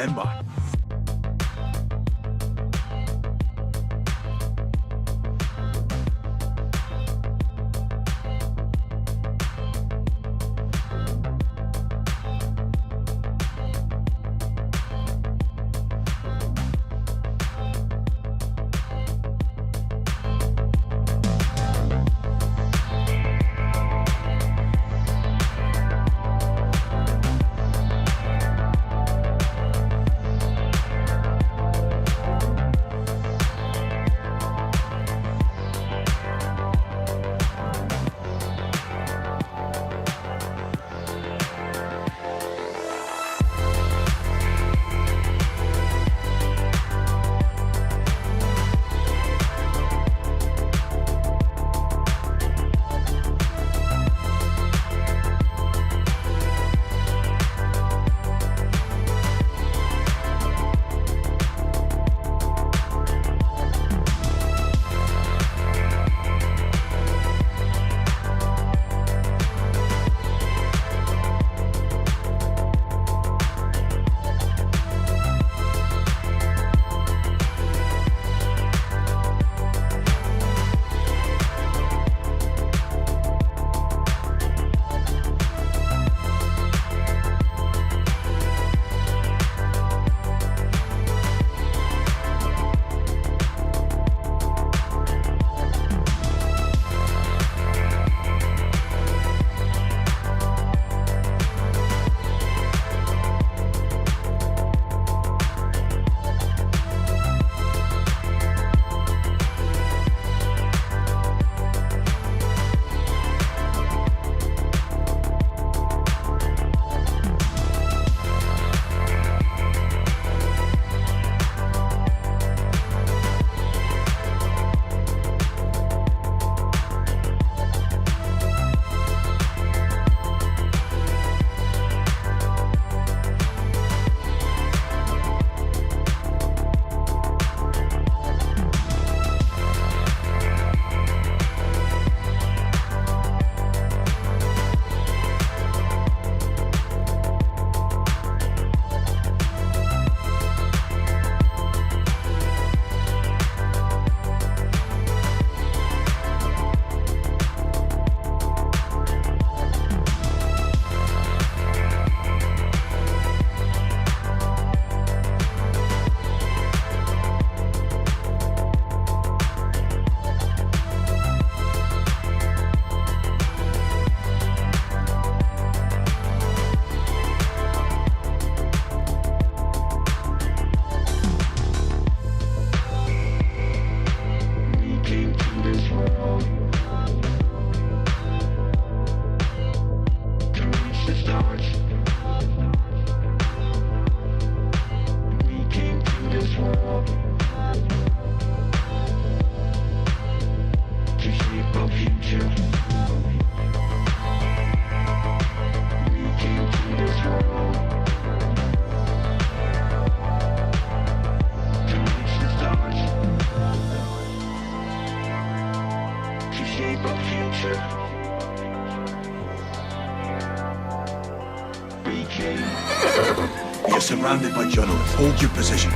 Stand by. You're surrounded by journalists. Hold your position.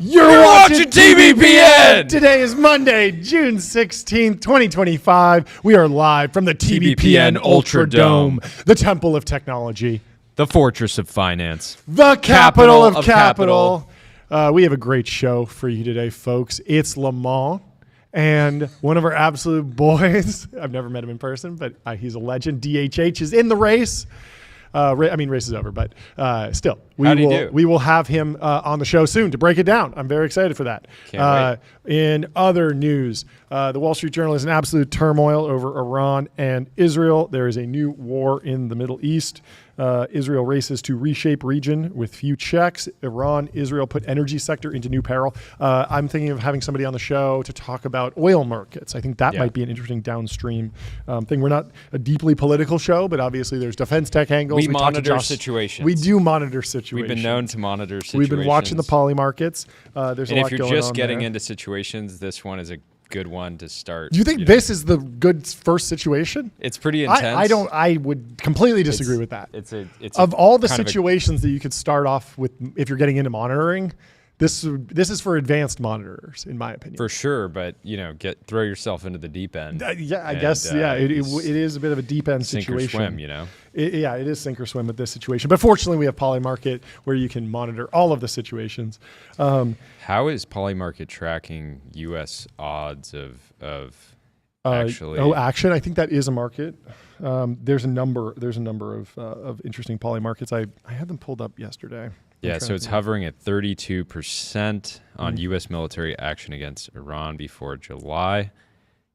You're watching TBPN! Today is Monday, June 16th, 2025. We are live from the TBPN Ultra Dome, the Temple of Technology. The fortress of finance. The capital of capital. We have a great show for you today, folks. It's Lamont and one of our absolute boys. I've never met him in person, but he's a legend. DHH is in the race. Race is over, but still, we will have him on the show soon to break it down. I'm very excited for that. Can't wait. In other news, the Wall Street Journal is in absolute turmoil over Iran and Israel. There is a new war in the Middle East. Israel races to reshape region with few checks. Israel put energy sector into new peril. I'm thinking of having somebody on the show to talk about oil markets. I think that might be an interesting downstream thing. We're not a deeply political show, but obviously there's defense tech angles. We monitor situations. We do monitor situations. We've been known to monitor situations. We've been watching the poly markets. There's a lot going on. And if you're just getting into situations, this one is a good one to start. Do you think this is the good first situation? It's pretty intense. I would completely disagree with that. It's of all the situations that you could start off with if you're getting into monitoring, this is for advanced monitors, in my opinion. For sure, but throw yourself into the deep end. I guess it is a bit of a deep end situation. Sink or swim, it is sink or swim with this situation. But fortunately, we have Polymarket where you can monitor all of the situations. How is Polymarket tracking U.S. odds of actually? Action. I think that is a market. There's a number of interesting Polymarkets. I had them pulled up yesterday. Yeah, so it's hovering at 32% on U.S. military action against Iran before July.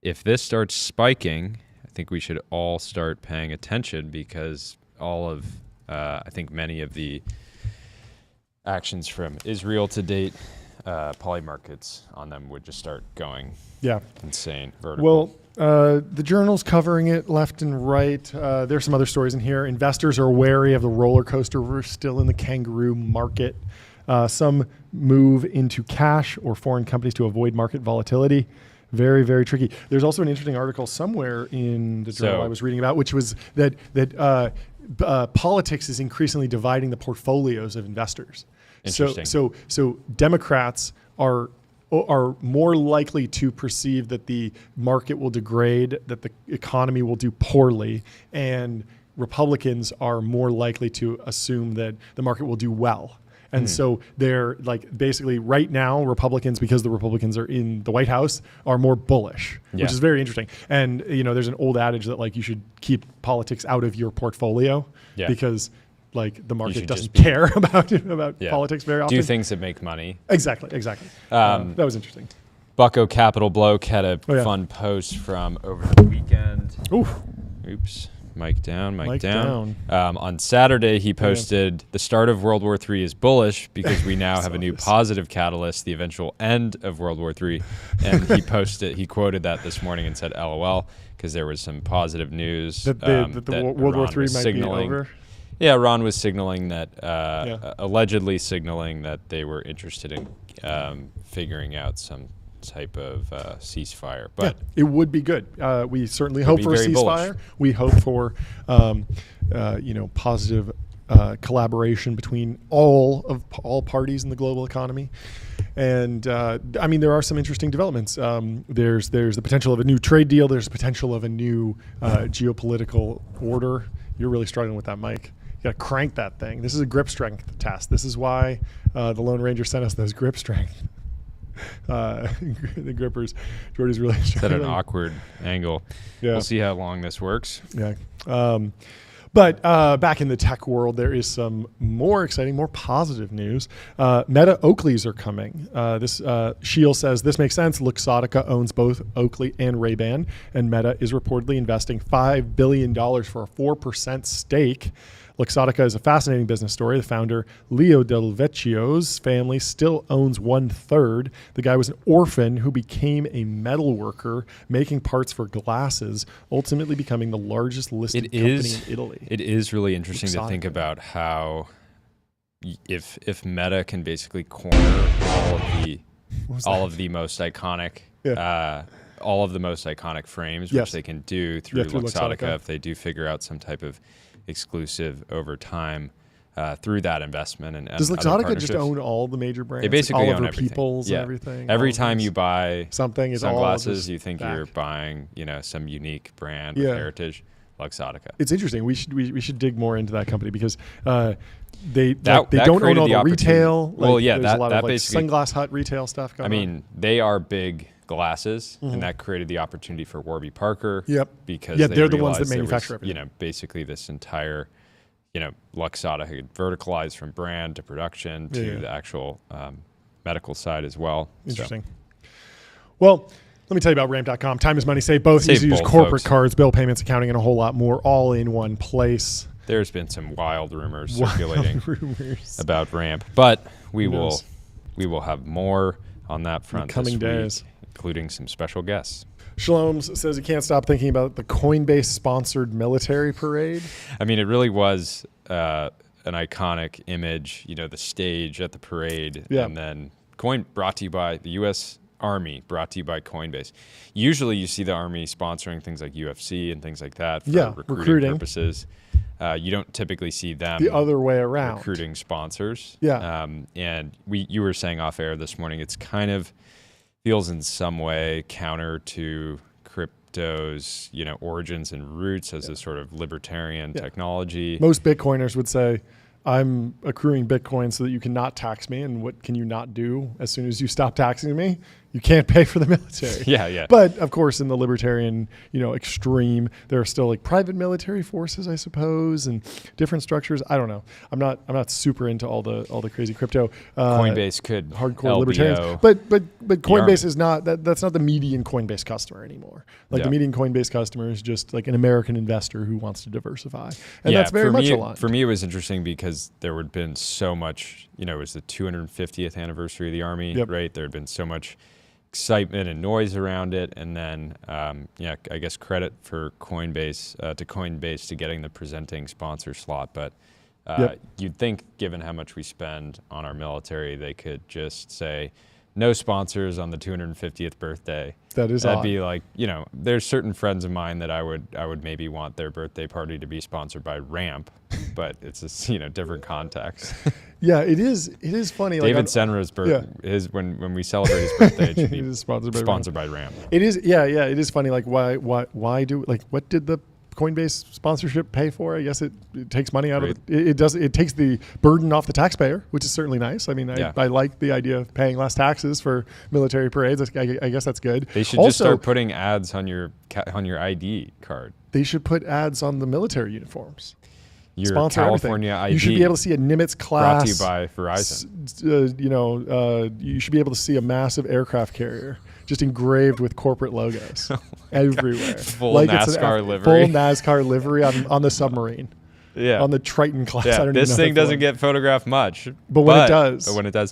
If this starts spiking, I think we should all start paying attention because I think many of the actions from Israel to date, Polymarkets on them would just start going insane, vertical. Well, the journal's covering it left and right. There's some other stories in here. Investors are wary of the roller coaster. We're still in the kangaroo market. Some move into cash or foreign companies to avoid market volatility. Very, very tricky. There's also an interesting article somewhere in the journal I was reading about, which was that politics is increasingly dividing the portfolios of investors. Interesting. So Democrats are more likely to perceive that the market will degrade, that the economy will do poorly, and Republicans are more likely to assume that the market will do well. And so they're basically right now, Republicans, because the Republicans are in the White House, are more bullish, which is very interesting. And there's an old adage that you should keep politics out of your portfolio because the market doesn't care about politics very often. Do things that make money. Exactly. That was interesting. Bucko Capital Bloke had a fun post from over the weekend. Oops. Mic down. On Saturday, he posted, "The start of World War III is bullish because we now have a new positive catalyst, the eventual end of World War III." And he quoted that this morning and said, LOL, because there was some positive news that World War III might be over. Yeah, Iran was signaling that, allegedly signaling that they were interested in figuring out some type of ceasefire. But it would be good. We certainly hope for a ceasefire. Bullish. We hope for positive collaboration between all parties in the global economy. And there are some interesting developments. There's the potential of a new trade deal. There's the potential of a new geopolitical order. You're really struggling with that, Mike. You got to crank that thing. This is a grip strength test. This is why the Lone Ranger sent us those grip strength. The grippers. Jordy's really struggling. At an awkward angle. Yeah. We'll see how long this works. Yeah. But back in the tech world, there is some more exciting, more positive news. Meta Oakleys are coming. Shield says this makes sense. Luxottica owns both Oakley and Ray-Ban, and Meta is reportedly investing $5 billion for a 4% stake. Luxottica is a fascinating business story. The founder, Leo Del Vecchio's family, still owns 1/3. The guy was an orphan who became a metal worker, making parts for glasses, ultimately becoming the largest listed company in Italy. It is really interesting to think about how if Meta can basically corner all of the most iconic all of the most iconic frames, which they can do through Luxottica, if they do figure out some type of exclusive over time through that investment. And does Luxottica just own all the major brands? They basically own everything. Peoples and everything. Every time you buy something, sunglasses, you think you're buying some unique brand with heritage. Luxottica. It's interesting. We should dig more into that company because they That don't own created all the the opportunity. retail. Well, yeah, there's a lot that of like basically- Sunglass Hut retail stuff going I mean, they are big glasses, and that created the opportunity for Warby Parker. Yep. Because Yeah, they they're the ones that realized there manufacture was, everything. basically this entire, Luxottica had verticalized from brand to production to the actual medical side as well. Interesting. Well, let me tell you about ramp.com. Time is money. Save both. Save Easy to use both, corporate folks. cards, bill payments, accounting, and a whole lot more all in one place. There's been some wild rumors Wild circulating rumors. about Ramp, but we Who will knows? have more on that front coming this week, days. including some special guests. Shaloms says he can't stop thinking about the Coinbase-sponsored military parade. I mean, it really was an iconic image, the stage at the parade, Yeah. and then brought to you by the U.S. Army, brought to you by Coinbase. Usually you see the Army sponsoring things like UFC and things like that for recruiting purposes. You don't typically see them The other way around. recruiting sponsors. Yeah. And you were saying off air this morning, it's kind of feels in some way counter to crypto's, origins and roots as a sort of libertarian technology. Most Bitcoiners would say, I'm accruing Bitcoin so that you cannot tax me. And what can you not do as soon as you stop taxing me? You can't pay for the military. Yeah. But of course, in the libertarian, extreme, there are still like private military forces, I suppose, and different structures. I don't know. I'm not super into all the crazy crypto. Coinbase could hardcore LBO libertarians, but Coinbase is not that's not the median Coinbase customer anymore. Like the median Coinbase customer is just like an American investor who wants to diversify, and that's very much aligned. For me, it was interesting because there had been so much. It was the 250th anniversary of the Army, right? There had been so much excitement and noise around it, and then I guess credit for Coinbase to getting the presenting sponsor slot. But you'd think, given how much we spend on our military, they could just say no sponsors on the 250th birthday. That'd odd. Be like, there's certain friends of mine that I would maybe want their birthday party to be sponsored by Ramp, but it's a different context. Yeah, it is funny. David Senra's birthday, when we celebrate his birthday, it should be it is sponsored by Ramp. It is, it is funny. Like, why do, like, what did the Coinbase sponsorship pay for? I guess it takes money out of it. It takes the burden off the taxpayer, which is certainly nice. I mean, I like the idea of paying less taxes for military parades. I guess that's good. They should just start putting ads on your ID card. They should put ads on the military uniforms. Your Sponsor California everything. ID. You should be able to see a Nimitz class. Brought to you by Verizon. You should be able to see a massive aircraft carrier just engraved with corporate logos everywhere. Full NASCAR livery on the submarine. Yeah. On the Triton class. Yeah. I don't this even know thing doesn't get photographed much. But when it does, it's it's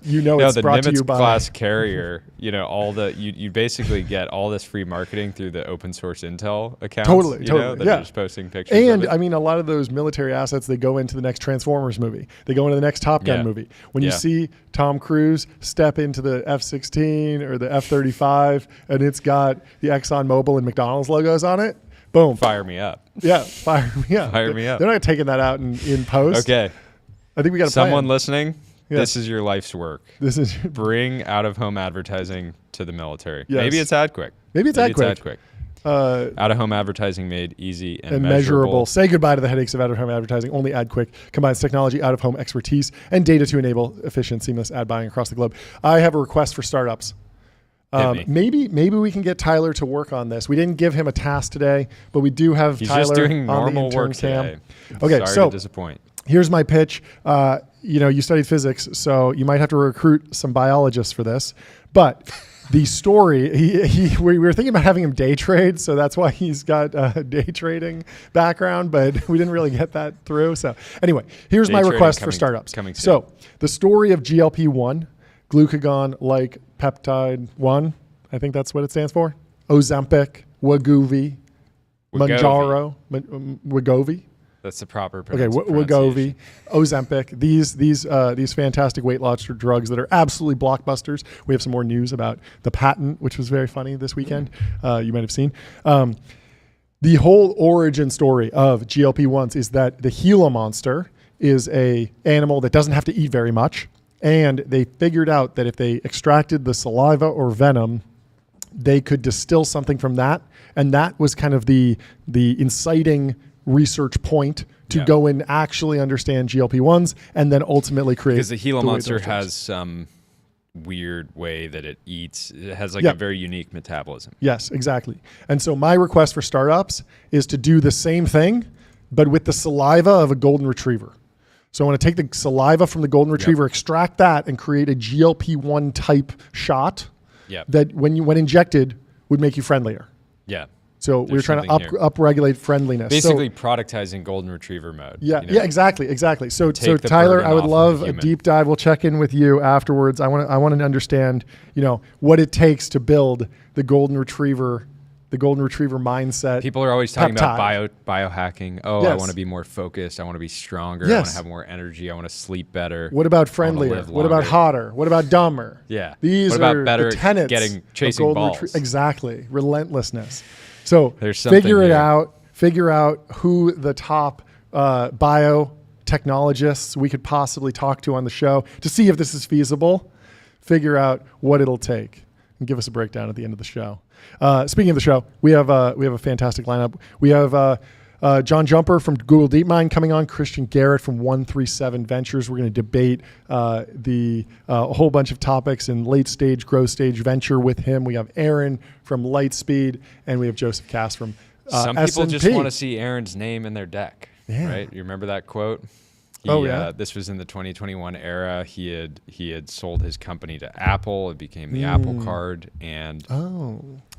the brought to Nimitz you by class carrier, you basically get all this free marketing through the open source Intel accounts. Totally. That are just posting pictures. And I mean, a lot of those military assets, they go into the next Transformers movie. They go into the next Top Gun movie. When you see Tom Cruise step into the F-16 or the F-35 and it's got the ExxonMobil and McDonald's logos on it, boom. Fire me up. Yeah, fire me up. Fire me up. They're not taking that out in post. Okay. I think we got someone listening. Yeah. This is your life's work. This is bring out-of-home advertising to the military. Yes. Maybe it's AdQuick. Maybe it's AdQuick. Out-of-home advertising made easy and measurable. Say goodbye to the headaches of out-of-home advertising. Only AdQuick combines technology, out-of-home expertise, and data to enable efficient, seamless ad buying across the globe. I have a request for startups. Maybe we can get Tyler to work on this. We didn't give him a task today, but we do have He's Tyler just doing on the normal intern work cam. today. Okay, Sorry to disappoint. Here's my pitch. You studied physics, so you might have to recruit some biologists for this. But the story, we were thinking about having him day trade, so that's why he's got a day trading background, but we didn't really get that through. So anyway, here's my request for startups. So the story of GLP-1, glucagon-like peptide 1, I think that's what it stands for. Ozempic, Wegovy, Mounjaro, Wegovy. That's the proper Wegovy, Ozempic, these fantastic weight loss drugs that are absolutely blockbusters. We have some more news about the patent, which was very funny this weekend. You might have seen. The whole origin story of GLP-1s is that the Gila monster is a animal that doesn't have to eat very much. And they figured out that if they extracted the saliva or venom, they could distill something from that. And that was kind of the inciting research point to go and actually understand GLP-1s and then ultimately create. Because the Gila way monster those drugs. has some weird way that it eats. It has like a very unique metabolism. Yes, exactly. And so my request for startups is to do the same thing, but with the saliva of a golden retriever. So I want to take the saliva from the golden retriever, extract that, and create a GLP-1 type shot that when injected would make you friendlier. Yeah. So we're trying to upregulate friendliness. Basically productizing golden retriever mode. Yeah, exactly. So Tyler, I would love a deep dive. We'll check in with you afterwards. I want to understand, what it takes to build the golden retriever mindset. People are always talking about biohacking. Oh, I want to be more focused. I want to be stronger. I want to have more energy. I want to sleep better. What about friendlier? What about hotter? What about dumber? Yeah. These are the tenets chasing balls. Exactly. Relentlessness. So figure it out. Figure out who the top biotechnologists we could possibly talk to on the show to see if this is feasible. Figure out what it'll take and give us a breakdown at the end of the show. Speaking of the show, we have a fantastic lineup. We have John Jumper from Google DeepMind coming on, Christian Garrett from 137 Ventures. We're going to debate a whole bunch of topics in late stage, growth stage venture with him. We have Aaron from Lightspeed, and we have Joseph Cass from Some people S&P. just want to see Aaron's name in their deck, right? You remember that quote? This was in the 2021 era. He had sold his company to Apple. It became the Apple Card, and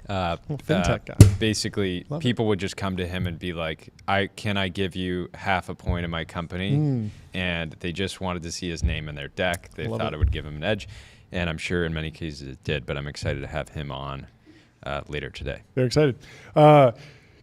fintech guy. Basically, people would just come to him and be like, "I give you half a point of my company?" And they just wanted to see his name in their deck. They thought it would give him an edge, and I'm sure in many cases it did. But I'm excited to have him on later today. Very excited.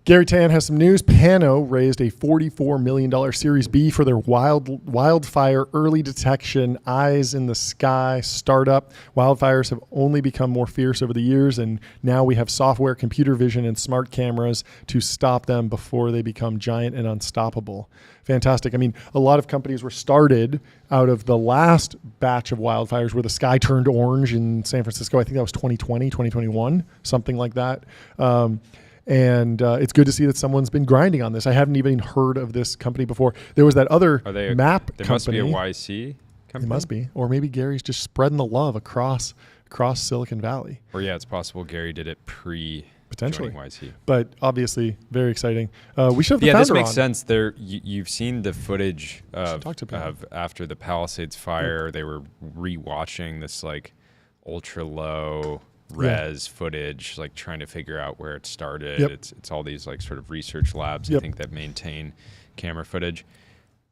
Gary Tan has some news. Pano raised a $44 million Series B for their wildfire early detection, eyes in the sky startup. Wildfires have only become more fierce over the years, and now we have software, computer vision, and smart cameras to stop them before they become giant and unstoppable. Fantastic. I mean, a lot of companies were started out of the last batch of wildfires where the sky turned orange in San Francisco. I think that was 2020, 2021, something like that. And it's good to see that someone's been grinding on this. I haven't even heard of this company before. There was that other map company. There must be a YC company. It must be. Or maybe Gary's just spreading the love across Silicon Valley. Or it's possible Gary did it potentially YC. But obviously, very exciting. We should have the founder this makes on. sense. You've seen the footage of after the Palisades fire. They were rewatching this like ultra low res footage, like trying to figure out where it started. It's all these like sort of research labs I think that maintain camera footage.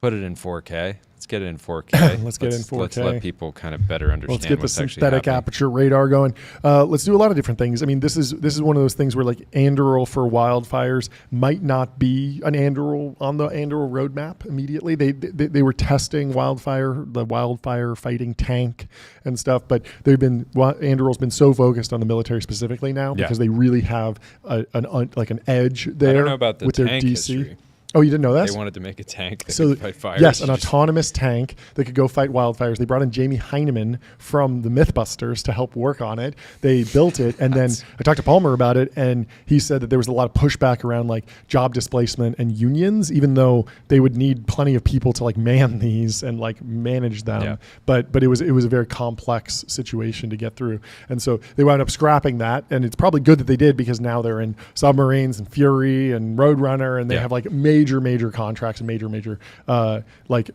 Put it in 4K. Let's get it in 4K. Let's get it in 4K. Let's let people kind of better understand. Let's get the what's synthetic aperture radar going. Let's do a lot of different things. I mean, this is one of those things where like Anduril for wildfires might not be an Anduril on the Anduril roadmap immediately. They were testing the wildfire fighting tank and stuff, but Anduril's been so focused on the military specifically now because they really have an edge there. I don't know about the with their tank DC. history. Oh, you didn't know that? They wanted to make a tank that could fight fires. Yes, an autonomous tank that could go fight wildfires. They brought in Jamie Heineman from the Mythbusters to help work on it. They built it, and then I talked to Palmer about it, and he said that there was a lot of pushback around like job displacement and unions, even though they would need plenty of people to like man these and like manage them. Yeah. But it was a very complex situation to get through, and so they wound up scrapping that. And it's probably good that they did because now they're in submarines and Fury and Roadrunner, and they have like major contracts and major like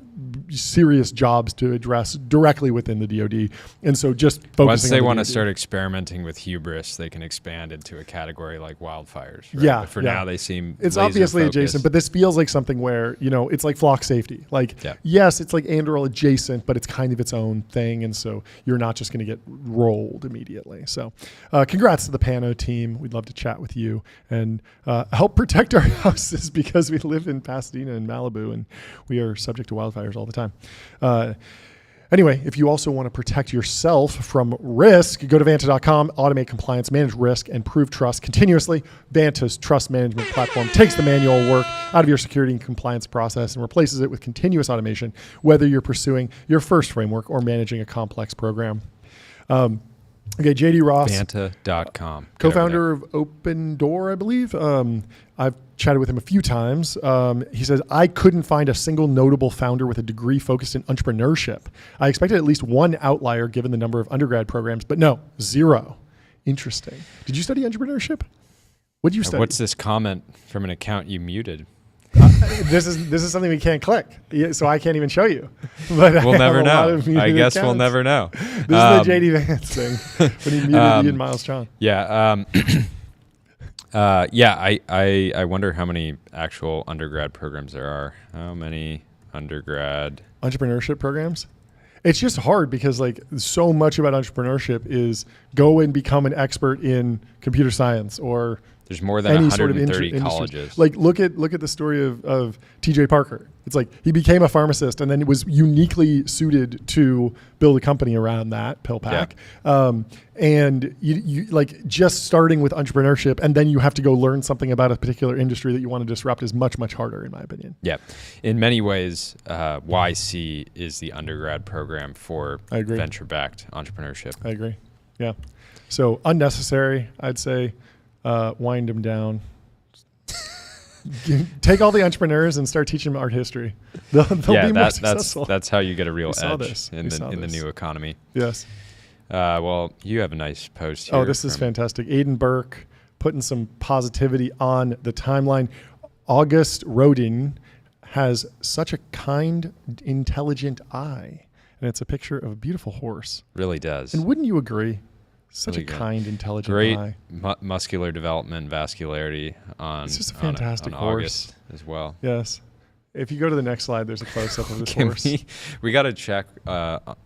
serious jobs to address directly within the DoD. And so just focusing once they want to DoD. start experimenting with hubris, they can expand into a category like wildfires. Right? Yeah. But for now, they seem it's obviously adjacent, but this feels like something where it's like flock safety. Like yes, it's like Anduril adjacent, but it's kind of its own thing, and so you're not just going to get rolled immediately. So, congrats to the Pano team. We'd love to chat with you and help protect our houses because we live in Pasadena and Malibu, and we are subject to wildfires all the time. Anyway, if you also want to protect yourself from risk, go to Vanta.com, automate compliance, manage risk, and prove trust continuously. Vanta's trust management platform takes the manual work out of your security and compliance process and replaces it with continuous automation, whether you're pursuing your first framework or managing a complex program. Okay, JD Ross. Vanta.com. Co-founder of Open Door, I believe. I've chatted with him a few times. He says, I couldn't find a single notable founder with a degree focused in entrepreneurship. I expected at least one outlier given the number of undergrad programs, but no, zero. Interesting. Did you study entrepreneurship? What did you study? What's this comment from an account you muted? This is something we can't click, so I can't even show you. But We'll never know. I guess we'll never know. This is the JD Vance thing when he muted Ian Miles John. Yeah. I wonder how many actual undergrad programs there are. How many undergrad entrepreneurship programs? It's just hard because like so much about entrepreneurship is go and become an expert in computer science or there's more than any 130 sort of colleges. Like look at the story of TJ Parker. It's like he became a pharmacist and then was uniquely suited to build a company around that pill pack. Yeah. And you like just starting with entrepreneurship and then you have to go learn something about a particular industry that you want to disrupt is much, much harder in my opinion. Yeah. In many ways, YC is the undergrad program for venture-backed entrepreneurship. I agree. Yeah. So unnecessary, I'd say. Wind them down. Take all the entrepreneurs and start teaching them art history. They'll be more successful. That's how you get a real edge in the new economy. Yes. Well, you have a nice post here. Oh, this is fantastic. Aiden Burke putting some positivity on the timeline. August Rodin has such a kind, intelligent eye. And it's a picture of a beautiful horse. Really does. And wouldn't you agree? Such really a kind, intelligent great eye. Muscular development, vascularity on, it's just a fantastic on horse. August as well. Yes. If you go to the next slide, there's a close-up of this horse. We got to check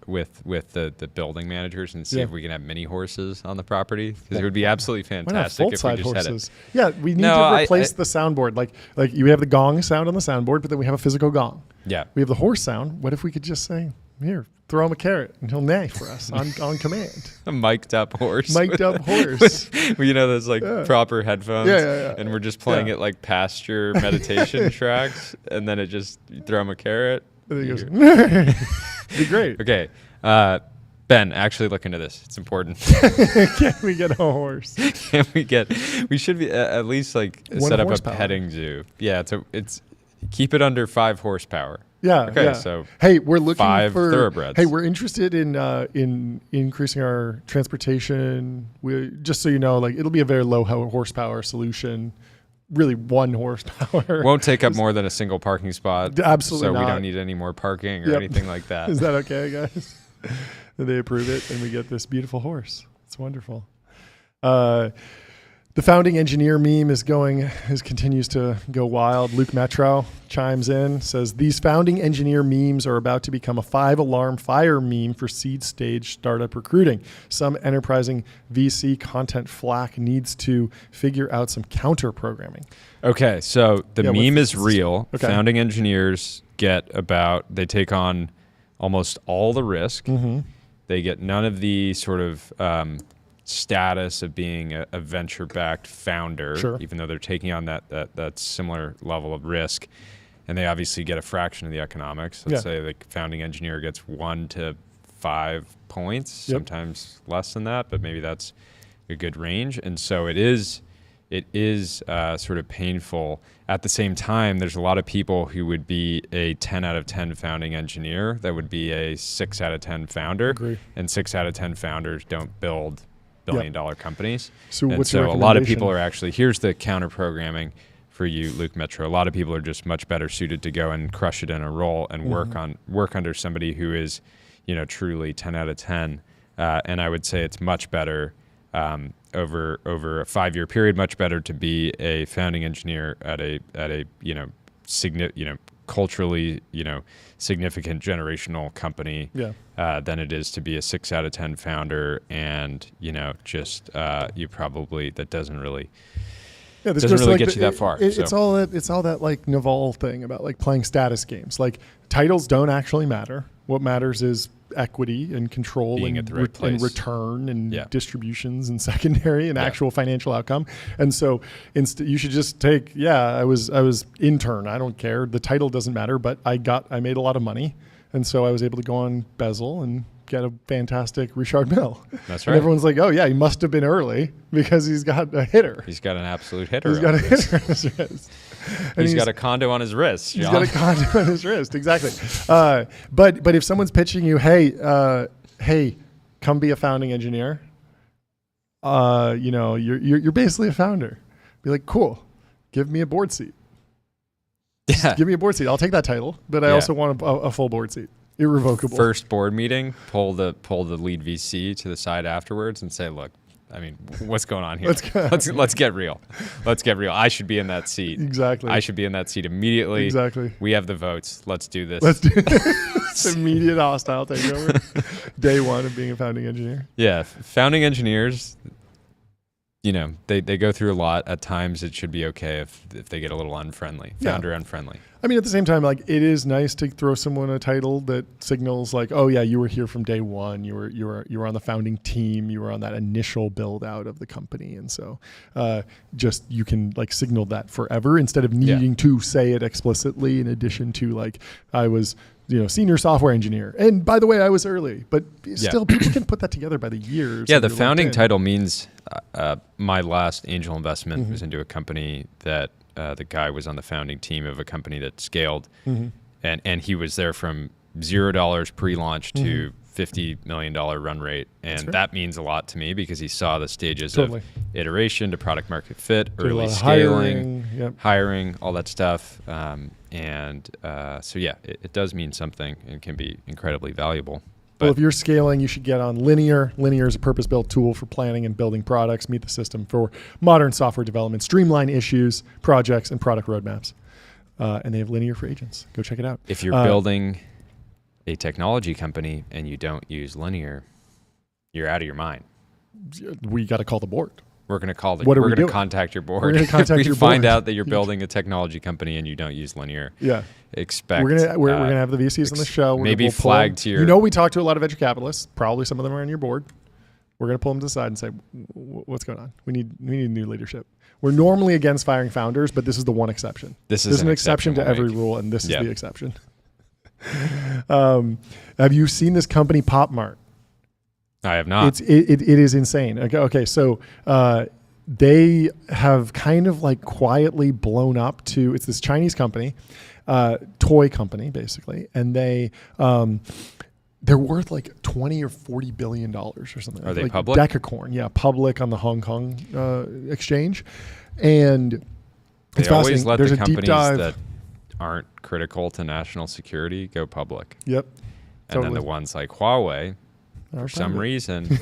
with the building managers and see if we can have mini horses on the property because it would be absolutely fantastic if we just horses? had it. Yeah, we need to replace the soundboard. Like you have the gong sound on the soundboard, but then we have a physical gong. Yeah. We have the horse sound. What if we could just say, here, throw him a carrot and he'll neigh for us on command. A mic'd up horse. Mic'd up horse. Those like proper headphones. Yeah. And we're just playing it like pasture meditation tracks. And then you throw him a carrot. And then he goes, it'd be great. Okay. Ben, actually look into this. It's important. Can we get a horse? We should be at least like set up a petting zoo. Yeah. It's keep it under 5 horsepower. Yeah. Okay. Yeah. So hey, we're looking 5 for thoroughbreds. Hey, we're interested in increasing our transportation. Just so you know, like it'll be a very low horsepower solution. Really, 1 horsepower. Won't take up more than a single parking spot. Absolutely so not. We don't need any more parking or anything like that. Is that okay, guys? They approve it, and we get this beautiful horse. It's wonderful. The founding engineer meme continues to go wild. Luke Metro chimes in, says, these founding engineer memes are about to become a 5-alarm fire meme for seed stage startup recruiting. Some enterprising VC content flack needs to figure out some counter programming. Okay, so the meme is real. Okay. Founding engineers they take on almost all the risk. Mm-hmm. They get none of the sort of status of being a venture-backed founder, even though they're taking on that similar level of risk, and they obviously get a fraction of the economics. Let's say the founding engineer gets 1 to 5 points, sometimes less than that, but maybe that's a good range. And so it is sort of painful. At the same time, there's a lot of people who would be a 10 out of 10 founding engineer that would be a 6 out of 10 founder, and 6 out of 10 founders don't build billion-dollar companies. So a lot of people are actually, here's the counter-programming for you, Luke Metro. A lot of people are just much better suited to go and crush it in a role and work under somebody who is, truly 10 out of 10. And I would say it's much better over a 5-year period, much better to be a founding engineer at a culturally, significant generational company than it is to be a 6 out of 10 founder and, you probably, that doesn't really get you that far. It's all that like Naval thing about like playing status games. Like titles don't actually matter. What matters is equity and control being at the right place. And return and distributions and secondary and actual financial outcome. And so you should just take, I was intern. I don't care. The title doesn't matter, but I made a lot of money And so I was able to go on Bezel and get a fantastic Richard Mille. That's And right. everyone's like, oh yeah, he must have been early because he's got a hitter. He's got an absolute hitter. He's got a hitter on his wrist. And He's got a condo on his wrist. He's John. got a condom on his wrist, exactly. But if someone's pitching you, hey, come be a founding engineer, you're basically a founder. Be like, cool, give me a board seat. Yeah. Give me a board seat. I'll take that title, but I also want a full board seat, irrevocable. First board meeting, pull the lead VC to the side afterwards and say, look, I mean, what's going on here? Let's get real. Let's get real. I should be in that seat. Exactly. I should be in that seat immediately. Exactly. We have the votes. Let's do this. Let's do this. Immediate hostile takeover. Day one of being a founding engineer. Yeah, founding engineers, they go through a lot. At times, it should be okay if they get a little unfriendly, founder unfriendly. I mean, at the same time, like it is nice to throw someone a title that signals like, oh yeah, you were here from day one. You were on the founding team. You were on that initial build out of the company, and so just you can like signal that forever instead of needing to say it explicitly. In addition to like, I was senior software engineer, and by the way, I was early. But still, people can put that together by the years. Yeah, the founding title means my last angel investment was into a company that. The guy was on the founding team of a company that scaled, and he was there from $0 pre-launch to $50 million run rate, and that means a lot to me because he saw the stages of iteration to product market fit, early scaling, hiring, all that stuff, so yeah, it does mean something and can be incredibly valuable. Well, if you're scaling, you should get on Linear. Linear is a purpose-built tool for planning and building products, meet the system for modern software development, streamline issues, projects, and product roadmaps. And they have Linear for agents. Go check it out. If you're building a technology company and you don't use Linear, you're out of your mind. We got to call the board. We're going to call the. What are we're we going doing? to contact your board. We're going to contact if your we find board. out that you're building a technology company and you don't use Linear. Yeah. Expect. We're gonna have the VCs on the show. Maybe flag to your. We talk to a lot of venture capitalists. Probably some of them are on your board. We're gonna pull them to the side and say, "What's going on? We need new leadership." We're normally against firing founders, but this is the one exception. This is an exception to every rule, and this is the exception. Have you seen this company, PopMart? I have not. It is insane. Okay, so they have kind of like quietly blown up to. It's this Chinese company. Toy company basically, and they're worth like $20 or $40 billion or something. Are they like public? Decacorn, public on the Hong Kong exchange, and they always let There's the a deep companies dive. that aren't critical to national security go public. Yep, and then the ones like Huawei, for some reason.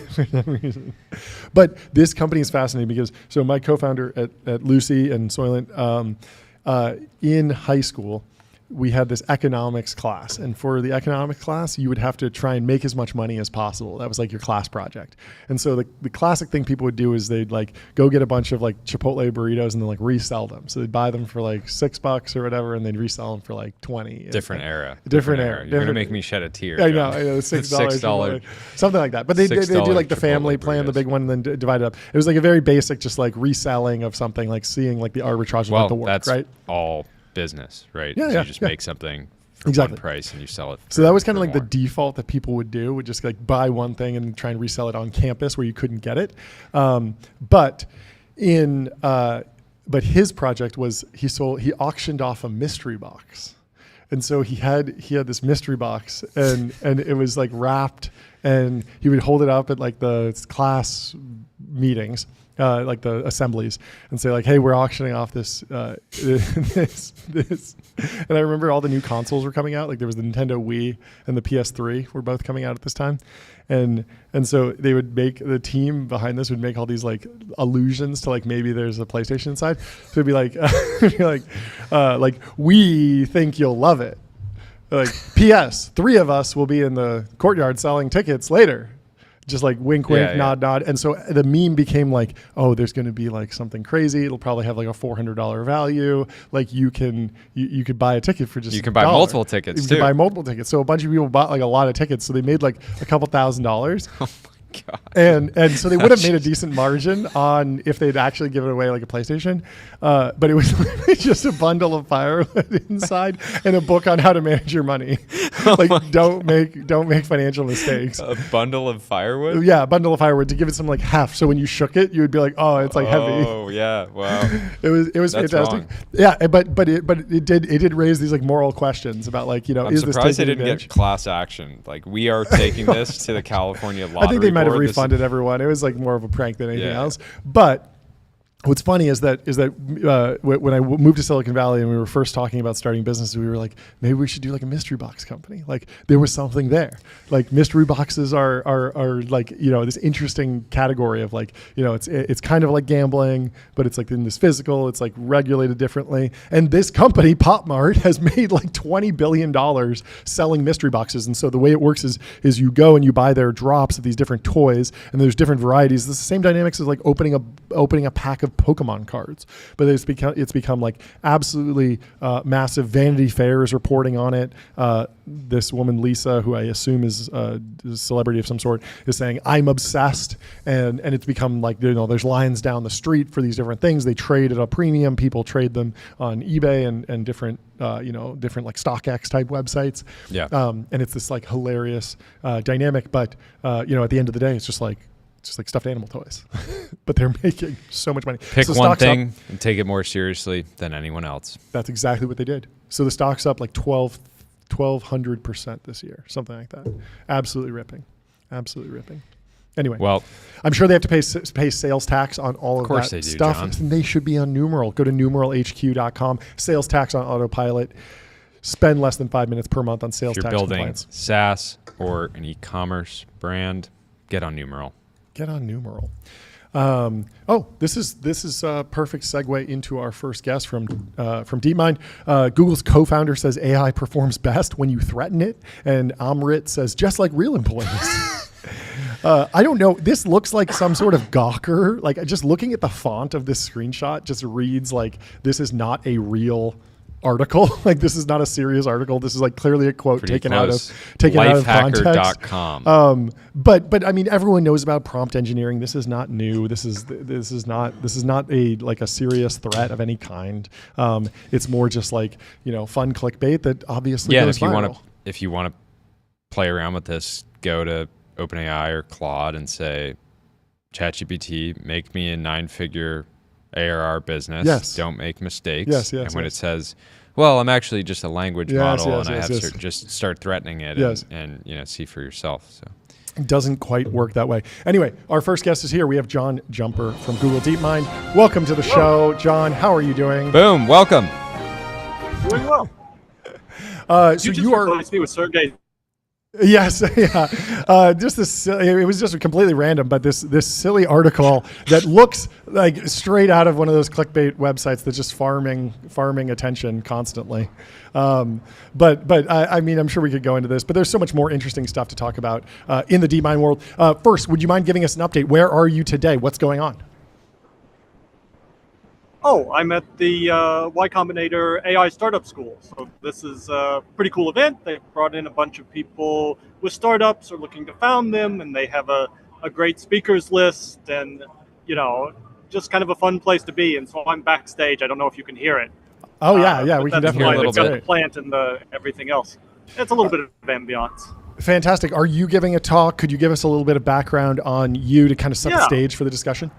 But this company is fascinating because my co-founder at Lucy and Soylent. In high school, we had this economics class, and for the economics class, you would have to try and make as much money as possible. That was like your class project. And so the classic thing people would do is they'd like go get a bunch of like Chipotle burritos and then like resell them. So they'd buy them for like $6 or whatever, and they'd resell them for like 20. Different era. You're gonna make me shed a tear. I know, $6, something like that. But they do like the family plan, the big one, and then divide it up. It was like a very basic, just like reselling of something, like seeing like the arbitrage of the work, that's right? all business, right? Yeah, so you just make something for one price and you sell it. So that was kind of like the default that people would do, would just like buy one thing and try and resell it on campus where you couldn't get it. But his project was he auctioned off a mystery box. And so he had this mystery box and it was like wrapped, and he would hold it up at like the class meetings, like the assemblies, and say like, "Hey, we're auctioning off this." And I remember all the new consoles were coming out. Like there was the Nintendo Wii and the PS3 were both coming out at this time, and so they would make, the team behind this would make all these like allusions to like maybe there's a PlayStation inside. So it'd be like, like we think you'll love it. Like P.S. 3 of us will be in the courtyard selling tickets later. Just like wink, wink, nod, nod. And so the meme became like, oh, there's going to be like something crazy. It'll probably have like a $400 value. Like you could buy a ticket for just you can buy multiple tickets too. You can buy multiple tickets. So a bunch of people bought like a lot of tickets. So they made like a couple $1,000. And so they would have made a decent margin on if they'd actually given away like a PlayStation, but it was literally just a bundle of firewood inside and a book on how to manage your money. Like don't make financial mistakes. A bundle of firewood? Yeah, a bundle of firewood to give it some like heft. So when you shook it, you would be like, oh, it's like heavy. Oh yeah, wow. It was That's fantastic. wrong. Yeah, but it did raise these like moral questions about like, I'm is this surprised they taking didn't advantage? get class action. Like we are taking this to the California lottery. I think they might have board. This- refunded everyone. It was like more of a prank than anything Yeah. else. But what's funny is that when I moved to Silicon Valley and we were first talking about starting businesses, we were like, maybe we should do like a mystery box company. Like there was something there. Like mystery boxes are like, this interesting category of like, it's kind of like gambling, but it's like in this physical, it's like regulated differently. And this company, Pop Mart, has made like $20 billion selling mystery boxes. And so the way it works is you go and you buy their drops of these different toys, and there's different varieties. It's the same dynamics as like opening a pack of Pokemon cards, but it's become like absolutely massive. Vanity Fair is reporting on it. This woman Lisa, who I assume is a celebrity of some sort, is saying I'm obsessed, and it's become like there's lines down the street for these different things. They trade at a premium. People trade them on eBay and different different like StockX type websites. Yeah. And it's this like hilarious dynamic, but at the end of the day, it's just like stuffed animal toys, but they're making so much money. Pick So one stock's thing up. and take it more seriously than anyone else. That's exactly what they did. So the stock's up like 1,200% this year, something like that. Absolutely ripping. Anyway, Well, I'm sure they have to pay sales tax on all of course that they do, stuff. John. And they should be on numeral. Go to numeralhq.com. Sales tax on autopilot. Spend less than 5 minutes per month on sales if you're tax building compliance. SaaS or an e-commerce brand, get on Numeral. Get on numeral. This is a perfect segue into our first guest from DeepMind. Google's co-founder says AI performs best when you threaten it, and Amrit says just like real employees. I don't know. This looks like some sort of Gawker. Like just looking at the font of this screenshot, just reads like this is not a real article. Like this is not a serious article. This is like clearly a quote Pretty taken close. out of context. Lifehacker.com. But I mean, everyone knows about prompt engineering. This is not new. This is not a like a serious threat of any kind. It's more just like fun clickbait that obviously Yeah, and goes viral. if you want to play around with this, go to OpenAI or Claude and say, ChatGPT, make me a 9-figure ARR business. Yes. Don't make mistakes. Yes, and when it says, well, I'm actually just a language model and I have to just start threatening it and see for yourself. So It doesn't quite work that way. Anyway, our first guest is here. We have John Jumper from Google DeepMind. Welcome to the show. John, how are you doing? boom, welcome. Doing well. So You replaced me with Sergey. Yes, yeah. It was just completely random, but this silly article that looks like straight out of one of those clickbait websites that's just farming attention constantly. But I mean, I'm sure we could go into this, but there's so much more interesting stuff to talk about in the DeepMind world. First, would you mind giving us an update? Where are you today? What's going on? Oh, I'm at the Y Combinator AI Startup School. So this is a pretty cool event. They've brought in a bunch of people with startups or looking to found them, and they have a great speakers list and, just kind of a fun place to be. And so I'm backstage. I don't know if you can hear it. Oh, yeah, we can definitely hear a little It's got bit. the plant and everything else. It's a little bit of ambiance. Fantastic. Are you giving a talk? Could you give us a little bit of background on you to kind of set the Yeah. stage for the discussion?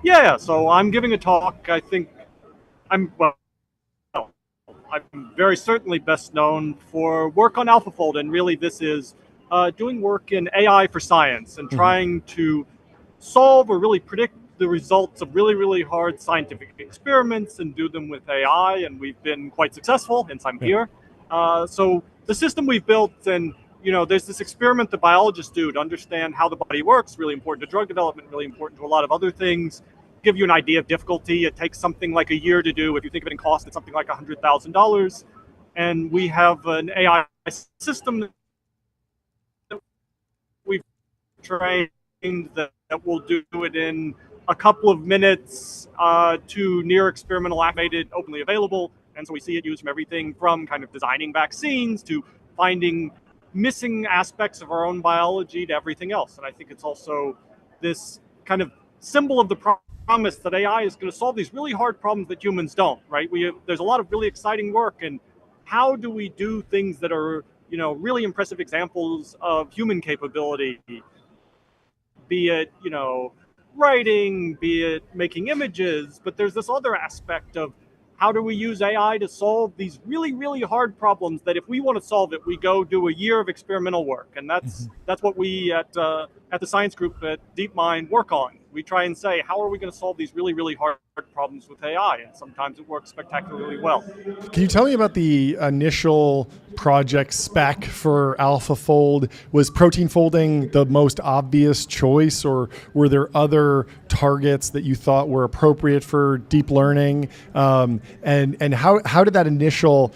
Yeah, so I'm giving a talk. I think I'm very certainly best known for work on AlphaFold, and really this is doing work in AI for science and trying to solve or really predict the results of really, really hard scientific experiments and do them with AI, and we've been quite successful since I'm here. So the system we've built, and there's this experiment that biologists do to understand how the body works, really important to drug development, really important to a lot of other things. Give you an idea of difficulty. It takes something like a year to do. If you think of it in cost, it's something like $100,000. And we have an AI system that we've trained that will do it in a couple of minutes to near experimental activated, openly available. And so we see it used from everything from kind of designing vaccines to finding missing aspects of our own biology to everything else. And I think it's also this kind of symbol of the promise that AI is going to solve these really hard problems that humans don't, right? There's a lot of really exciting work, and how do we do things that are, really impressive examples of human capability, be it, writing, be it making images, but there's this other aspect of how do we use AI to solve these really, really hard problems that if we want to solve it, we go do a year of experimental work. And that's what we at the science group at DeepMind work on. We try and say, how are we going to solve these really, really hard problems with AI? And sometimes it works spectacularly well. Can you tell me about the initial project spec for AlphaFold? Was protein folding the most obvious choice, or were there other targets that you thought were appropriate for deep learning? And how did that initial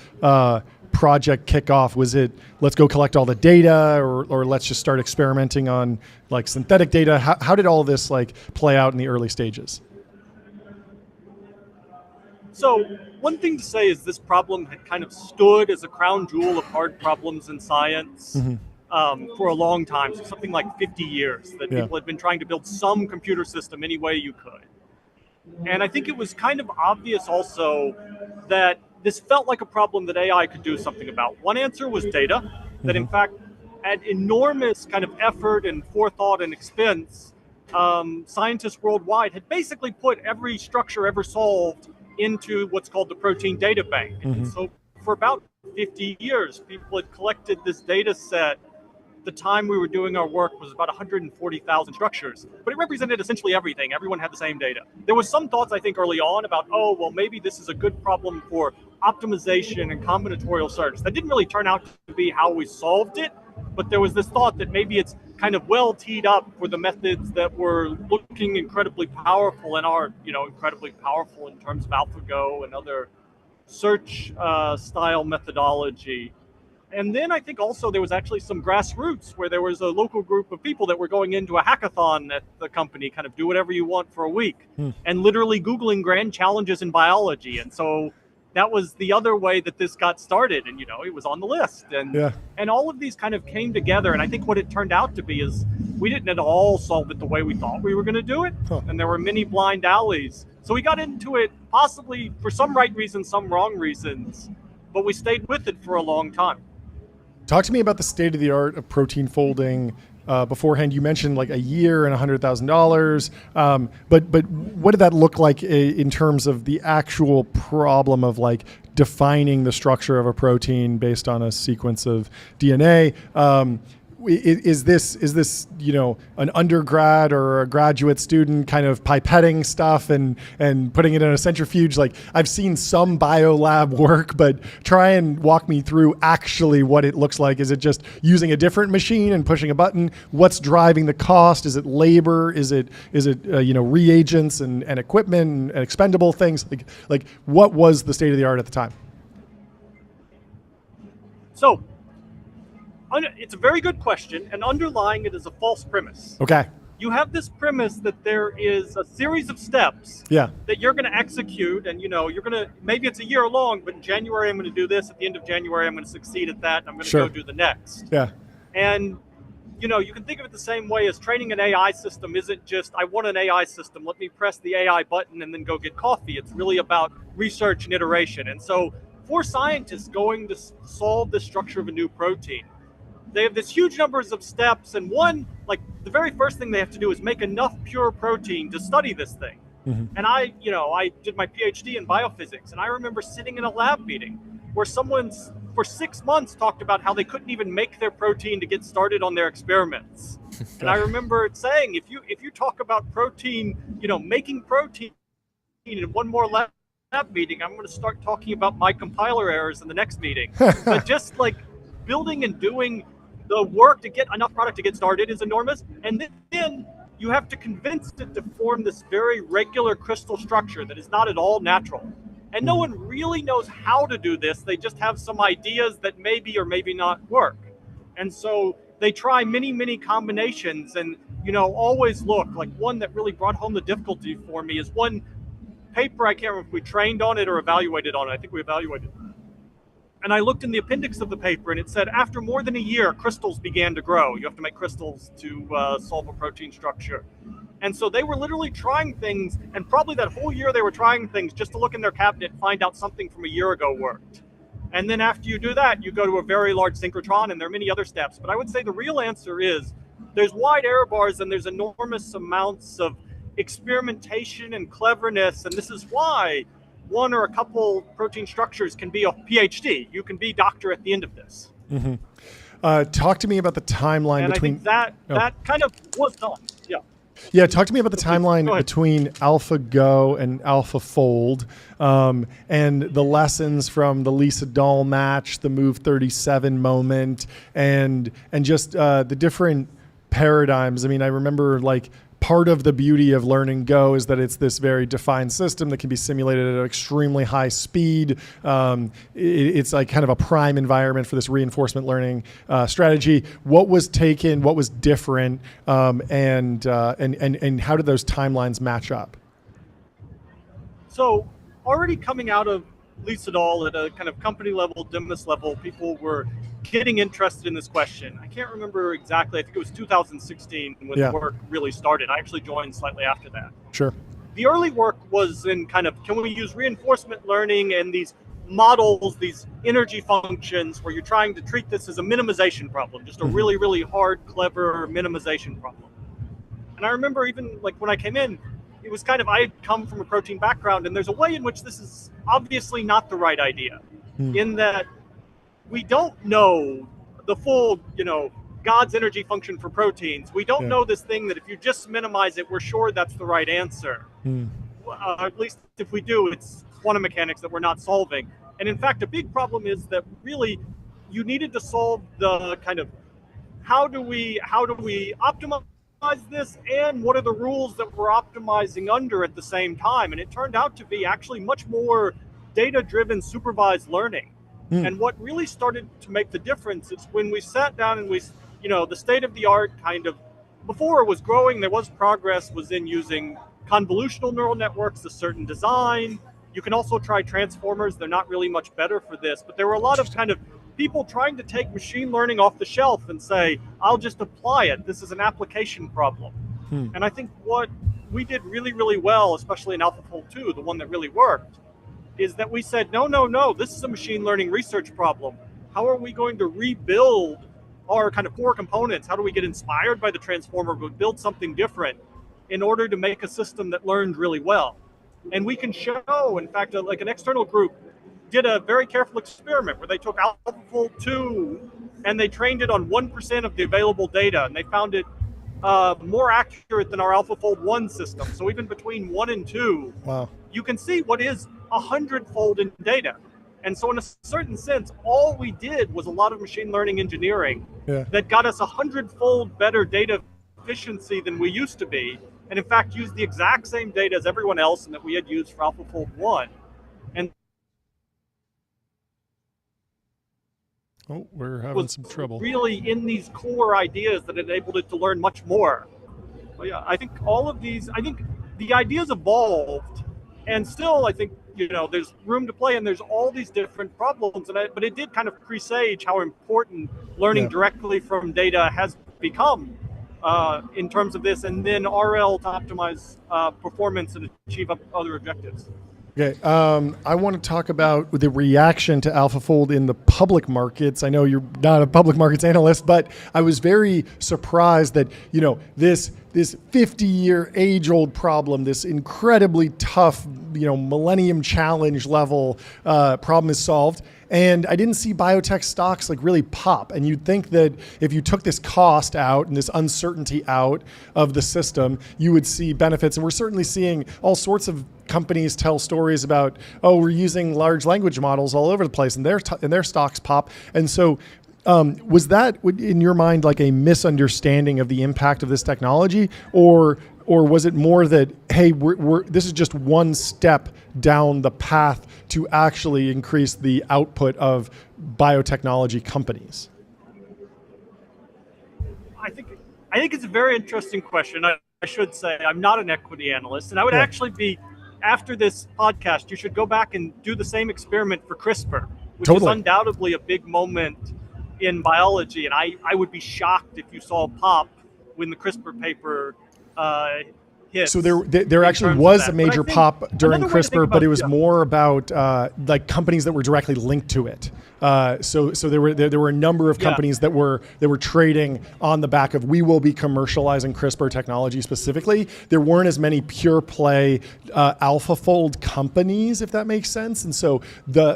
project kick off? Was it, let's go collect all the data, or let's just start experimenting on like synthetic data? How did all this like play out in the early stages? So one thing to say is this problem had kind of stood as a crown jewel of hard problems in science for a long time, so something like 50 years, that people had been trying to build some computer system any way you could. And I think it was kind of obvious also that this felt like a problem that AI could do something about. One answer was data, that in fact, at enormous kind of effort and forethought and expense, scientists worldwide had basically put every structure ever solved into what's called the protein data bank. And so for about 50 years, people had collected this data set. The time we were doing our work was about 140,000 structures, but it represented essentially everything. Everyone had the same data. There was some thoughts, I think, early on about, oh, well, maybe this is a good problem for optimization and combinatorial search. That didn't really turn out to be how we solved it, but there was this thought that maybe it's kind of well teed up for the methods that were looking incredibly powerful and are, incredibly powerful in terms of AlphaGo and other search style methodology. And then I think also there was actually some grassroots where there was a local group of people that were going into a hackathon at the company, kind of do whatever you want for a week, and literally Googling grand challenges in biology. And so that was the other way that this got started. And, it was on the list. And all of these kind of came together. And I think what it turned out to be is we didn't at all solve it the way we thought we were going to do it. And there were many blind alleys. So we got into it possibly for some right reasons, some wrong reasons, but we stayed with it for a long time. Talk to me about the state of the art of protein folding. Beforehand, you mentioned like a year and $100,000. But what did that look like in terms of the actual problem of like defining the structure of a protein based on a sequence of DNA? Is this an undergrad or a graduate student kind of pipetting stuff and putting it in a centrifuge? Like, I've seen some biolab work, but try and walk me through actually what it looks like. Is it just using a different machine and pushing a button? What's driving the cost? Is it labor? Is it reagents and equipment and expendable things? Like what was the state of the art at the time? So it's a very good question, and underlying it is a false premise. Okay. You have this premise that there is a series of steps that you're going to execute, and you're going to, maybe it's a year long, but in January I'm going to do this, at the end of January I'm going to succeed at that, and I'm going to go do the next. Yeah. And you can think of it the same way as training an AI system isn't just, I want an AI system, let me press the AI button and then go get coffee. It's really about research and iteration. And so for scientists going to solve the structure of a new protein, they have this huge numbers of steps, and one, like the very first thing they have to do is make enough pure protein to study this thing. And I did my PhD in biophysics, and I remember sitting in a lab meeting where someone for 6 months talked about how they couldn't even make their protein to get started on their experiments. And I remember saying, if you talk about protein, making protein in one more lab meeting, I'm going to start talking about my compiler errors in the next meeting. But just like building and doing the work to get enough product to get started is enormous. And then you have to convince it to form this very regular crystal structure that is not at all natural. And no one really knows how to do this. They just have some ideas that maybe or maybe not work. And so they try many, many combinations, and, always look. Like, one that really brought home the difficulty for me is one paper, I can't remember if we trained on it or evaluated on it. I think we evaluated. And I looked in the appendix of the paper, and it said after more than a year, crystals began to grow. You have to make crystals to solve a protein structure. And so they were literally trying things, and probably that whole year they were trying things just to look in their cabinet and find out something from a year ago worked. And then after you do that, you go to a very large synchrotron, and there are many other steps. But I would say the real answer is there's wide error bars, and there's enormous amounts of experimentation and cleverness. And this is why one or a couple protein structures can be a PhD. You can be doctor at the end of this. Mm-hmm. Talk to me about the timeline and between. I think that kind of was done. Yeah. Yeah, talk to me about the timeline between AlphaGo and AlphaFold, and the lessons from the Lisa Dahl match, the Move 37 moment, and just the different paradigms. I mean, I remember like part of the beauty of learning Go is that it's this very defined system that can be simulated at an extremely high speed. It's like kind of a prime environment for this reinforcement learning strategy. What was taken? What was different? And how did those timelines match up? So already coming out of Lisa Dahl at a kind of company level, Demis level, people were getting interested in this question. I can't remember exactly. I think it was 2016 when the work really started. I actually joined slightly after that. Sure. The early work was in kind of, can we use reinforcement learning and these models, these energy functions, where you're trying to treat this as a minimization problem, just a really, really hard, clever minimization problem. And I remember even like when I came in, it was kind of, I had come from a protein background, and there's a way in which this is obviously not the right idea, in that we don't know the full, God's energy function for proteins. We don't know this thing that if you just minimize it, we're sure that's the right answer. At least if we do, it's quantum mechanics that we're not solving. And in fact, a big problem is that really you needed to solve the kind of how do we optimize this, and what are the rules that we're optimizing under at the same time. And it turned out to be actually much more data-driven supervised learning. And what really started to make the difference is when we sat down and we, the state of the art kind of, before it was growing, there was progress, was in using convolutional neural networks, a certain design. You can also try transformers. They're not really much better for this, but there were a lot of kind of people trying to take machine learning off the shelf and say, I'll just apply it. This is an application problem. And I think what we did really, really well, especially in AlphaFold 2, the one that really worked, is that we said, no, this is a machine learning research problem. How are we going to rebuild our kind of core components? How do we get inspired by the transformer, but build something different in order to make a system that learned really well? And we can show, in fact, like an external group did a very careful experiment where they took AlphaFold 2 and they trained it on 1% of the available data, and they found it more accurate than our AlphaFold 1 system. So even between 1 and 2, you can see what is 100-fold in data. And so in a certain sense, all we did was a lot of machine learning engineering that got us 100-fold better data efficiency than we used to be. And in fact, used the exact same data as everyone else and that we had used for AlphaFold 1. And we're having some trouble. Really in these core ideas that enabled it to learn much more. But yeah, I think all of these, I think the ideas evolved, and still I think, there's room to play, and there's all these different problems. But it did kind of presage how important learning directly from data has become in terms of this, and then RL to optimize performance and achieve other objectives. Okay, I want to talk about the reaction to AlphaFold in the public markets. I know you're not a public markets analyst, but I was very surprised that, this 50-year age-old problem, this incredibly tough, millennium challenge level problem is solved. And I didn't see biotech stocks like really pop. And you'd think that if you took this cost out and this uncertainty out of the system, you would see benefits. And we're certainly seeing all sorts of companies tell stories about, we're using large language models all over the place, and their stocks pop. And so was that, in your mind, like a misunderstanding of the impact of this technology, or was it more that, hey, this is just one step down the path to actually increase the output of biotechnology companies? I think it's a very interesting question. I should say I'm not an equity analyst, and I would actually be, after this podcast, you should go back and do the same experiment for CRISPR. which is Totally. undoubtedly a big moment in biology. And I would be shocked if you saw a pop when the CRISPR paper hits. So there in actually terms of was that. a But I major think pop during another way to think CRISPR, but about- it was yeah. more about like companies that were directly linked to it. So there were a number of Yeah. companies that were trading on the back of we will be commercializing CRISPR technology specifically. There weren't as many pure play AlphaFold companies, if that makes sense. And so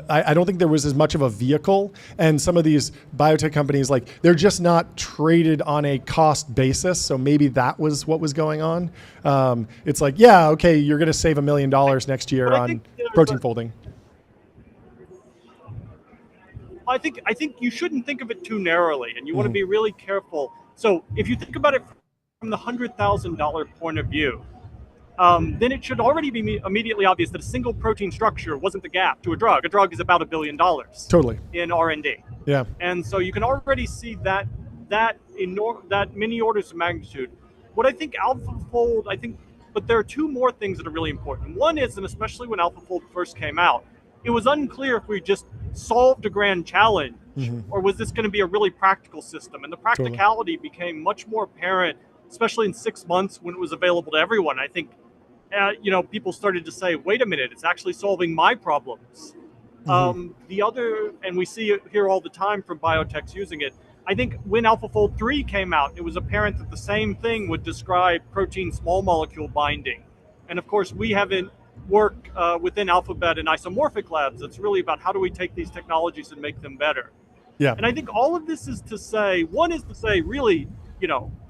I don't think there was as much of a vehicle. And some of these biotech companies, like they're just not traded on a cost basis. So maybe that was what was going on. It's like, yeah, okay, you're going to save $1 million next year But I on think there's protein folding. I think you shouldn't think of it too narrowly, and you want to be really careful. So if you think about it from the $100,000 point of view, then it should already be immediately obvious that a single protein structure wasn't the gap to a drug. A drug is about $1 billion Totally. in R&D, Yeah. and so you can already see that many orders of magnitude. What I think AlphaFold, but there are two more things that are really important. One is, and especially when AlphaFold first came out, it was unclear if we just solved a grand challenge or was this going to be a really practical system. And the practicality became much more apparent, especially in 6 months when it was available to everyone. I think, people started to say, wait a minute, it's actually solving my problems. The other, and we see it here all the time from biotechs using it, I think when AlphaFold 3 came out, it was apparent that the same thing would describe protein small molecule binding. And of course, we haven't worked within Alphabet and isomorphic labs. It's really about how do we take these technologies and make them better. Yeah. And I think all of this is to say, one is to say, really,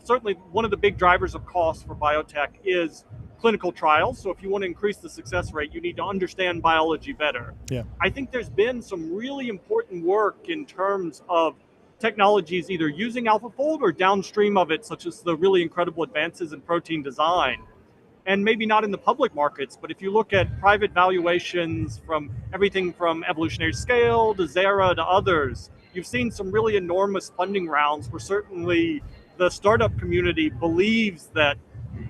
certainly one of the big drivers of cost for biotech is clinical trials. So if you want to increase the success rate, you need to understand biology better. Yeah. I think there's been some really important work in terms of technologies either using AlphaFold or downstream of it, such as the really incredible advances in protein design. And maybe not in the public markets, but if you look at private valuations from everything from Evolutionary Scale to Zara to others, you've seen some really enormous funding rounds where certainly the startup community believes that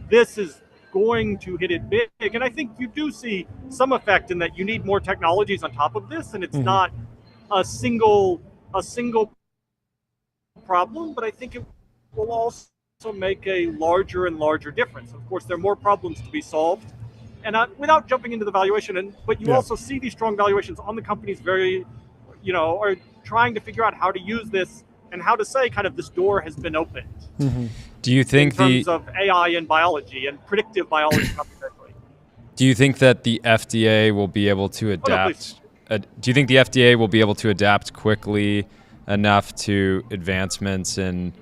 this is going to hit it big. And I think you do see some effect in that you need more technologies on top of this, and it's not a single problem, but I think it will also make a larger and larger difference. Of course, there are more problems to be solved, and without jumping into the valuation, but you also see these strong valuations on the companies are trying to figure out how to use this and how to say kind of this door has been opened. Do you think in terms of AI and biology and predictive biology? Do you think that the FDA will be able to adapt? Do you think the FDA will be able to adapt quickly enough to advancements in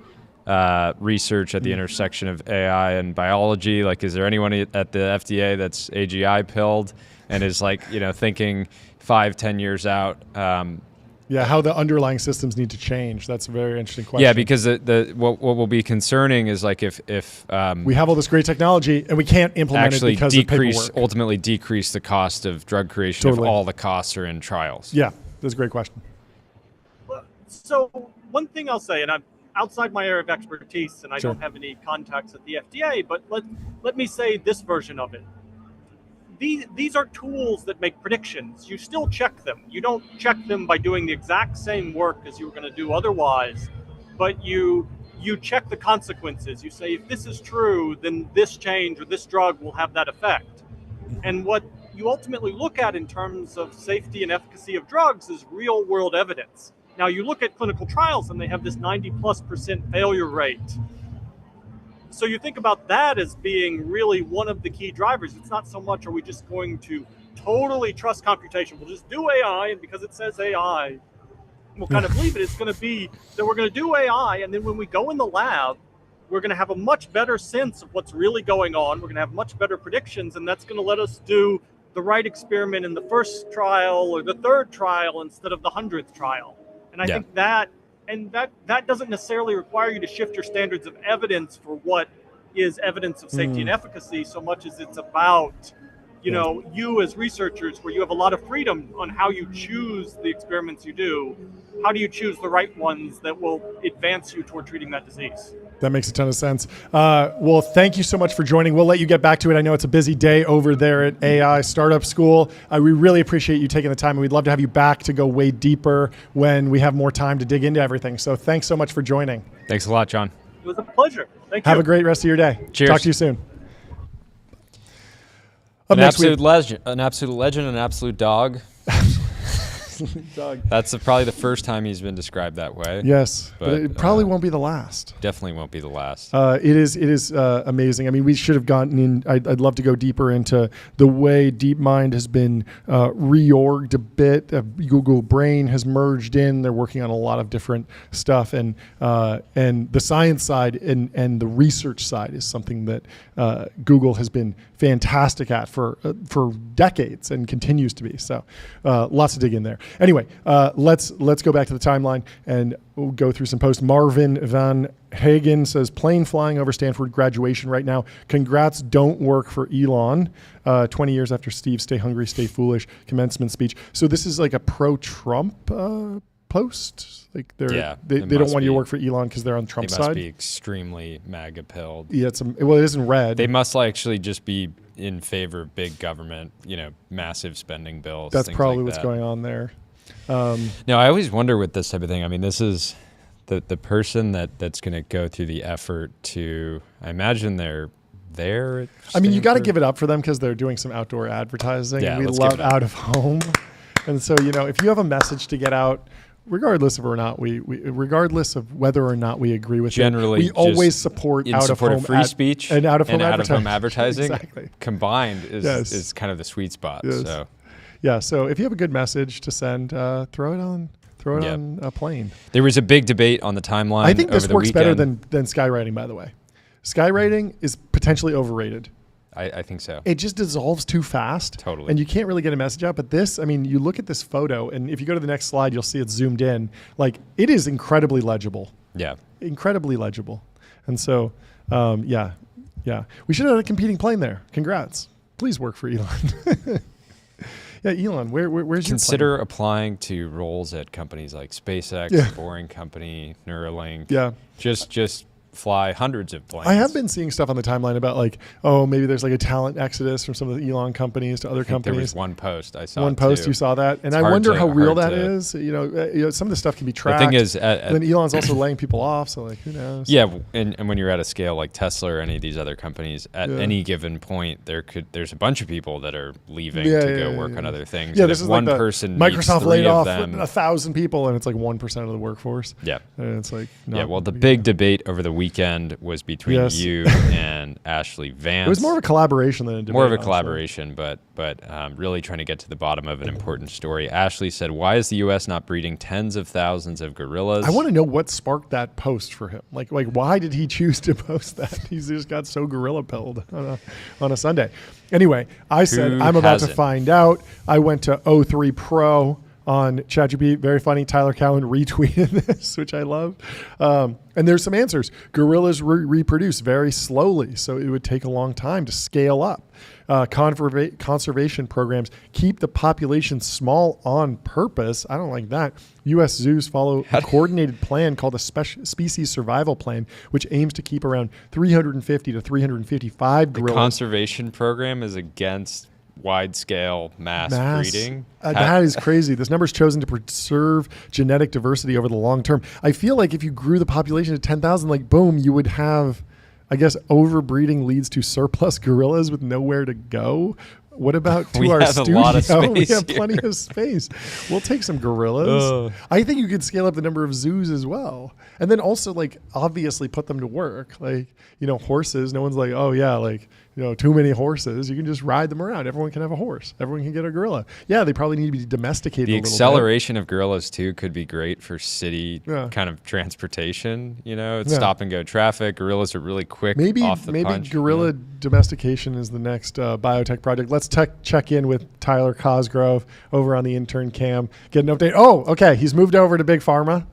research at the intersection of AI and biology? Like, is there anyone at the FDA that's AGI pilled and is thinking 5-10 years out? How the underlying systems need to change. That's a very interesting question. Yeah, because what will be concerning is if we have all this great technology and we can't implement it because of paperwork. Ultimately decrease the cost of drug creation if all the costs are in trials. Yeah, that's a great question. So one thing I'll say, and I'm outside my area of expertise, and I don't have any contacts at the FDA, but let me say this version of it. These are tools that make predictions. You still check them. You don't check them by doing the exact same work as you were going to do otherwise, but you check the consequences. You say, if this is true, then this change or this drug will have that effect. And what you ultimately look at in terms of safety and efficacy of drugs is real world evidence. Now, you look at clinical trials and they have this 90+% failure rate. So you think about that as being really one of the key drivers. It's not so much, are we just going to totally trust computation? We'll just do AI, and because it says AI, we'll kind of leave it. It's going to be that we're going to do AI, and then when we go in the lab, we're going to have a much better sense of what's really going on. We're going to have much better predictions, and that's going to let us do the right experiment in the first trial or the third trial instead of the 100th trial. And I think that doesn't necessarily require you to shift your standards of evidence for what is evidence of safety and efficacy so much as it's about, you as researchers, where you have a lot of freedom on how you choose the experiments you do. How do you choose the right ones that will advance you toward treating that disease? That makes a ton of sense. Well, thank you so much for joining. We'll let you get back to it. I know it's a busy day over there at AI Startup School. We really appreciate you taking the time, and we'd love to have you back to go way deeper when we have more time to dig into everything. So thanks so much for joining. Thanks a lot, John. It was a pleasure. Thank you. Have a great rest of your day. Cheers. Talk to you soon. Up An next, we absolute legend, an absolute dog. Doug. That's probably the first time he's been described that way. Yes, but it probably uh, won't be the last. Definitely won't be the last. It is amazing. I mean, we should have gotten in. I'd love to go deeper into the way DeepMind has been reorged a bit. Google Brain has merged in. They're working on a lot of different stuff, and the science side and the research side is something that Google has been fantastic at for decades and continues to be. So lots to dig in there. Anyway, let's go back to the timeline and we'll go through some posts. Marvin Van Hagen says, plane flying over Stanford graduation right now. Congrats, don't work for Elon. 20 years after Steve's Stay Hungry, Stay Foolish commencement speech. So this is like a pro-Trump post? Like they don't want you to work for Elon because they're on Trump's side? They must be extremely MAGA-pilled. Yeah, it isn't red. They must actually just be in favor of big government, massive spending bills. That's probably like what's that. going on there. No, I always wonder with this type of thing. I mean, this is the person that's going to go through the effort to, I imagine they're there at I mean, you got to Stanford. give it up for them because they're doing some outdoor advertising. Yeah, We let's love give it up. out of home. And so, if you have a message to get out, regardless of regardless of whether or not we agree with Generally, it, we always support in out support of of home free speech and out of home advertising Exactly. combined Yes. is kind of the sweet spot. Yes. So Yeah. So if you have a good message to send, throw it on a plane. there was a big debate on the timeline. I think this over the works better weekend. than skywriting, by the way. Skywriting is potentially overrated. I think so. It just dissolves too fast. Totally. And you can't really get a message out. But this, I mean, you look at this photo, and if you go to the next slide, you'll see it's zoomed in. Like, it is incredibly legible. Yeah. Incredibly legible. And so, yeah. We should have had a competing plane there. Congrats. Please work for Elon. Yeah, Elon, where's Consider applying to roles at companies like SpaceX, Yeah. Boring Company, Neuralink. your plane? Yeah. Just fly hundreds of planes. I have been seeing stuff on the timeline about like, oh, maybe there's like a talent exodus from some of the Elon companies to other I think there was companies. one post I saw. One post too. you saw that, and It's I hard wonder to- how real hard that to- is. Some of the stuff can be The tracked. thing is, and then Elon's also laying people off, so like, who knows? yeah, and when you're at a scale like Tesla or any of these other companies, at Yeah. any given point, there's a bunch of people that are leaving Yeah, to yeah, go yeah, work yeah. on other things. Yeah, and this if is one like the person needs Microsoft three laid of off them, 1,000 people, and it's like 1% of the workforce. Yeah. And it's like, Yeah, well, the big debate over the weekend was between Yes. you and Ashley Vance. It was more of a collaboration than a debate. More of a honestly. collaboration, but really trying to get to the bottom of an important story. Ashley said, "Why is the U.S. not breeding tens of thousands of gorillas?" I want to know what sparked that post for him. Like why did he choose to post that? He's just got so gorilla pilled on a Sunday. Anyway, I said Who I'm about to hasn't? find out. I went to O3 Pro on ChatGPT. Very funny. Tyler Cowan retweeted this, which I love. And there's some answers. Gorillas reproduce very slowly, so it would take a long time to scale up. Conservation programs keep the population small on purpose. I don't like that. U.S. zoos follow a coordinated plan called a species survival plan, which aims to keep around 350 to 355 gorillas. Conservation program is against wide-scale mass breeding. That is crazy. This number is chosen to preserve genetic diversity over the long term. I feel like if you grew the population to 10,000, like boom, you would have, I guess, overbreeding leads to surplus gorillas with nowhere to go. What about to We our have studio? a lot of We space have plenty here. of space. We'll take some gorillas. Ugh. I think you could scale up the number of zoos as well. And then also like obviously put them to work. Like, horses, no one's like, oh yeah, like, too many horses. You can just ride them around. Everyone can have a horse. Everyone can get a gorilla. Yeah, they probably need to be domesticated The a little acceleration of gorillas too could be great for city Yeah. kind of transportation. It's Yeah. stop and go traffic. Gorillas are really quick bit. off the Maybe punch. gorilla domestication is the next biotech project. Let's check in with Tyler Cosgrove over on the intern cam. Get an update. Oh, okay. He's moved over to Big Pharma.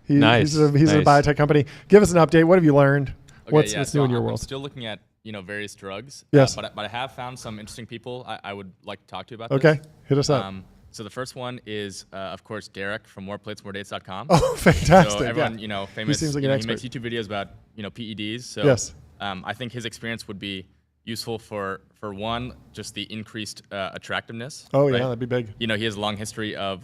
Nice, He's at a nice. biotech company. Give us an update. What have you learned? Okay, What's yeah, new in your I'm world? still looking at various drugs. Yes. But I have found some interesting people I would like to talk to you about. Okay, This. hit us up. So the first one is, of course, Derek from moreplatesmoredates.com. Oh, fantastic. So everyone, yeah. Famous. He seems like you an know, expert. he makes YouTube videos about, PEDs. So Yes. I think his experience would be useful for one, just the increased attractiveness. Oh, right? yeah, that'd be big. He has a long history of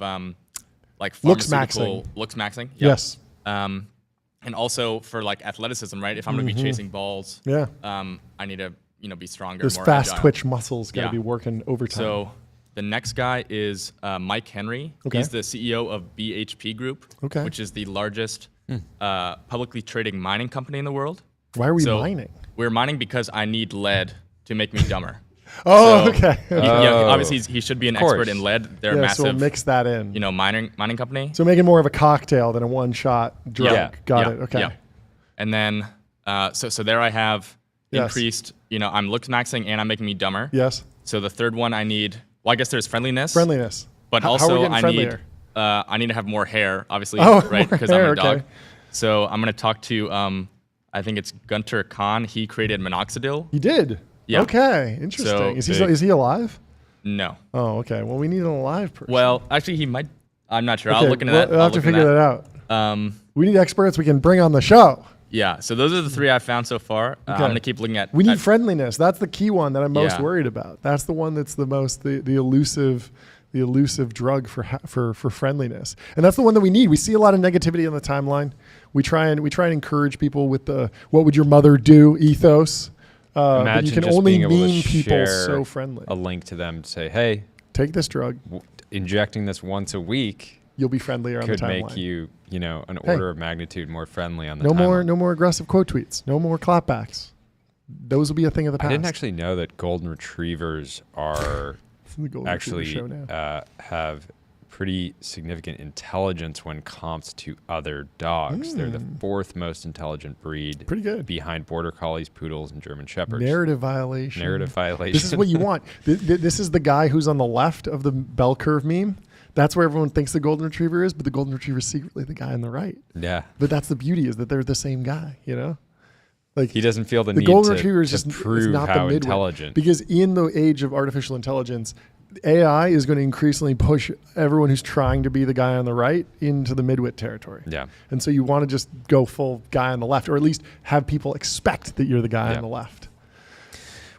like Looks pharmaceutical maxing. looks maxing. Yep. Yes. And also for like athleticism, right? If I'm going to be chasing balls, Yeah. I need to be stronger, Those more fast agile. twitch muscles got to Yeah. be working overtime. So the next guy is Mike Henry. Okay. He's the CEO of BHP Group, Okay. which is the largest publicly trading mining company in the world. Why are we So mining? We're mining because I need lead to make me dumber. Oh, So, okay. Obviously he should be an course. expert in lead. They're a Yeah, massive, so we'll mix that in. mining company. So make it more of a cocktail than a one-shot drug. Yeah. Got Yeah. it. Okay. Yeah. And then, so there I have Yes. increased, I'm looks maxing and I'm making me dumber. Yes. So the third one I need, I guess there's friendliness. Friendliness. But How are we also getting I friendlier? need to have more hair, obviously, Oh, right? more Because hair, I'm a dog. okay. So I'm going to talk to, I think it's Gunter Kahn. He created minoxidil. He did. Yeah. Okay. Interesting. So is he alive? No. Oh, okay. Well, we need an alive person. Well, actually, he might. I'm not sure. Okay, I'll look into that. We'll have to figure that out. We need experts we can bring on the show. Yeah. So those are the three I've found so far. I'm going to keep looking at. We need friendliness. That's the key one that I'm most Yeah. worried about. That's the one that's the most the elusive drug for friendliness, and that's the one that we need. We see a lot of negativity on the timeline. We try and encourage people with the "What would your mother do?" ethos. But Imagine you can just only being able to mean people share so friendly. a link to them to say, hey, Take this drug. injecting this once a week You'll be friendlier on the could timeline. make you, an order of magnitude more friendly on the no timeline. more aggressive quote tweets. No more clapbacks. Those will be a thing of the past. I didn't actually know that golden retrievers are It's the Golden Retriever actually show now. have pretty significant intelligence when comped to other dogs. They're the fourth most intelligent breed. Pretty good. Behind border collies, poodles, and German shepherds. Narrative violation. Narrative violation. This is what you want. This is the guy who's on the left of the bell curve meme. That's where everyone thinks the golden retriever is, but the golden retriever is secretly the guy on the right. Yeah. But that's the beauty, is that they're the same guy, Like He doesn't feel the the need golden to, retriever is to just is prove not how the midwit. intelligent. Because in the age of artificial intelligence, AI is going to increasingly push everyone who's trying to be the guy on the right into the midwit territory. Yeah. And so you want to just go full guy on the left, or at least have people expect that you're the guy Yeah. on the left.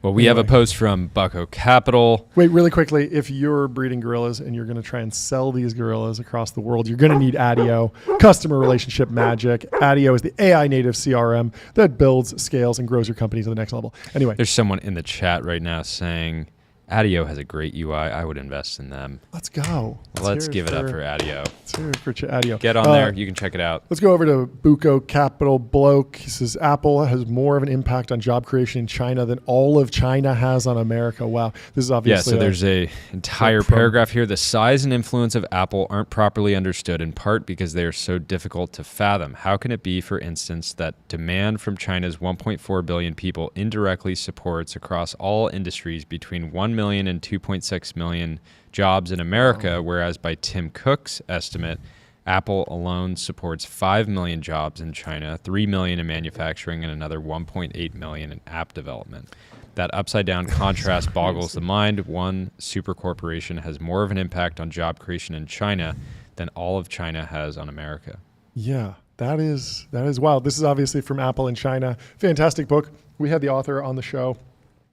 Well, we have a Anyway. post from Bucko Capital. Wait, really quickly, if you're breeding gorillas and you're going to try and sell these gorillas across the world, you're going to need ADIO, customer relationship magic. ADIO is the AI native CRM that builds, scales, and grows your company to the next level. Anyway, There's someone in the chat right now saying, ADIO has a great UI. I would invest in them. let's go. Let's give it up for ADIO. Let's hear it for ADIO. Get on there. You can check it out. Let's go over to Bucco Capital Bloke. He says Apple has more of an impact on job creation in China than all of China has on America. Wow. This is Yeah, obviously so there's a entire from- paragraph here. The size and influence of Apple aren't properly understood, in part because they are so difficult to fathom. How can it be, for instance, that demand from China's 1.4 billion people indirectly supports across all industries between 1 million and 2.6 million jobs in America, whereas by Tim Cook's estimate, Apple alone supports 5 million jobs in China, 3 million in manufacturing, and another 1.8 million in app development. That upside-down contrast boggles the mind. One super corporation has more of an impact on job creation in China than all of China has on America. Yeah, that is wild. This is obviously from Apple in China. Fantastic book. We had the author on the show,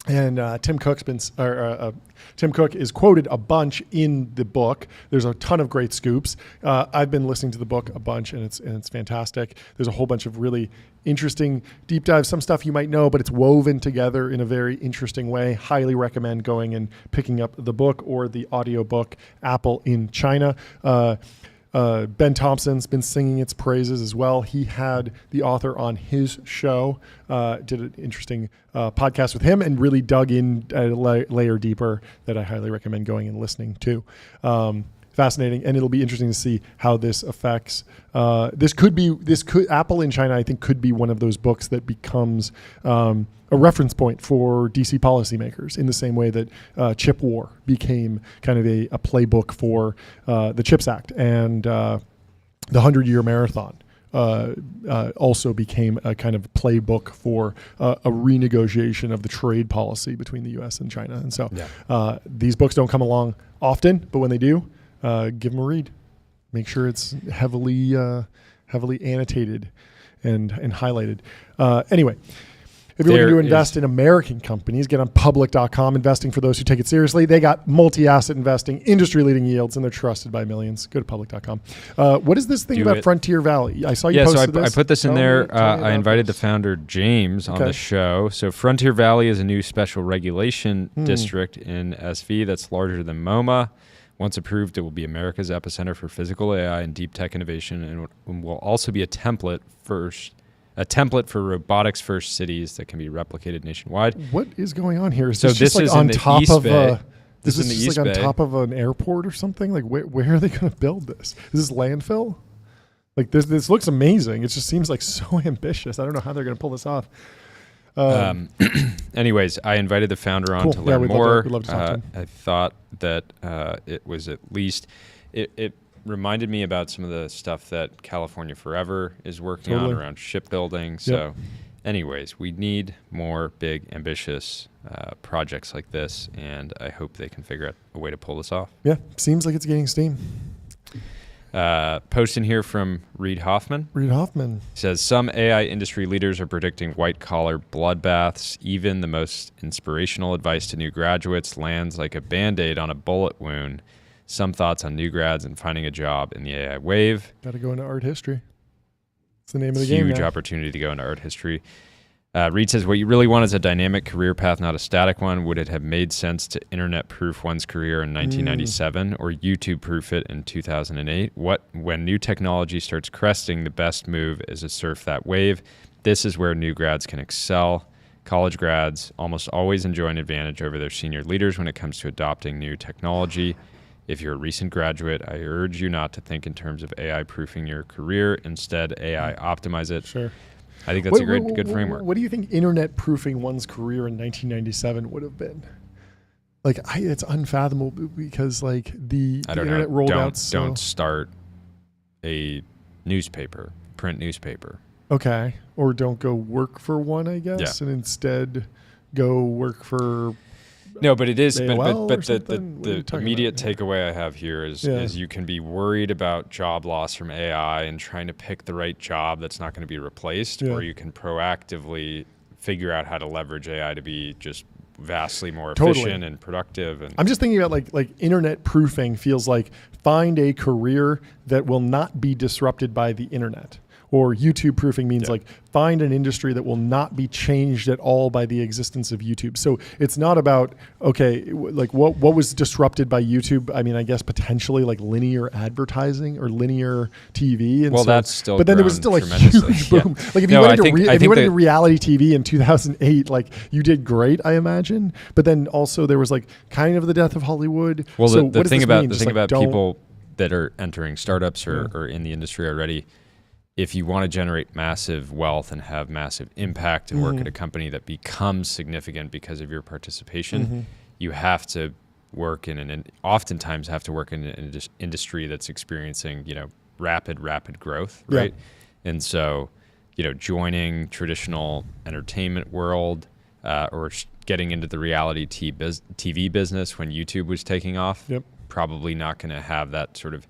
and Tim Cook is quoted a bunch in the book. There's a ton of great scoops. I've been listening to the book a bunch, and it's fantastic. There's a whole bunch of really interesting deep dives. Some stuff you might know, but it's woven together in a very interesting way. Highly recommend going and picking up the book or the audio book, Apple in China. Ben Thompson's been singing its praises as well. He had the author on his show, did an interesting podcast with him, and really dug in a layer deeper that I highly recommend going and listening to. Fascinating, and it'll be interesting to see how this affects. Apple in China, I think, could be one of those books that becomes a reference point for DC policymakers, in the same way that Chip War became kind of a playbook for the CHIPS Act, and the 100-year marathon also became a kind of playbook for a renegotiation of the trade policy between the U.S. and China. And so these books don't come along often, but when they do, give them a read. Make sure it's heavily annotated and highlighted. Anyway, if you're looking to invest in American companies, get on public.com, investing for those who take it seriously. They got multi-asset investing, industry-leading yields, and they're trusted by millions. Go to public.com. What is this thing about Frontier Valley? I saw you posted this. I put this in there. I invited the founder, James, on the show. So Frontier Valley is a new special regulation district in SV that's larger than MoMA. Once approved, it will be America's epicenter for physical AI and deep tech innovation, and will also be a template for robotics first cities that can be replicated nationwide. What is going on here? Is so this just is like on in top the East of Bay. This is just like on top of an airport or something? Like where are they going to build this? Is this landfill? Like this looks amazing. It just seems like so ambitious. I don't know how they're going to pull this off. Anyways, I invited the founder on to learn more. We'd love to talk to him. I thought that it was at least it reminded me about some of the stuff that California Forever is working on around shipbuilding. So anyways, we need more big, ambitious projects like this, and I hope they can figure out a way to pull this off. Yeah, seems like it's gaining steam. Post in here from Reid Hoffman. Reid Hoffman says, some AI industry leaders are predicting white-collar bloodbaths. Even the most inspirational advice to new graduates lands like a Band-Aid on a bullet wound. Some thoughts on new grads and finding a job in the AI wave. Got to go into art history. It's the name of the game. Huge opportunity to go into art history. Reid says, what you really want is a dynamic career path, not a static one. Would it have made sense to internet-proof one's career in 1997 or YouTube-proof it in 2008? When new technology starts cresting, the best move is to surf that wave. This is where new grads can excel. College grads almost always enjoy an advantage over their senior leaders when it comes to adopting new technology. If you're a recent graduate, I urge you not to think in terms of AI-proofing your career. Instead, AI optimize it. Sure. I think that's a good framework. What do you think internet proofing one's career in 1997 would have been? Like, it's unfathomable because like the internet rolled out. Don't start a print newspaper. Okay, or don't go work for one, I guess, and instead go work for. No, but it is. AOL but the immediate takeaway I have here is you can be worried about job loss from AI and trying to pick the right job that's not going to be replaced, or you can proactively figure out how to leverage AI to be just vastly more efficient and productive. And I'm just thinking about like internet proofing feels like find a career that will not be disrupted by the internet. Or YouTube proofing means like find an industry that will not be changed at all by the existence of YouTube. So it's not about, like what was disrupted by YouTube? I mean, I guess potentially like linear advertising or linear TV. And that's still. But then there was still a huge boom. Like if you went into reality TV in 2008, like you did great, I imagine. But then also there was like kind of the death of Hollywood. Well, the thing about people that are entering startups or in the industry already. If you want to generate massive wealth and have massive impact and work at a company that becomes significant because of your participation, you have to work oftentimes have to work in an industry that's experiencing, rapid growth, right? And so, joining traditional entertainment world or getting into the reality TV business when YouTube was taking off, probably not going to have that sort of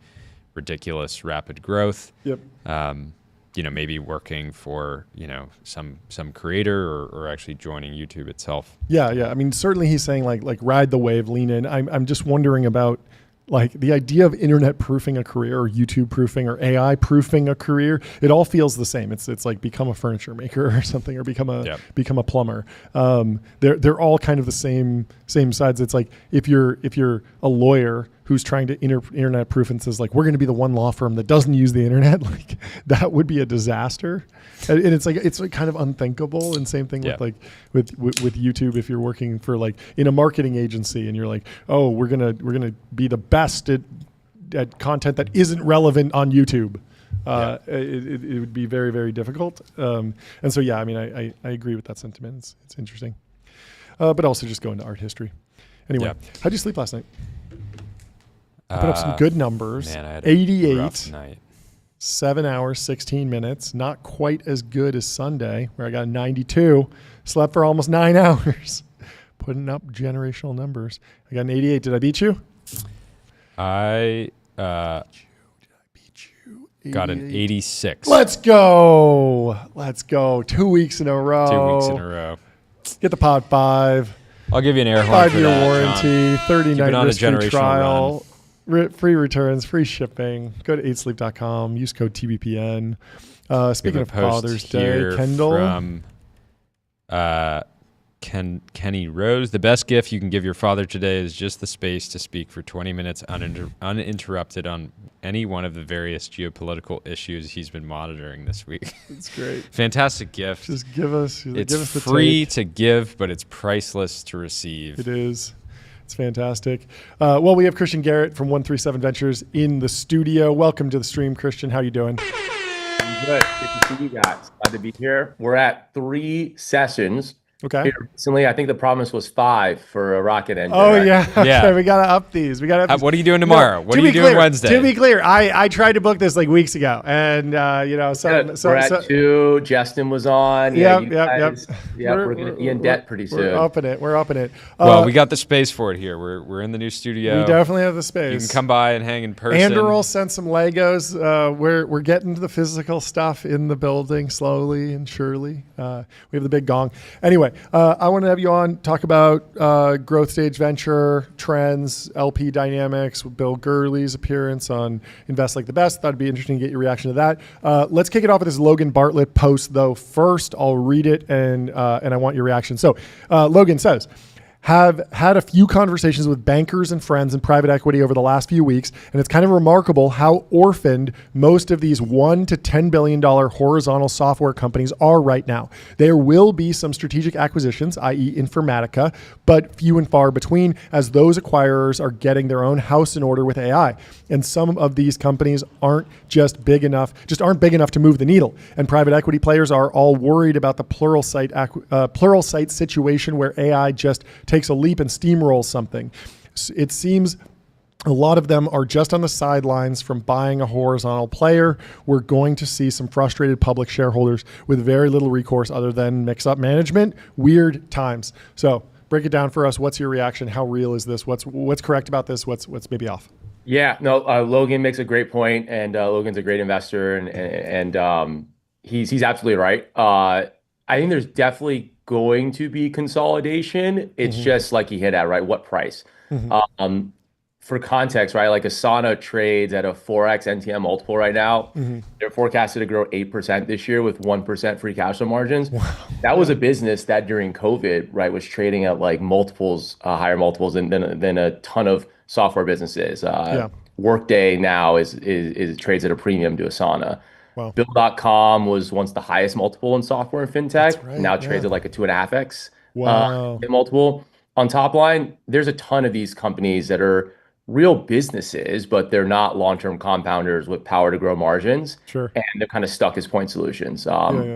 ridiculous rapid growth. Maybe working for some creator or actually joining YouTube itself. I mean, certainly he's saying like ride the wave, lean in. I'm just wondering about like the idea of internet proofing a career or YouTube proofing or AI proofing a career. It all feels the same. It's like become a furniture maker or something, or become a plumber. They're all kind of the same sides. It's like if you're a lawyer who's trying to internet proof and says like, we're going to be the one law firm that doesn't use the internet, like that would be a disaster. And it's like kind of unthinkable. And same thing with YouTube. If you're working for like in a marketing agency and you're like, oh, we're going to be the best at content that isn't relevant on YouTube. It would be very, very difficult. And so, I mean, I agree with that sentiment. It's interesting. But also just go into art history. Anyway, how'd you sleep last night? I put up some good numbers. Man, I had 88, a rough night. 7 hours, 16 minutes. Not quite as good as Sunday, where I got a 92. Slept for almost 9 hours. Putting up generational numbers. I got an 88. Did I beat you? I got an 86. Let's go. 2 weeks in a row. 2 weeks in a row. Get the pod 5. I'll give you an air horn for 5-year that, warranty, John. 39 on a risk-free generational trial, free returns, free shipping. Go to 8sleep.com. Use code TBPN. Speaking of Father's Day, Kendall. From Kenny Rose. The best gift you can give your father today is just the space to speak for 20 minutes uninterrupted on any one of the various geopolitical issues he's been monitoring this week. It's great. Fantastic gift. Just give us. It's give us the free take. to give, but it's priceless to receive. It is. It's fantastic. Well, we have Christian Garrett from 137 Ventures in the studio. Welcome to the stream, Christian. How you doing? I'm good. Good to see you guys. Glad to be here. We're at 3 sessions. Okay. Here recently, I think the promise was 5 for a rocket engine. Oh, right? yeah. Okay, Yeah. we got to up these. What are you doing tomorrow? What to are you be doing clear, Wednesday? To be clear, I tried to book this like weeks ago. And, We're at 2. Justin was on. Yep. Yeah, we're going to be in debt pretty soon. We're upping it. Well, we got the space for it here. We're in the new studio. We definitely have the space. You can come by and hang in person. Andrew sent some Legos. We're getting to the physical stuff in the building slowly and surely. We have the big gong. Anyway, I want to have you on, talk about growth stage venture trends, LP dynamics, Bill Gurley's appearance on Invest Like the Best. Thought it'd be interesting to get your reaction to that. Let's kick it off with this Logan Bartlett post, though. First, I'll read it and I want your reaction. So Logan says, have had a few conversations with bankers and friends in private equity over the last few weeks, and it's kind of remarkable how orphaned most of these $1 to $10 billion horizontal software companies are right now. There will be some strategic acquisitions, i.e. Informatica, but few and far between as those acquirers are getting their own house in order with AI. And some of these companies aren't big enough to move the needle. And private equity players are all worried about the Pluralsight situation where AI just takes a leap and steamrolls something. It seems a lot of them are just on the sidelines from buying a horizontal player. We're going to see some frustrated public shareholders with very little recourse other than mix-up management. Weird times. So break it down for us. What's your reaction? How real is this? What's correct about this? What's maybe off? Yeah, no, Logan makes a great point, and Logan's a great investor, and he's absolutely right. I think there's definitely going to be consolidation. It's just like he hit at, right? What price? For context, right? Like Asana trades at a 4x NTM multiple right now. They're forecasted to grow 8% this year with 1% free cash flow margins. Wow. That was a business that during COVID, right, was trading at like multiples, higher multiples than a ton of software businesses. Workday now is trades at a premium to Asana. Wow. Bill.com was once the highest multiple in software and fintech. Right, now trades at like a 2.5x multiple. On top line, there's a ton of these companies that are real businesses, but they're not long-term compounders with power to grow margins. Sure. And they're kind of stuck as point solutions.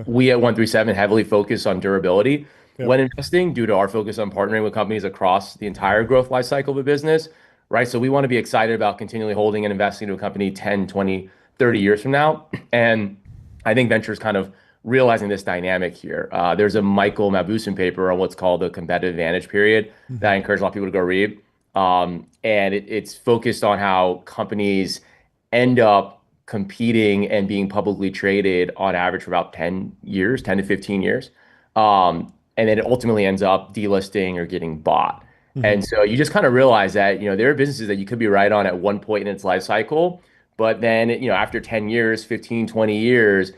We at 137 heavily focus on durability when investing due to our focus on partnering with companies across the entire growth life cycle of a business, right? So we want to be excited about continually holding and investing into a company 10, 20, 30 years from now. And I think venture is kind of realizing this dynamic here. There's a Michael Mabusin paper on what's called the competitive advantage period that I encourage a lot of people to go read. And it's focused on how companies end up competing and being publicly traded on average for about 10 to 15 years. And then it ultimately ends up delisting or getting bought. And so you just kind of realize that, there are businesses that you could be right on at one point in its life cycle, but then, after 10 years, 15, 20 years,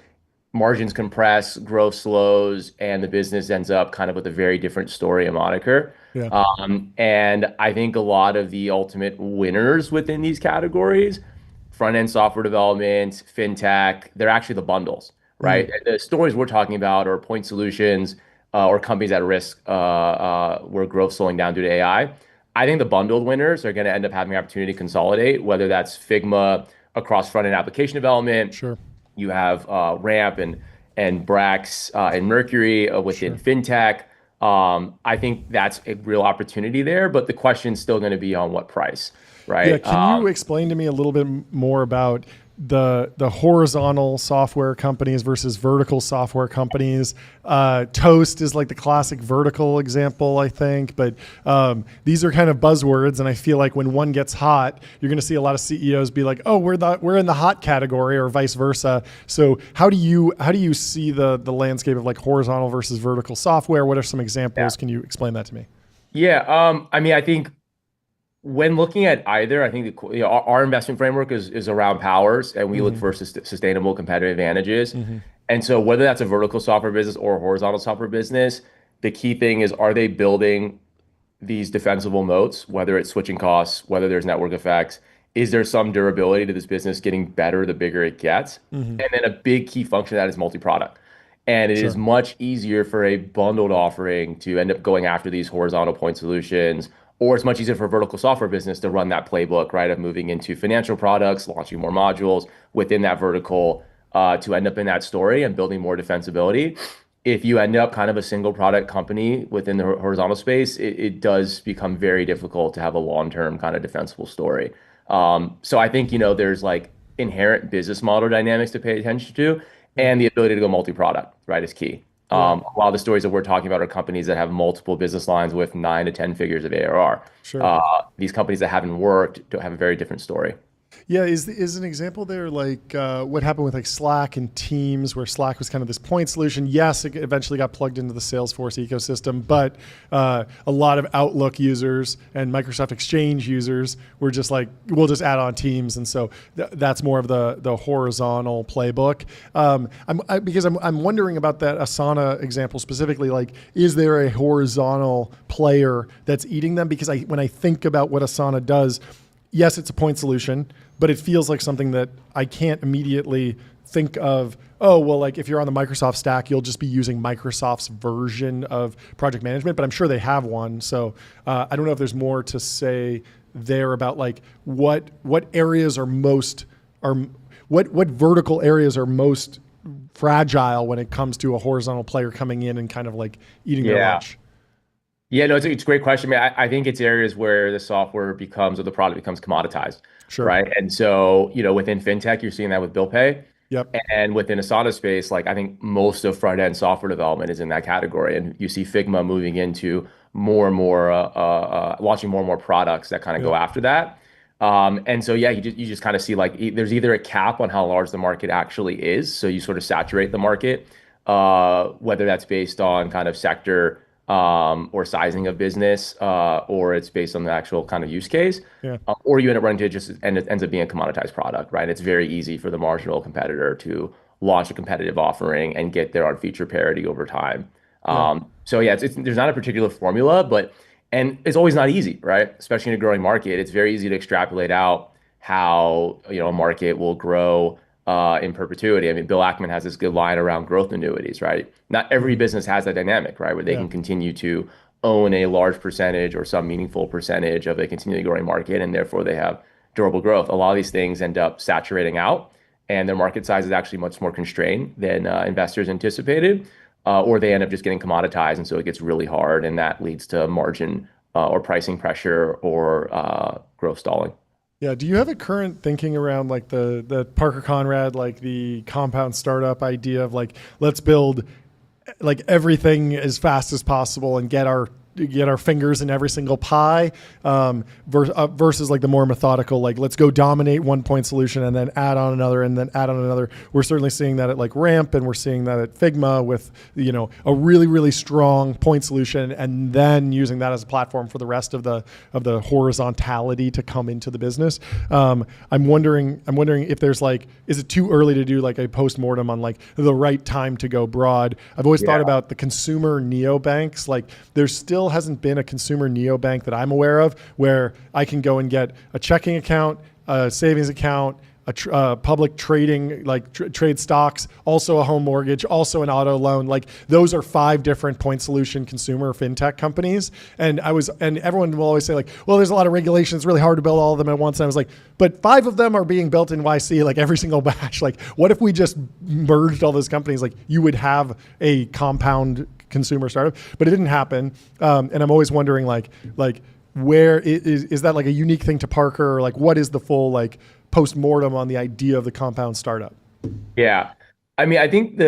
margins compress, growth slows, and the business ends up kind of with a very different story and moniker. Yeah. And I think a lot of the ultimate winners within these categories, front-end software development, fintech, they're actually the bundles, right? The stories we're talking about are point solutions or companies at risk where growth's slowing down due to AI. I think the bundled winners are going to end up having the opportunity to consolidate, whether that's Figma across front-end application development. Sure. You have Ramp and Brax and Mercury within fintech. I think that's a real opportunity there, but the question's still going to be on what price, right? Yeah, can you explain to me a little bit more about the horizontal software companies versus vertical software companies. Toast is like the classic vertical example, I think. But these are kind of buzzwords, and I feel like when one gets hot, you're going to see a lot of CEOs be like, "Oh, we're in the hot category," or vice versa. So how do you see the landscape of like horizontal versus vertical software? What are some examples? Can you explain that to me? Yeah, I mean, I think when looking at either, I think our investment framework is around powers, and we look for sustainable competitive advantages. And so whether that's a vertical software business or a horizontal software business, the key thing is, are they building these defensible moats, whether it's switching costs, whether there's network effects, is there some durability to this business getting better the bigger it gets? And then a big key function of that is multi-product. And it is much easier for a bundled offering to end up going after these horizontal point solutions, or it's much easier for a vertical software business to run that playbook, right, of moving into financial products, launching more modules within that vertical, to end up in that story and building more defensibility. If you end up kind of a single product company within the horizontal space, it does become very difficult to have a long-term kind of defensible story. So I think, there's like inherent business model dynamics to pay attention to, and the ability to go multi-product, right, is key. A lot of the stories that we're talking about are companies that have multiple business lines with 9 to 10 figures of ARR. These companies that haven't worked don't have a very different story. Yeah, is an example there like what happened with like Slack and Teams, where Slack was kind of this point solution. Yes, it eventually got plugged into the Salesforce ecosystem, but a lot of Outlook users and Microsoft Exchange users were just like, we'll just add on Teams, and so that's more of the horizontal playbook. Because I'm wondering about that Asana example specifically. Like, is there a horizontal player that's eating them? Because when I think about what Asana does, yes, it's a point solution, but it feels like something that I can't immediately think of, oh, well, like if you're on the Microsoft stack, you'll just be using Microsoft's version of project management, but I'm sure they have one. So I don't know if there's more to say there about like what areas are what vertical areas are most fragile when it comes to a horizontal player coming in and kind of like eating their lunch. Yeah, no, it's a great question. I mean, I think it's areas where the software becomes, or the product becomes commoditized, right? And so, within fintech, you're seeing that with bill pay. And within Asana space, like I think most of front-end software development is in that category. And you see Figma moving into more and more, launching more and more products that kind of go after that. And so, you just kind of see like there's either a cap on how large the market actually is. So you sort of saturate the market, whether that's based on kind of sector, or sizing of business, or it's based on the actual kind of use case, or you end up running to and it ends up being a commoditized product, right? It's very easy for the marginal competitor to launch a competitive offering and get there on feature parity over time. So there's not a particular formula, and it's always not easy, right? Especially in a growing market, it's very easy to extrapolate out how a market will grow in perpetuity. I mean, Bill Ackman has this good line around growth annuities, right? Not every business has that dynamic, right? Where they can continue to own a large percentage or some meaningful percentage of a continually growing market, and therefore they have durable growth. A lot of these things end up saturating out, and their market size is actually much more constrained than investors anticipated, or they end up just getting commoditized, and so it gets really hard, and that leads to margin or pricing pressure or growth stalling. Yeah. Do you have a current thinking around like the Parker Conrad, like the compound startup idea of like, let's build like everything as fast as possible and get our fingers in every single pie, versus like the more methodical, like let's go dominate one point solution and then add on another and then add on another. We're certainly seeing that at like Ramp, and we're seeing that at Figma with, a really, really strong point solution, and then using that as a platform for the rest of the horizontality to come into the business. I'm wondering if there's like, is it too early to do like a post-mortem on like the right time to go broad? I've always thought about the consumer neobanks. Like there's still hasn't been a consumer neobank that I'm aware of where I can go and get a checking account, a savings account, a public trading, like trade stocks, also a home mortgage, also an auto loan. Like those are 5 different point solution consumer fintech companies. And everyone will always say like, well, there's a lot of regulations. It's really hard to build all of them at once. And I was like, but 5 of them are being built in YC, like every single batch. Like what if we just merged all those companies? Like you would have a compound consumer startup, but it didn't happen. And I'm always wondering like, where is that like a unique thing to Parker? Or like what is the full like post-mortem on the idea of the compound startup? Yeah. I mean, I think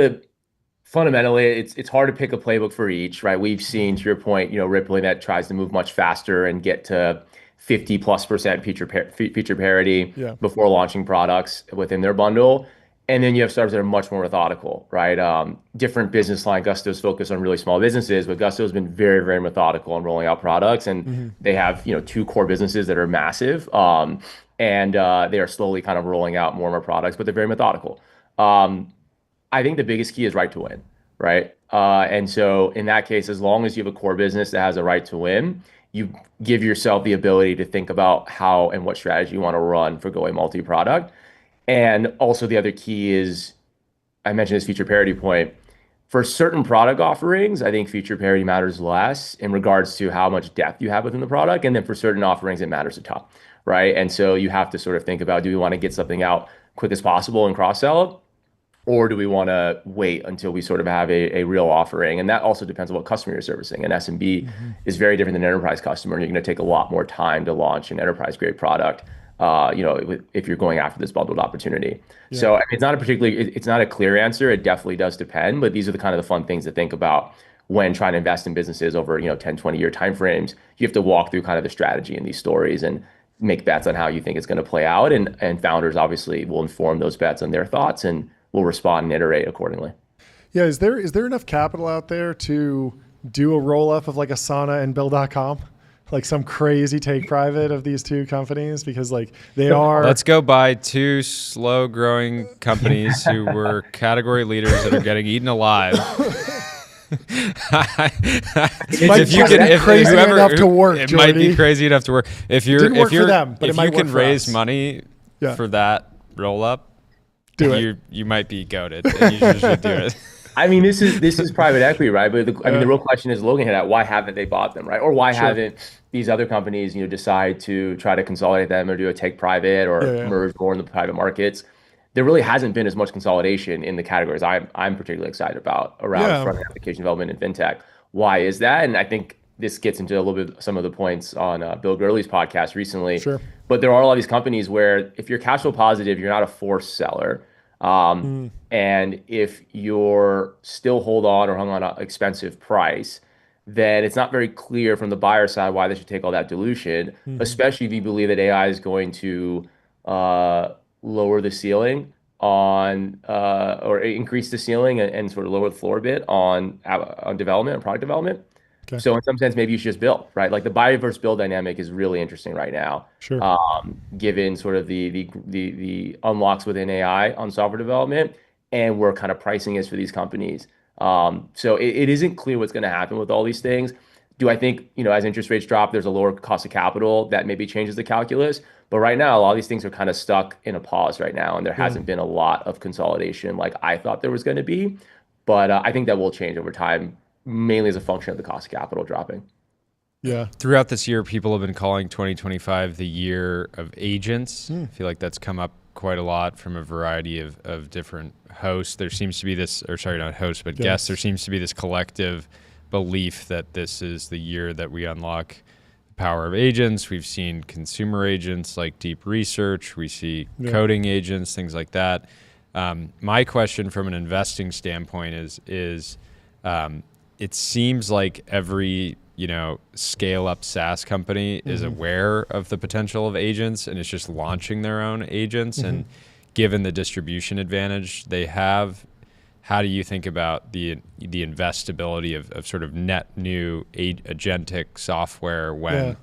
fundamentally it's hard to pick a playbook for each, right? We've seen, to your point, Rippling that tries to move much faster and get to 50+% feature parity before launching products within their bundle. And then you have startups that are much more methodical, right? Different business line. Gusto's focused on really small businesses, but Gusto's been very, very methodical in rolling out products. And they have, 2 core businesses that are massive. And they are slowly kind of rolling out more and more products, but they're very methodical. I think the biggest key is right to win, right? And so in that case, as long as you have a core business that has a right to win, you give yourself the ability to think about how and what strategy you want to run for going multi-product. And also the other key is, I mentioned this feature parity point. For certain product offerings, I think feature parity matters less in regards to how much depth you have within the product. And then for certain offerings, it matters a ton, right? And so you have to sort of think about, do we want to get something out quick as possible and cross-sell it? Or do we want to wait until we sort of have a real offering? And that also depends on what customer you're servicing. An SMB is very different than an enterprise customer. And you're going to take a lot more time to launch an enterprise-grade product, if you're going after this bundled opportunity. Yeah. So it's not a clear answer. It definitely does depend. But these are the kind of the fun things to think about when trying to invest in businesses over 10, 20-year timeframes. You have to walk through kind of the strategy in these stories and make bets on how you think it's going to play out. And founders obviously will inform those bets on their thoughts and will respond and iterate accordingly. Yeah, is there enough capital out there to do a roll-up of like Asana and Bill.com? Like some crazy take private of these 2 companies? Because like they are... Let's go buy 2 slow-growing companies who were category leaders that are getting eaten alive. If you can, crazy enough to work, it might be crazy enough to work. If you can raise us. Money for that roll-up, you might be goated, and you should do it. I mean, this is private equity, right? But the real question is, Logan hit at, why haven't they bought them, right? Or why haven't these other companies, decide to try to consolidate them or do a take private or merge more in the private markets? There really hasn't been as much consolidation in the categories I'm particularly excited about around front-end application development and fintech. Why is that? And I think this gets into a little bit some of the points on Bill Gurley's podcast recently. Sure. But there are a lot of these companies where if you're cash flow positive, you're not a forced seller. And if you're still hold on or hung on an expensive price, then it's not very clear from the buyer side why they should take all that dilution, especially if you believe that AI is going to lower the ceiling on or increase the ceiling and sort of lower the floor a bit on development and product development. Okay. So in some sense, maybe you should just build, right? Like the buy versus build dynamic is really interesting right now. Sure. Given sort of the unlocks within AI on software development and where kind of pricing is for these companies. So it isn't clear what's going to happen with all these things. Do I think, as interest rates drop, there's a lower cost of capital that maybe changes the calculus? But right now, a lot of these things are kind of stuck in a pause right now, and there hasn't been a lot of consolidation like I thought there was going to be. But I think that will change over time, mainly as a function of the cost of capital dropping. Yeah. Throughout this year, people have been calling 2025 the year of agents. I feel like that's come up quite a lot from a variety of different hosts. There seems to be this, or sorry, not hosts, but guests. There seems to be this collective belief that this is the year that we unlock the power of agents. We've seen consumer agents like deep research. We see coding agents, things like that. My question from an investing standpoint is it seems like every scale up SaaS company is aware of the potential of agents and is just launching their own agents. And given the distribution advantage they have, how do you think about the investability of sort of net new agentic software when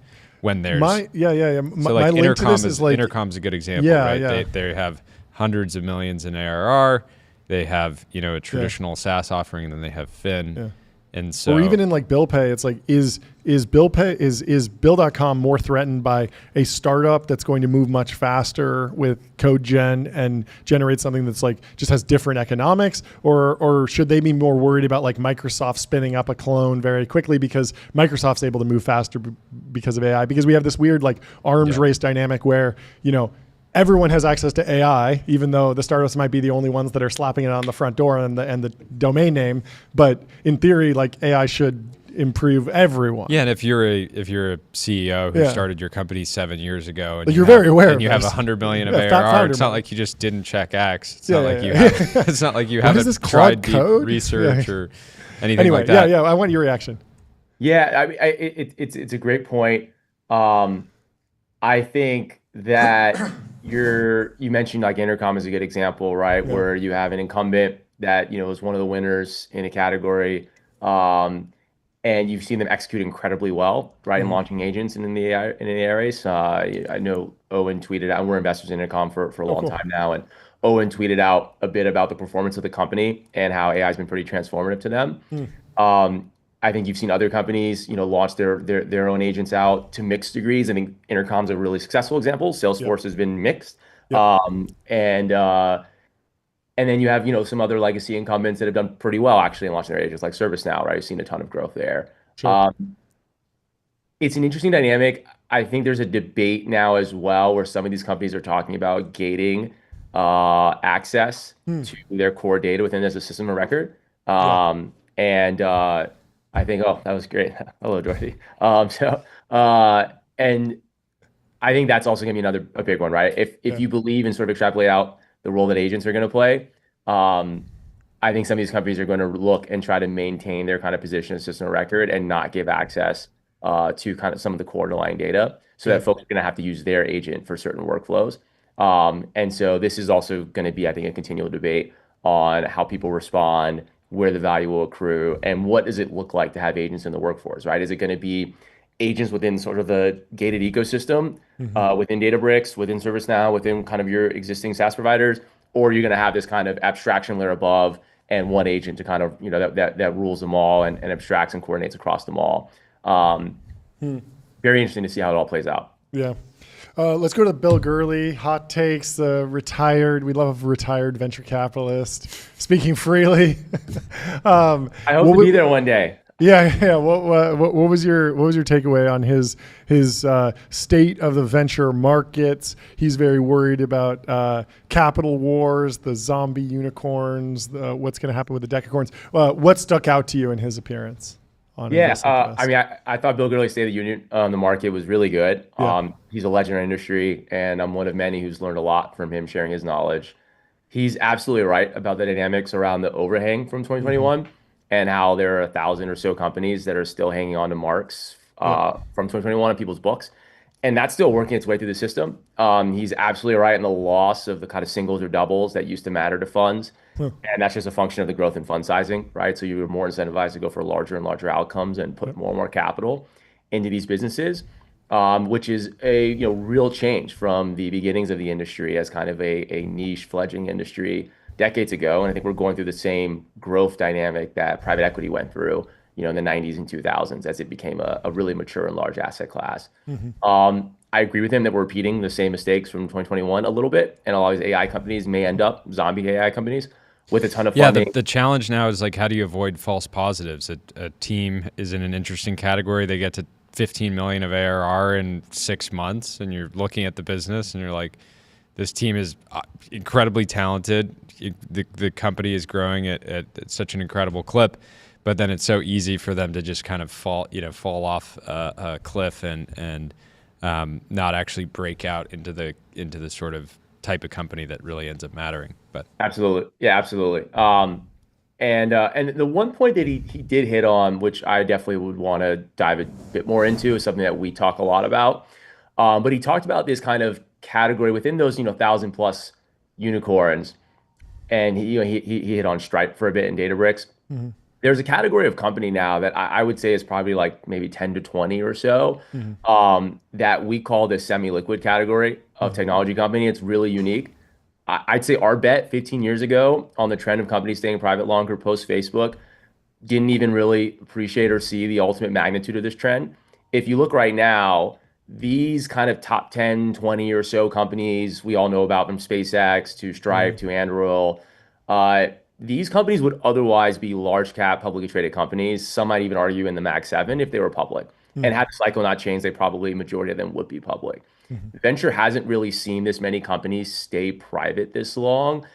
there's my link to this is like Intercom's a good example, right? They have hundreds of millions in ARR. They have a traditional SaaS offering, and then they have Fin. Yeah. And so, or even in like bill pay, it's like, is Bill.com more threatened by a startup that's going to move much faster with code gen and generate something that's like just has different economics, or should they be more worried about like Microsoft spinning up a clone very quickly because Microsoft's able to move faster because of AI? Because we have this weird like arms race dynamic where everyone has access to AI, even though the startups might be the only ones that are slapping it on the front door and the domain name. But in theory, like AI should improve everyone. Yeah, and if you're a CEO who Yeah. started your company 7 years ago, and But you you're have, very aware and of you have this. 100 million of Yeah, ARR, founder it's not money. like you just didn't check X. It's Yeah, not like yeah, you yeah. have. It's not like you What is haven't this, tried Claude deep code? research Yeah. or anything Anyway, like that. I want your reaction. Yeah, I mean, it's a great point. I think that you mentioned like Intercom is a good example, right? Yeah. Where you have an incumbent that is one of the winners in a category, um, and you've seen them execute incredibly well, right, in launching agents and in the AI race. I know Owen tweeted out, and we're investors in Intercom for a Oh, long cool. time now, and Owen tweeted out a bit about the performance of the company and how AI has been pretty transformative to them. Um, I think you've seen other companies, launch their own agents out to mixed degrees. I think Intercom's a really successful example. Salesforce has been mixed. Yep. And then you have, some other legacy incumbents that have done pretty well actually in launching their agents, like ServiceNow, right? You've seen a ton of growth there. Sure. It's an interesting dynamic. I think there's a debate now as well where some of these companies are talking about gating access to their core data within as a system of record. And I think, oh, that was great. Hello, Dorothy. And I think that's also going to be a big one, right? If you believe and sort of extrapolate out the role that agents are going to play, I think some of these companies are going to look and try to maintain their kind of position as system of record and not give access to kind of some of the core underlying data, so that folks are going to have to use their agent for certain workflows. And so this is also going to be, I think, a continual debate on how people respond, where the value will accrue, and what does it look like to have agents in the workforce, right? Is it going to be agents within sort of the gated ecosystem, within Databricks, within ServiceNow, within kind of your existing SaaS providers, or are you going to have this kind of abstraction layer above and one agent to kind of, that rules them all and abstracts and coordinates across them all? Very interesting to see how it all plays out. Yeah. Let's go to Bill Gurley. Hot takes. Retired. We love a retired venture capitalist. Speaking freely. I hope to be there one day. Yeah. What was your takeaway on his state of the venture markets? He's very worried about capital wars, the zombie unicorns, what's going to happen with the decacorns. What stuck out to you in his appearance? Yeah, I mean, I thought Bill Gurley's State of the Union on the market was really good. He's a legend in our industry, and I'm one of many who's learned a lot from him sharing his knowledge. He's absolutely right about the dynamics around the overhang from 2021 and how there are 1,000 or so companies that are still hanging on to marks from 2021 in people's books. And that's still working its way through the system. He's absolutely right in the loss of the kind of singles or doubles that used to matter to funds. And that's just a function of the growth in fund sizing, right? So you were more incentivized to go for larger and larger outcomes and put more and more capital into these businesses, which is a real change from the beginnings of the industry as kind of a niche fledgling industry decades ago. And I think we're going through the same growth dynamic that private equity went through, in the 90s and 2000s as it became a really mature and large asset class. I agree with him that we're repeating the same mistakes from 2021 a little bit, and a lot of these AI companies may end up zombie AI companies with a ton of funding. The challenge now is like, how do you avoid false positives? A team is in an interesting category. They get to 15 million of ARR in 6 months, and you're looking at the business and you're like, this team is incredibly talented. The company is growing at such an incredible clip, but then it's so easy for them to just kind of fall off a cliff and not actually break out into the sort of type of company that really ends up mattering. But absolutely, yeah, absolutely. And the one point that he did hit on, which I definitely would want to dive a bit more into, is something that we talk a lot about. But he talked about this kind of category within those 1,000 plus unicorns, and he hit on Stripe for a bit in Databricks. There's a category of company now that I would say is probably like maybe 10 to 20 or so, that we call the semi-liquid category of technology company. It's really unique. I'd say our bet 15 years ago on the trend of companies staying private longer post Facebook didn't even really appreciate or see the ultimate magnitude of this trend. If you look right now, these kind of top 10, 20 or so companies we all know about, from SpaceX to Stripe to Anduril, these companies would otherwise be large cap publicly traded companies. Some might even argue in the Mag 7 if they were public. And had the cycle not changed, they probably, majority of them would be public. Venture hasn't really seen this many companies stay private this long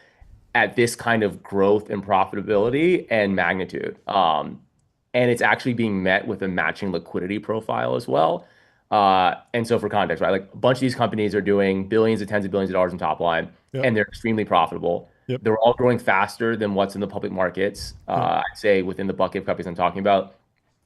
at this kind of growth and profitability and magnitude. and it's actually being met with a matching liquidity profile as well. And so for context, right, like a bunch of these companies are doing billions and tens of billions of dollars in top line, Yep. and they're extremely profitable. Yep. They're all growing faster than what's in the public markets. I'd say within the bucket of companies I'm talking about,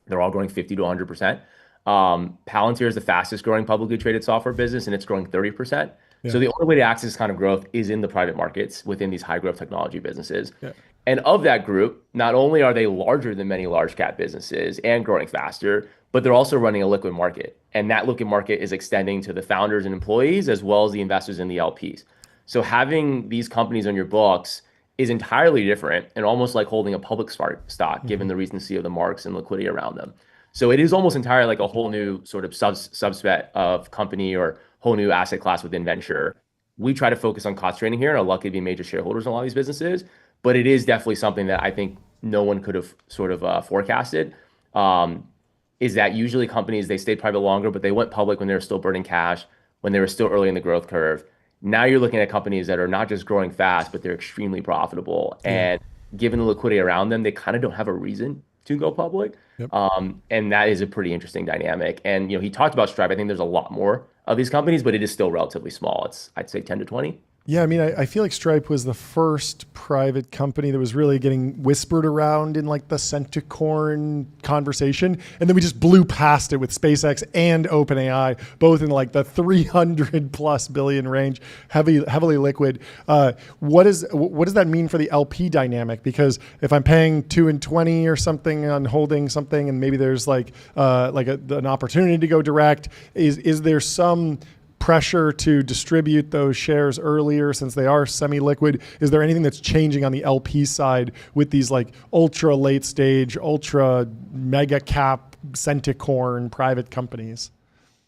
they're all growing 50 to 100%. Palantir is the fastest growing publicly traded software business, and it's growing 30%. So the only way to access this kind of growth is in the private markets within these high growth technology businesses. Yeah. And of that group, not only are they larger than many large cap businesses and growing faster, but they're also running a liquid market. And that liquid market is extending to the founders and employees as well as the investors and the LPs. So having these companies on your books is entirely different and almost like holding a public stock, given the recency of the marks and liquidity around them. So it is almost entirely like a whole new sort of subset of company or whole new asset class within venture. We try to focus on cost training here and are lucky to be major shareholders in a lot of these businesses, but it is definitely something that I think no one could have sort of forecasted. Is that usually companies, they stayed private longer, but they went public when they were still burning cash, when they were still early in the growth curve. Now you're looking at companies that are not just growing fast, but they're extremely profitable. And given the liquidity around them, they kind of don't have a reason to go public. And that is a pretty interesting dynamic. And he talked about Stripe. I think there's a lot more of these companies, but it is still relatively small. It's, I'd say, 10 to 20. Yeah, I mean, I feel like Stripe was the first private company that was really getting whispered around in like the Centicorn conversation. And then we just blew past it with SpaceX and OpenAI, both in like the 300+ billion range, heavily liquid. What does that mean for the LP dynamic? Because if I'm paying 2 and 20 or something on holding something, and maybe there's like an opportunity to go direct, is there some pressure to distribute those shares earlier since they are semi-liquid? Is there anything that's changing on the LP side with these like ultra late stage, ultra mega cap Centicorn private companies?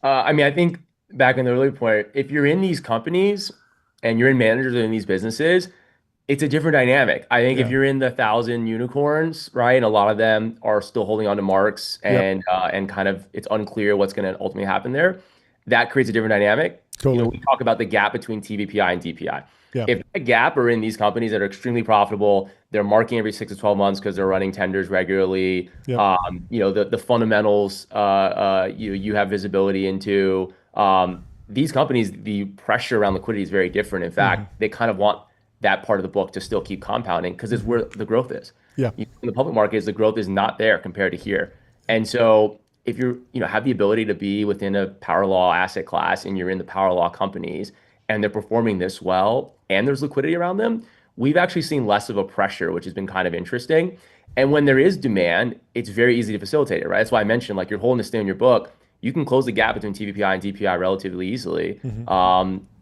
I mean, I think back in the early point, if you're in these companies and you're in managers in these businesses, it's a different dynamic. I think if you're in the 1,000 unicorns, right, and a lot of them are still holding on to marks and kind of it's unclear what's going to ultimately happen there, that creates a different dynamic. Totally. We talk about the gap between TBPI and DPI. Yeah. If that gap are in these companies that are extremely profitable, they're marking every 6 to 12 months because they're running tenders regularly. The fundamentals you have visibility into. These companies, the pressure around liquidity is very different. In fact, they kind of want that part of the book to still keep compounding because it's where the growth is. Yeah. In the public markets, the growth is not there compared to here. And so if you have the ability to be within a power law asset class and you're in the power law companies and they're performing this well and there's liquidity around them, we've actually seen less of a pressure, which has been kind of interesting. And when there is demand, it's very easy to facilitate it, right? That's why I mentioned like you're holding this thing in your book, you can close the gap between TBPI and DPI relatively easily.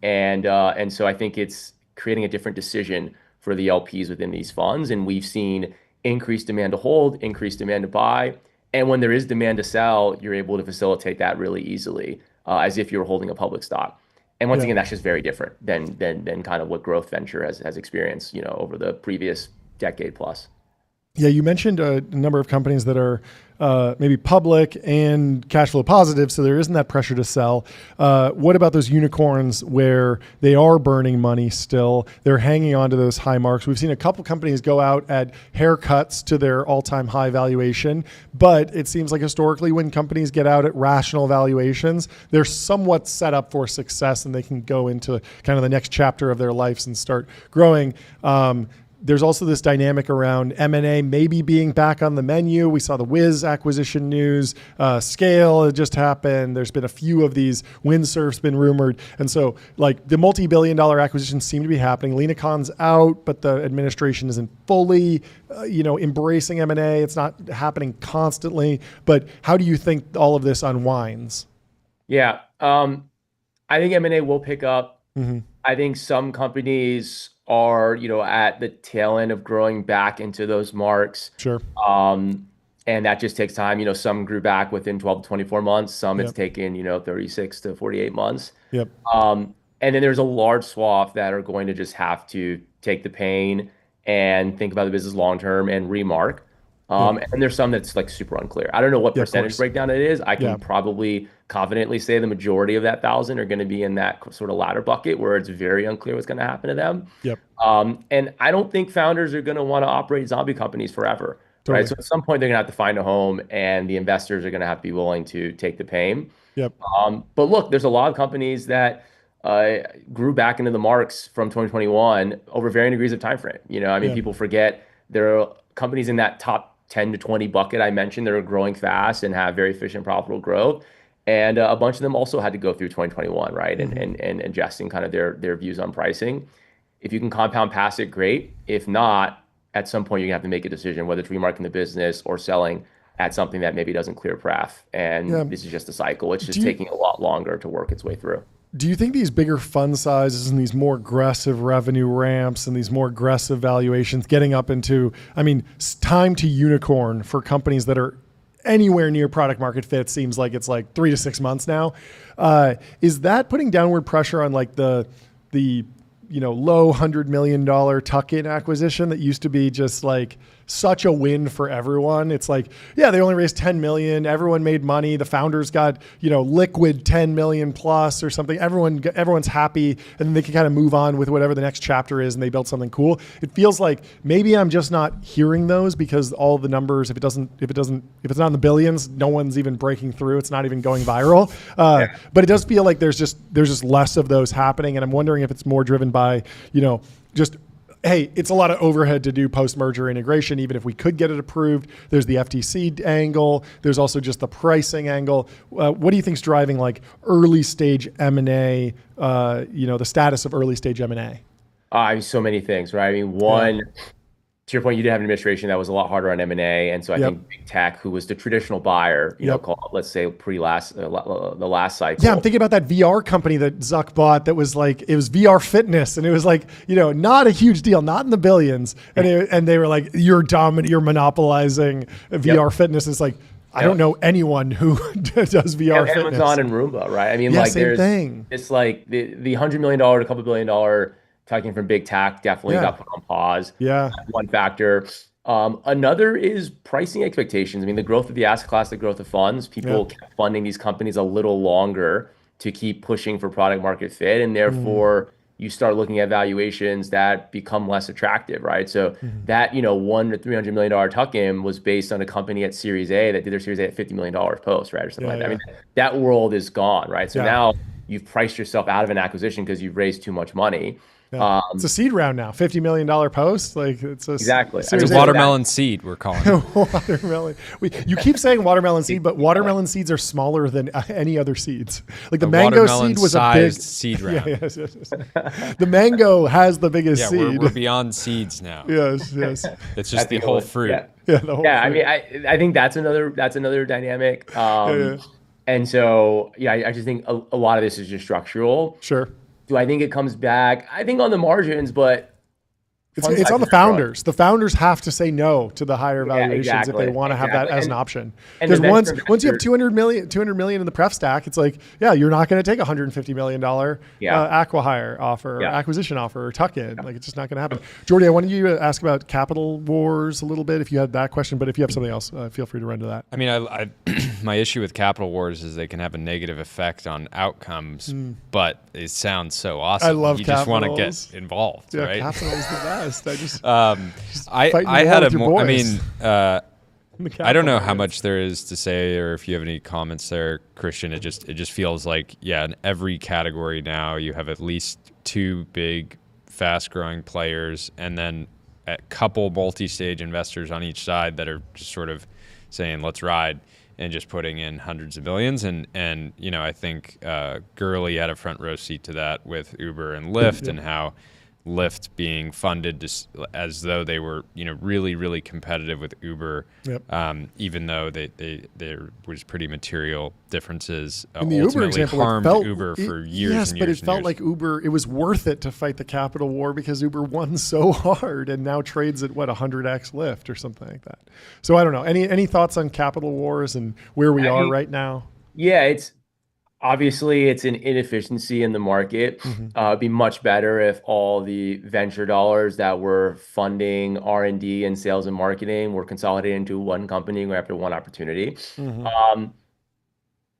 And so I think it's creating a different decision for the LPs within these funds. And we've seen increased demand to hold, increased demand to buy. And when there is demand to sell, you're able to facilitate that really easily, as if you're holding a public stock. And once again, that's just very different than kind of what growth venture has experienced, over the previous decade plus. Yeah, you mentioned a number of companies that are maybe public and cash flow positive, so there isn't that pressure to sell. What about those unicorns where they are burning money still? They're hanging on to those high marks. We've seen a couple companies go out at haircuts to their all-time high valuation, but it seems like historically when companies get out at rational valuations, they're somewhat set up for success and they can go into kind of the next chapter of their lives and start growing. There's also this dynamic around M&A maybe being back on the menu. We saw the Wiz acquisition news. Scale had just happened. There's been a few of these. Windsurf's been rumored. And so like the multi-billion-dollar acquisitions seem to be happening. Lena Khan's out, but the administration isn't fully embracing M&A. It's not happening constantly. But how do you think all of this unwinds? Yeah. I think M&A will pick up. I think some companies are, at the tail end of growing back into those marks. Sure. And that just takes time. Some grew back within 12 to 24 months. Some it's taken, 36 to 48 months. Yep. And then there's a large swath that are going to just have to take the pain and think about the business long-term and remark. And there's some that's like super unclear. I don't know what percentage breakdown it is. I can probably confidently say the majority of that 1,000 are going to be in that sort of latter bucket where it's very unclear what's going to happen to them. Yep. And I don't think founders are going to want to operate zombie companies forever. right? Totally. So at some point they're gonna have to find a home, and the investors are gonna have to be willing to take the pain. Yep. But look, there's a lot of companies that uh, grew back into the marks from 2021 over varying degrees of time frame. I mean, Yeah. people forget there are companies in that top 10 to 20 bucket I mentioned that are growing fast and have very efficient, profitable growth. And a bunch of them also had to go through 2021, right? And adjusting kind of their views on pricing. If you can compound past it, great. If not, at some point you're gonna have to make a decision whether it's remarketing the business or selling at something that maybe doesn't clear path. Yeah. And this is just a cycle. It's just you- taking a lot longer to work its way through. Do you think these bigger fund sizes and these more aggressive revenue ramps and these more aggressive valuations getting up into, I mean, time to unicorn for companies that are anywhere near product market fit seems like it's like 3 to 6 months now. Is that putting downward pressure on like the low $100 million tuck-in acquisition that used to be just like such a win for everyone? It's like, yeah, they only raised 10 million. Everyone made money. The founders got, liquid 10 million plus or something. Everyone's happy, and then they can kind of move on with whatever the next chapter is, and they built something cool. It feels like maybe I'm just not hearing those because all the numbers, if it's not in the billions, no one's even breaking through. It's not even going viral. But it does feel like there's just less of those happening, and I'm wondering if it's more driven by, just, hey, it's a lot of overhead to do post-merger integration. Even if we could get it approved, there's the FTC angle. There's also just the pricing angle. What do you think's driving like early stage M&A? The status of early stage M&A. I mean, so many things, right? I mean, one, to your point, you did have an administration that was a lot harder on M&A, and so I think big tech, who was the traditional buyer, let's say the last cycle. Yeah, I'm thinking about that VR company that Zuck bought. That was like, it was VR fitness, and it was like, not a huge deal, not in the billions, and they were like, you're dominant, you're monopolizing VR fitness. It's like, I don't know anyone who does VR fitness. Amazon and Roomba, right? I mean, same thing. It's like the $100 million to a couple $1 billion tucking from big tech definitely got put on pause. Yeah. That's one factor. Another is pricing expectations. I mean, the growth of the asset class, the growth of funds, people kept funding these companies a little longer to keep pushing for product market fit. And therefore you start looking at valuations that become less attractive, right? So that, $100 to $300 million tuck-in was based on a company at Series A that did their Series A at $50 million post, right? Or something like that. I mean, that world is gone, right? So now you've priced yourself out of an acquisition because you've raised too much money. Yeah. It's a seed round now, $50 million post. Like it's exactly. It's a watermelon seed, we're calling it. Watermelon. You keep saying watermelon seed, but watermelon seeds are smaller than any other seeds. Like the mango seed was a big seed round. Yes. The mango has the biggest seed. We're beyond seeds now. Yes. It's just the whole fruit. The whole fruit. I mean, I think that's another dynamic. And so, I just think a lot of this is just structural. Sure. Do I think it comes back? I think on the margins, but it's on the founders. The founders have to say no to the higher valuations if they want to have that as an option. Because once you have 200 million in the pref stack, it's like, you're not going to take $150 million acqui-hire offer, or acquisition offer, or tuck-in. Like, it's just not going to happen. Jordy, I wanted you to ask about capital wars a little bit if you had that question, but if you have something else, feel free to run to that. I mean, I my issue with capital wars is they can have a negative effect on outcomes, but it sounds so awesome. I love you capitals. just want to get involved, right? Capital is the best. I had a more. I mean, I don't know how much there is to say, or if you have any comments there, Christian. It just feels like in every category now you have at least two big, fast-growing players, and then a couple multi-stage investors on each side that are just sort of saying, "Let's ride." And just putting in hundreds of millions, and I think Gurley had a front row seat to that with Uber and Lyft, and how Lyft being funded as though they were, really, really competitive with Uber, even though there was pretty material differences. In the Uber example, harmed Uber for years and years. Yes, but it felt like Uber, it was worth it to fight the capital war because Uber won so hard and now trades at 100x Lyft or something like that. So I don't know. Any thoughts on capital wars and where we are right now? Yeah, obviously, it's an inefficiency in the market. It'd be much better if all the venture dollars that were funding R&D and sales and marketing were consolidated into one company going after one opportunity.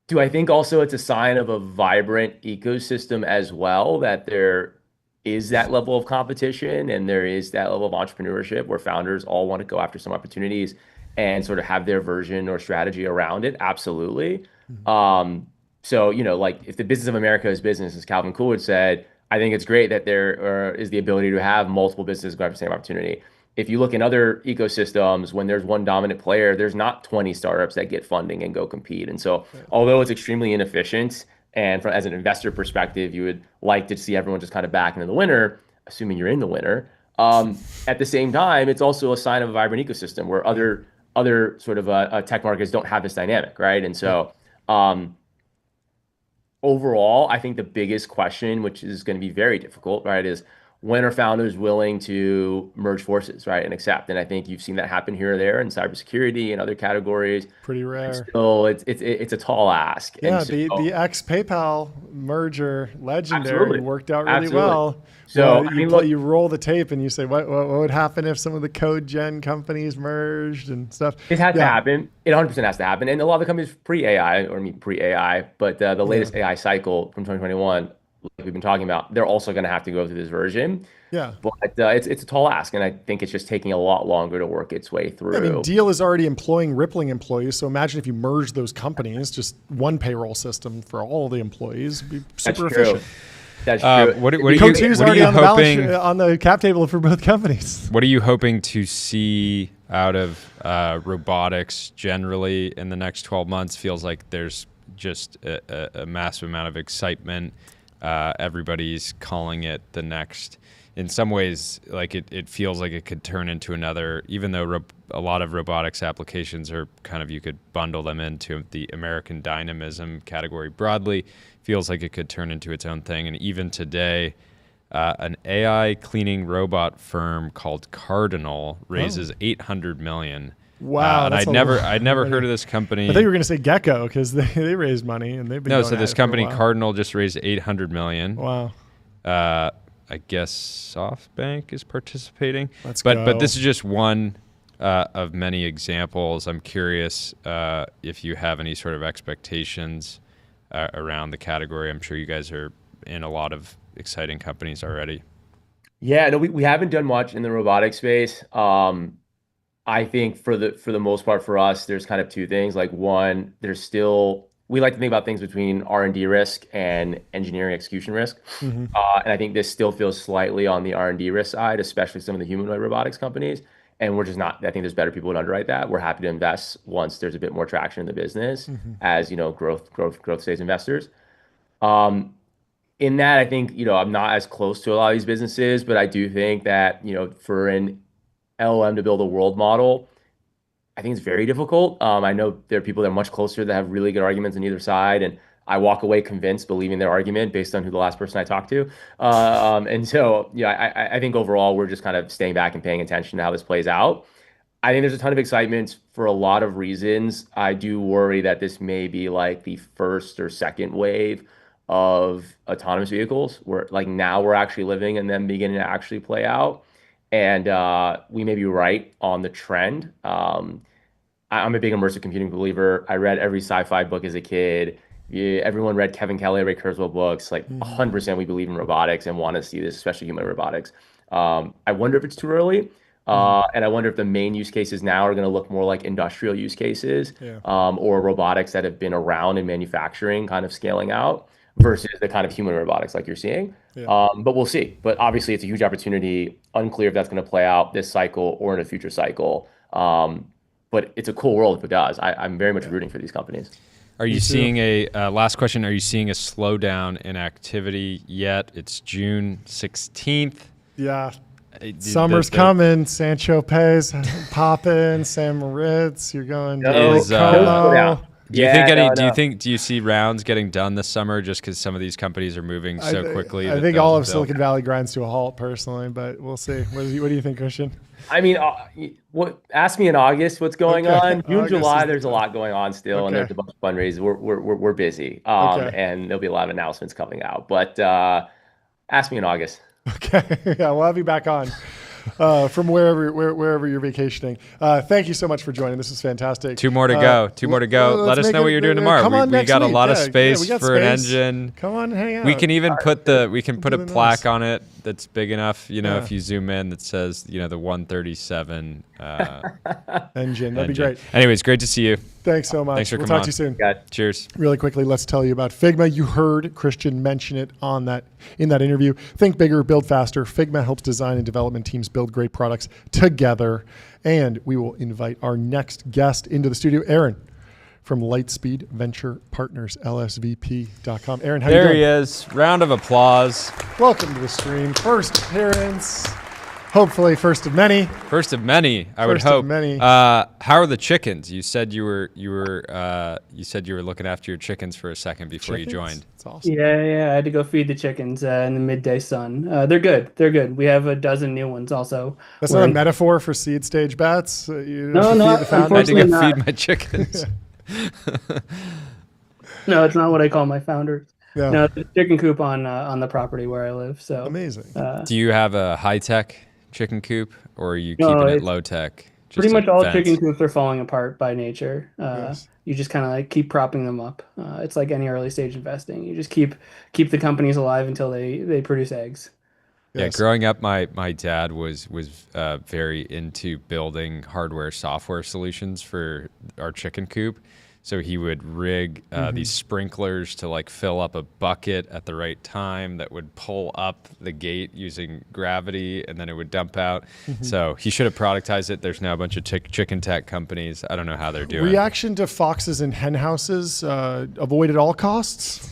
Do I think also it's a sign of a vibrant ecosystem as well, that there is that level of competition and there is that level of entrepreneurship where founders all want to go after some opportunities? and sort of have their version or strategy around it. Absolutely. So, like if the business of America is business, as Calvin Coolidge said, I think it's great that there is the ability to have multiple businesses go after the same opportunity. If you look in other ecosystems, when there's one dominant player, there's not 20 startups that get funding and go compete. And so, although it's extremely inefficient, and as an investor perspective, you would like to see everyone just kind of back into the winner, assuming you're in the winner. At the same time, it's also a sign of a vibrant ecosystem where other sort of tech markets don't have this dynamic, right? And so, overall, I think the biggest question, which is going to be very difficult, right, is when are founders willing to merge forces, right, and accept? And I think you've seen that happen here or there in cybersecurity and other categories. Pretty rare. So it's a tall ask. Yeah, and so, the ex-PayPal merger, legendary, Absolutely. worked out really Absolutely. well. So, Well, you roll the tape and you say, what would happen if some of the code gen companies merged and stuff? It had to happen. It 100% has to happen. And a lot of the companies pre-AI, pre-AI, but the latest AI cycle from 2021, like we've been talking about, they're also going to have to go through this version. Yeah. But it's a tall ask, and I think it's just taking a lot longer to work its way through. I mean, Deal is already employing Rippling employees, so imagine if you merge those companies, just one payroll system for all the employees, would be super efficient. That's true. What are you already on the balance hoping on the cap table for both companies? What are you hoping to see out of robotics generally in the next 12 months? Feels like there's just a massive amount of excitement. Everybody's calling it the next. In some ways, like it feels like it could turn into another, even though a lot of robotics applications are kind of, you could bundle them into the American dynamism category broadly, feels like it could turn into its own thing. And even today, an AI cleaning robot firm called Cardinal raises $800 million. Wow. And I'd never heard of this company. I thought you were going to say Gecko because they raised money and they've been going so at this it for a company while. Cardinal just raised $800 million. Wow. I guess SoftBank is participating. Let's but go. this is just one of many examples. I'm curious if you have any sort of expectations around the category. I'm sure you guys are in a lot of exciting companies already. Yeah, no, we haven't done much in the robotics space. I think for the most part for us, there's kind of two things. Like one, we like to think about things between R&D risk and engineering execution risk. And I think this still feels slightly on the R&D risk side, especially some of the humanoid robotics companies. And we're just not, I think there's better people to underwrite that. We're happy to invest once there's a bit more traction in the business as, growth stage investors. In that, I think, I'm not as close to a lot of these businesses, but I do think that, for an LLM to build a world model, I think it's very difficult. I know there are people that are much closer that have really good arguments on either side, and I walk away convinced, believing their argument based on who the last person I talked to. And so, I think overall we're just kind of staying back and paying attention to how this plays out. I think there's a ton of excitement for a lot of reasons. I do worry that this may be like the first or second wave of autonomous vehicles, where like now we're actually living and then beginning to actually play out. And we may be right on the trend. I'm a big immersive computing believer. I read every sci-fi book as a kid. Everyone read Kevin Kelly, Ray Kurzweil books. Like 100% we believe in robotics and want to see this, especially human robotics. I wonder if it's too early. And I wonder if the main use cases now are going to look more like industrial use cases or robotics that have been around in manufacturing kind of scaling out versus the kind of human robotics like you're seeing. But we'll see. But obviously it's a huge opportunity. Unclear if that's going to play out this cycle or in a future cycle. But it's a cool world if it does. I'm very much rooting for these companies. Are you seeing last question, are you seeing a slowdown in activity yet? It's June 16th. Yeah. Summer's coming. Sancho Pays popping. San Moritz. You're going to do you see rounds getting done this summer just because some of these companies are moving so quickly? I think all of Silicon Valley grinds to a halt personally, but we'll see. What do you think, Christian? I mean, ask me in August what's going on. June, July, there's a lot going on still, and there's a bunch of fundraisers. We're busy, and there'll be a lot of announcements coming out. But ask me in August. Okay, yeah, we'll have you back on from wherever you're vacationing. Thank you so much for joining. This is fantastic. Two more to go. Let us know what you're doing tomorrow. We got a lot of space for an engine. Come on, hang out. We can even put a plaque on it that's big enough. You know, Yeah. if you zoom in, that says the 137 Engine. That'd be engine. great. Anyways, great to see you. Thanks so much. Thanks for we'll coming talk to you soon. Got Cheers. Really quickly, let's tell you about Figma. You heard Christian mention it in that interview. Think bigger, build faster. Figma helps design and development teams build great products together. And we will invite our next guest into the studio, Aaron from Lightspeed Venture Partners, LSVP.com. Aaron, how you There doing? he is. Round of applause. Welcome to the stream. First appearance. Hopefully first of many. First of many, I would First of hope. many. How are the chickens? You said you were looking after your chickens for a second before you joined. It's awesome. Yeah, I had to go feed the chickens in the midday sun. They're good. They're good. We have a dozen new ones also. That's We're not a in- metaphor for seed stage bats. You No, have to no, feed the founders? I had to go Unfortunately feed not. my chickens. No, it's not what I call my founders. Yeah. No, the chicken coop on the property where I live. So Amazing. Do you have a high-tech chicken coop, or are you No, keeping it it's low-tech? pretty just much a all fence? chicken coops are falling apart by nature. Yes. You just kind of like keep propping them up. It's like any early stage investing. You just keep the companies alive until they produce eggs. Yeah, Yes. growing up, my dad was very into building hardware software solutions for our chicken coop. So he would rig these sprinklers to like fill up a bucket at the right time that would pull up the gate using gravity, and then it would dump out. So he should have productized it. There's now a bunch of chicken tech companies. I don't know how they're doing. Reaction to foxes and hen houses, avoid at all costs.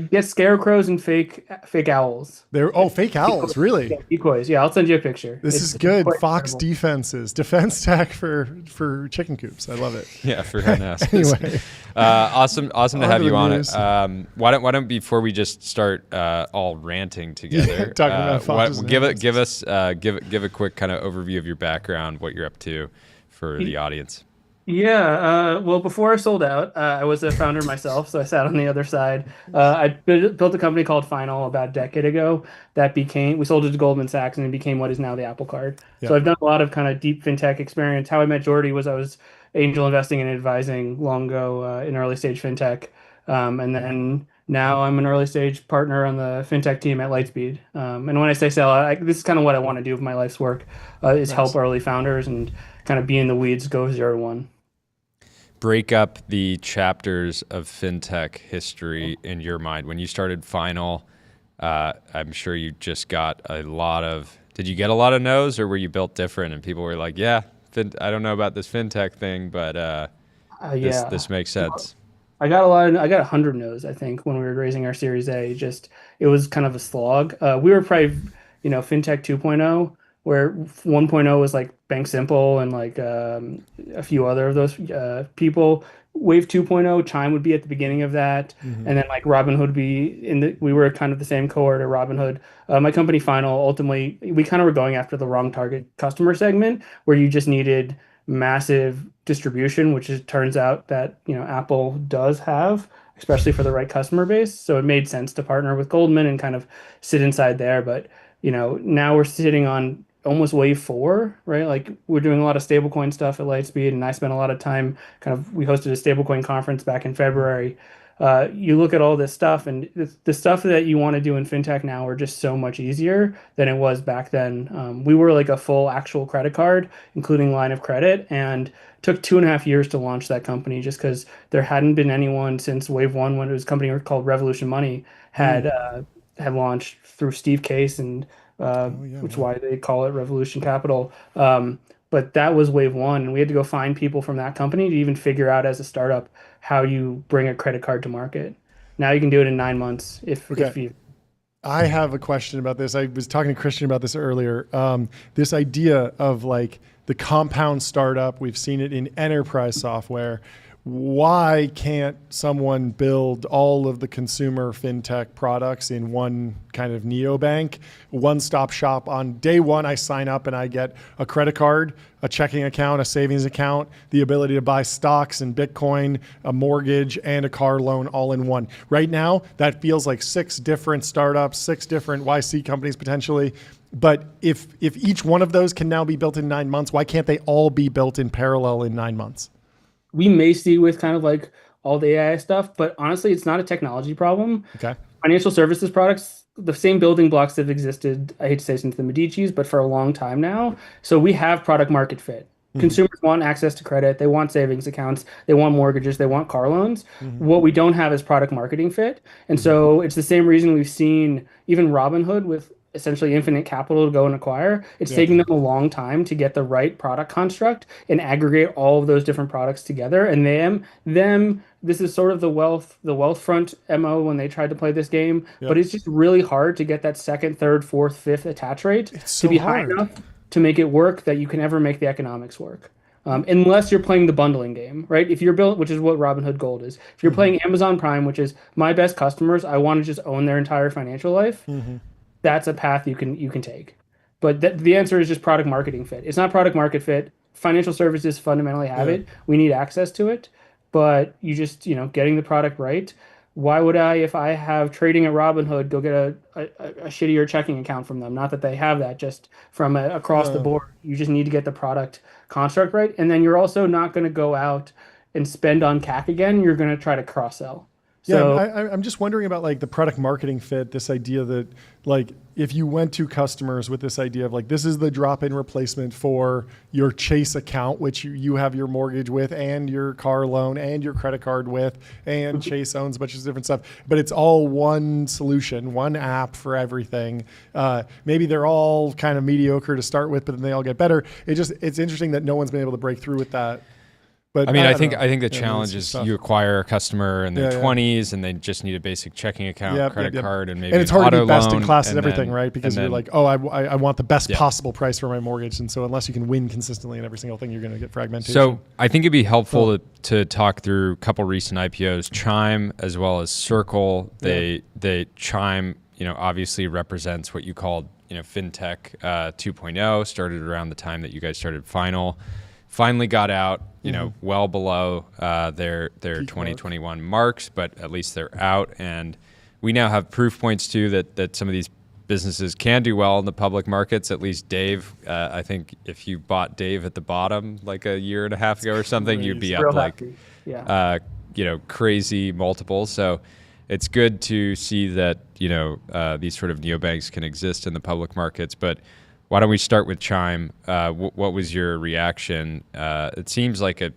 Get scarecrows and fake owls. Fake owls, really? Decoys. Yeah, I'll send you a picture. This is It's good. quite Fox terrible. defenses, defense tech for chicken coops. I love it. Yeah, for hen houses. Anyway, awesome to On have to you the on news. it. Why don't before we just start all ranting together, talking about foxes and give houses. give a quick kind of overview of your background, what you're up to for the audience. Yeah, well, before I sold out, I was a founder myself, so I sat on the other side. I built a company called Final about a decade ago. We sold it to Goldman Sachs, and it became what is now the Apple Card. Yeah. So I've done a lot of kind of deep fintech experience. How I met Jordy was I was angel investing and advising long ago in early stage fintech, and then now I'm an early stage partner on the fintech team at Lightspeed. And when I say sell out, this is kind of what I want to do with my life's work, is help early founders and kind of be in the weeds, go 0 to 1. Break up the chapters of fintech history in your mind. When you started Final, I'm sure you just got a lot of. Did you get a lot of no's, or were you built different and people were like, "Yeah, I don't know about this fintech thing, but this makes sense." I got 100 no's, I think, when we were raising our Series A. It was kind of a slog. We were probably, fintech 2.0, where 1.0 was like Bank Simple and like a few other of those people. Wave 2.0, Chime would be at the beginning of that, and then like Robinhood would be we were kind of the same cohort of Robinhood. My company Final, ultimately, we kind of were going after the wrong target customer segment, where you just needed massive distribution, which it turns out that Apple does have, especially for the right customer base. So it made sense to partner with Goldman and kind of sit inside there. But now we're sitting on almost wave 4, right? Like we're doing a lot of stablecoin stuff at Lightspeed, and I spent a lot of time we hosted a stablecoin conference back in February. You look at all this stuff, and the stuff that you want to do in fintech now are just so much easier than it was back then. We were like a full actual credit card, including line of credit, and took 2.5 years to launch that company just because there hadn't been anyone since wave 1, when it was a company called Revolution Money had launched through Steve Case, and which is why they call it Revolution Capital. But that was wave 1, and we had to go find people from that company to even figure out as a startup how you bring a credit card to market. Now you can do it in 9 months if you. I have a question about this. I was talking to Christian about this earlier. This idea of like the compound startup, we've seen it in enterprise software. Why can't someone build all of the consumer fintech products in one kind of neobank, one-stop shop? On day one, I sign up and I get a credit card, a checking account, a savings account, the ability to buy stocks and Bitcoin, a mortgage, and a car loan all in one. Right now, that feels like 6 different startups, 6 different YC companies potentially. But if each one of those can now be built in 9 months, why can't they all be built in parallel in 9 months? We may see with kind of like all the AI stuff, but honestly, it's not a technology problem. Okay. Financial services products the same building blocks that have existed, I hate to say since the Medici's, but for a long time now. So we have product market fit. Consumers want access to credit, they want savings accounts, they want mortgages, they want car loans. What we don't have is product marketing fit. And so it's the same reason we've seen even Robinhood with essentially infinite capital to go and acquire. It's taking them a long time to get the right product construct and aggregate all of those different products together. And them, this is sort of the wealth front MO when they tried to play this game, but it's just really hard to get that second, third, fourth, fifth attach rate to be high enough to make it work that you can ever make the economics work. Unless you're playing the bundling game, right? If you're built, which is what Robinhood Gold is. If you're playing Amazon Prime, which is my best customers, I want to just own their entire financial life. That's a path you can take. But the answer is just product marketing fit. It's not product market fit. Financial services fundamentally have it. We need access to it, but you just, getting the product right. Why would I, if I have trading at Robinhood, go get a shittier checking account from them? Not that they have that, just from across the board. You just need to get the product construct right. And then you're also not going to go out and spend on CAC again. You're going to try to cross sell. So, I'm just wondering about like the product marketing fit, this idea that like if you went to customers with this idea of like, this is the drop-in replacement for your Chase account, which you have your mortgage with and your car loan and your credit card with, and Chase owns a bunch of different stuff, but it's all one solution, one app for everything. Maybe they're all kind of mediocre to start with, but then they all get better. It's interesting that no one's been able to break through with that. But I mean, I think the challenge is you acquire a customer in their 20s and they just need a basic checking account, credit card, and maybe and it's hard to be best in class at everything, right? Because you're like, I want the best possible price for my mortgage, and so unless you can win consistently in every single thing, you're going to get fragmentation. So I think it'd be helpful to talk through a couple recent IPOs, Chime as well as Circle. They Chime, obviously represents what you called fintech 2.0. Started around the time that you guys started Finally got out, well below their 2021 marks, but at least they're out. And we now have proof points too that some of these businesses can do well in the public markets. At least Dave, I think if you bought Dave at the bottom like a year and a half ago or something, you'd be up like crazy multiples. So it's good to see that these sort of neobanks can exist in the public markets. But why don't we start with Chime? What was your reaction? It seems like a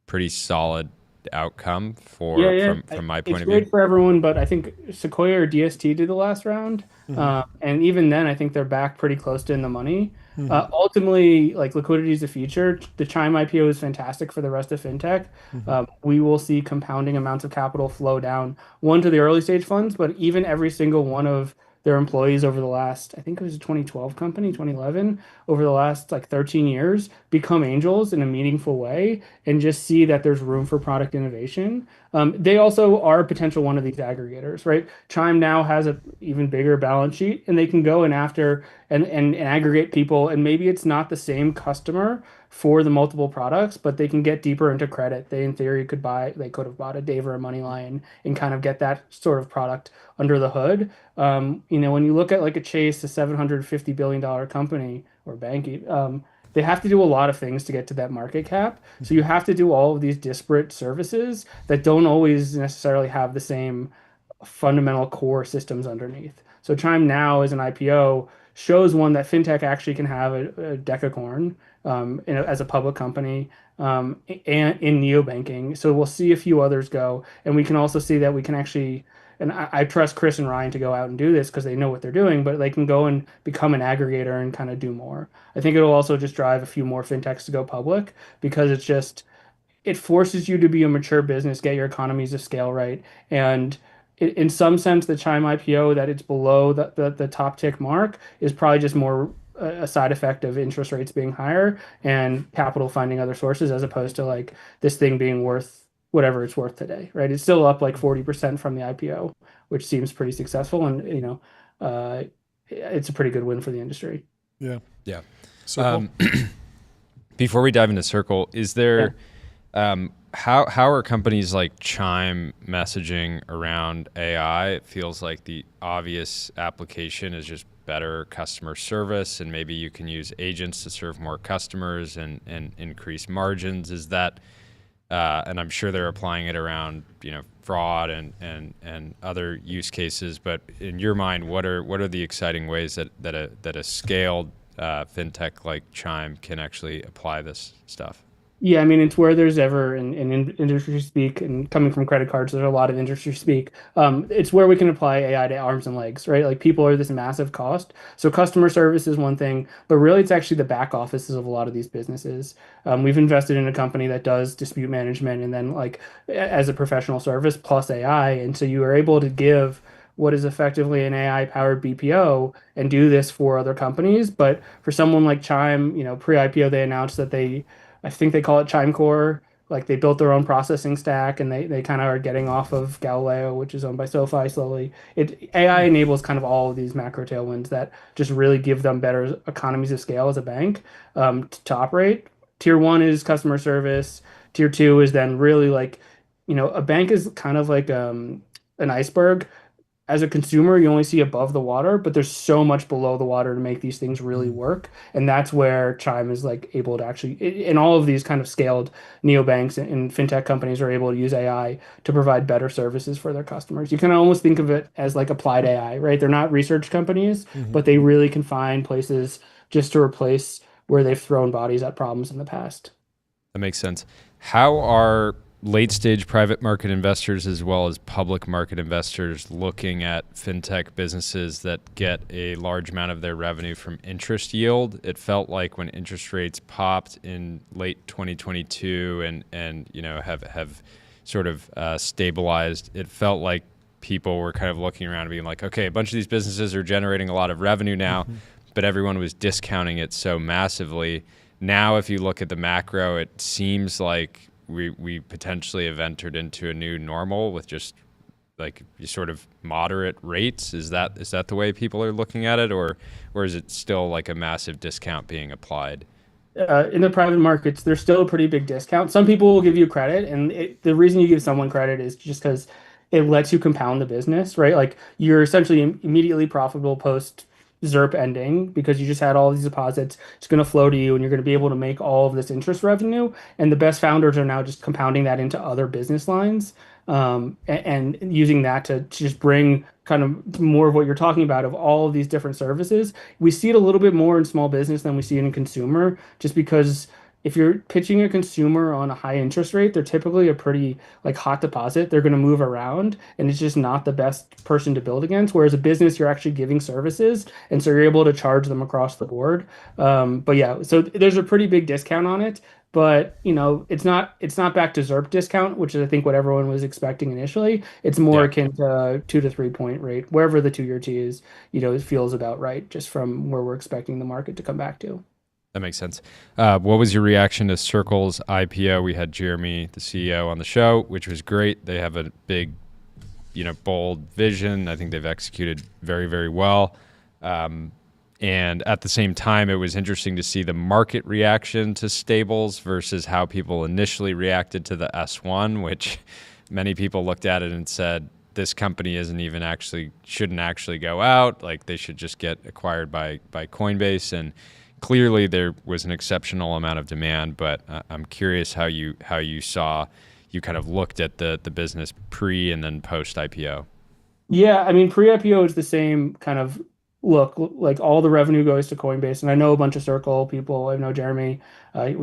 pretty solid outcome from my point of view. It's great for everyone, but I think Sequoia or DST did the last round. And even then, I think they're back pretty close to in the money. Ultimately, like liquidity is the future. The Chime IPO is fantastic for the rest of fintech. We will see compounding amounts of capital flow down, one to the early stage funds, but even every single one of their employees over the last, I think it was a 2012 company, 2011, over the last like 13 years, become angels in a meaningful way and just see that there's room for product innovation. They also are a potential one of these aggregators, right? Chime now has an even bigger balance sheet and they can go and after and aggregate people. And maybe it's not the same customer for the multiple products, but they can get deeper into credit. They, in theory, could have bought a Dave or a Moneyline and kind of get that sort of product under the hood. When you look at like a Chase, a $750 billion company or bank, they have to do a lot of things to get to that market cap. So you have to do all of these disparate services that don't always necessarily have the same fundamental core systems underneath. So Chime now as an IPO shows one that fintech actually can have a decacorn as a public company and in neobanking. So we'll see a few others go, and we can also see that we can actually. And I trust Chris and Ryan to go out and do this because they know what they're doing, but they can go and become an aggregator and kind of do more. I think it'll also just drive a few more fintechs to go public because it forces you to be a mature business, get your economies of scale right. And in some sense, the Chime IPO, that it's below the top tick mark, is probably just more a side effect of interest rates being higher and capital finding other sources as opposed to like this thing being worth whatever it's worth today, right? It's still up like 40% from the IPO, which seems pretty successful. And, it's a pretty good win for the industry. Yeah. So before we dive into Circle, is there, how are companies like Chime messaging around AI? It feels like the obvious application is just better customer service, and maybe you can use agents to serve more customers and increase margins. Is that and I'm sure they're applying it around fraud and other use cases. But in your mind, what are the exciting ways that a scaled fintech like Chime can actually apply this stuff? Yeah, I mean, it's where there's ever in industry speak, and coming from credit cards, there's a lot of industry speak. It's where we can apply AI to arms and legs, right? Like people are this massive cost. So customer service is one thing, but really it's actually the back offices of a lot of these businesses. We've invested in a company that does dispute management and then like as a professional service plus AI. And so you are able to give what is effectively an AI powered BPO and do this for other companies. But for someone like Chime, pre-IPO, they announced that I think they call it Chime Core. Like they built their own processing stack and they kind of are getting off of Galileo, which is owned by SoFi slowly. AI enables kind of all of these macro tailwinds that just really give them better economies of scale as a bank to operate. Tier one is customer service. Tier two is then really like, a bank is kind of like an iceberg. As a consumer, you only see above the water, but there's so much below the water to make these things really work. And that's where Chime is like able to actually, and all of these kind of scaled neobanks and fintech companies are able to use AI to provide better services for their customers. You can almost think of it as like applied AI, right? They're not research companies, but they really can find places just to replace where they've thrown bodies at problems in the past. That makes sense. How are late stage private market investors as well as public market investors looking at fintech businesses that get a large amount of their revenue from interest yield? It felt like when interest rates popped in late 2022 and have sort of stabilized, it felt like people were kind of looking around and being like, okay, a bunch of these businesses are generating a lot of revenue now, but everyone was discounting it so massively. Now, if you look at the macro, it seems like we potentially have entered into a new normal with just like sort of moderate rates. Is that the way people are looking at it, or is it still like a massive discount being applied? In the private markets, there's still a pretty big discount. Some people will give you credit, and the reason you give someone credit is just because it lets you compound the business, right? Like you're essentially immediately profitable post ZERP ending because you just had all these deposits. It's going to flow to you, and you're going to be able to make all of this interest revenue. And the best founders are now just compounding that into other business lines, and using that to just bring kind of more of what you're talking about of all of these different services. We see it a little bit more in small business than we see it in consumer, just because if you're pitching a consumer on a high interest rate, they're typically a pretty like hot deposit. They're going to move around, and it's just not the best person to build against. Whereas a business, you're actually giving services, and so you're able to charge them across the board. But yeah, so there's a pretty big discount on it. But it's not back to ZERP discount, which is I think what everyone was expecting initially. It's more akin to 2 to 3 point rate, wherever the 2-year T is. It feels about right, just from where we're expecting the market to come back to. That makes sense. What was your reaction to Circle's IPO? We had Jeremy, the CEO, on the show, which was great. They have a big, bold vision. I think they've executed very, very well. And at the same time, it was interesting to see the market reaction to stables versus how people initially reacted to the S1, which many people looked at it and said, this company shouldn't actually go out. Like they should just get acquired by Coinbase. And clearly there was an exceptional amount of demand, but I'm curious how you kind of looked at the business pre and then post IPO. Yeah, I mean, pre-IPO is the same kind of look. Like all the revenue goes to Coinbase, and I know a bunch of Circle people. I know Jeremy.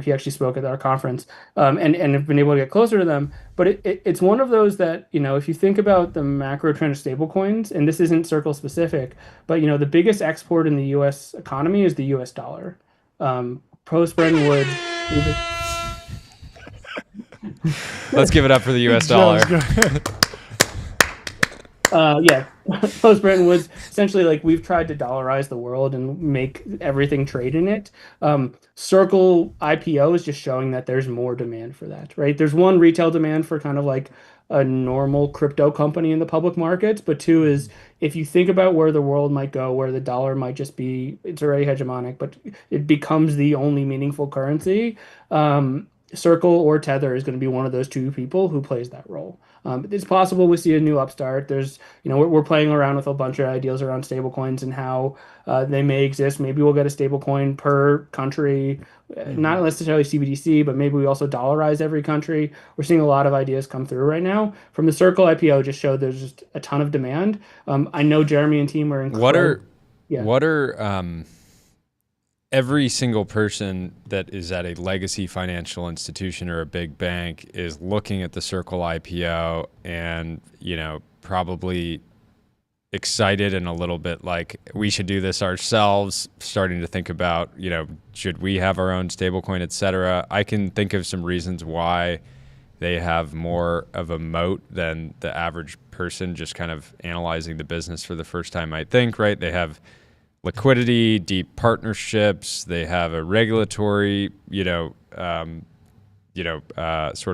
He actually spoke at our conference, and have been able to get closer to them. But it's one of those that if you think about the macro trend of stablecoins, and this isn't Circle specific, but the biggest export in the U.S. economy is the U.S. dollar. Post Bretton Woods. Let's give it up for the U.S. dollar. Yeah, post Bretton Woods, essentially, like we've tried to dollarize the world and make everything trade in it. Circle IPO is just showing that there's more demand for that, right? There's one, retail demand for kind of like a normal crypto company in the public markets, but two is if you think about where the world might go, where the dollar might just be, it's already hegemonic, but it becomes the only meaningful currency. Circle or Tether is going to be one of those two people who plays that role. It's possible we see a new upstart. There's, we're playing around with a bunch of ideas around stablecoins and how they may exist. Maybe we'll get a stablecoin per country, not necessarily CBDC, but maybe we also dollarize every country. We're seeing a lot of ideas come through right now. From the Circle IPO, just showed there's just a ton of demand. I know Jeremy and team are incredible. What are every single person that is at a legacy financial institution or a big bank is looking at the Circle IPO and, probably excited and a little bit like we should do this ourselves, starting to think about, should we have our own stablecoin, et cetera. I can think of some reasons why they have more of a moat than the average person just kind of analyzing the business for the first time might think, right? They have liquidity, deep partnerships. They have a regulatory, sort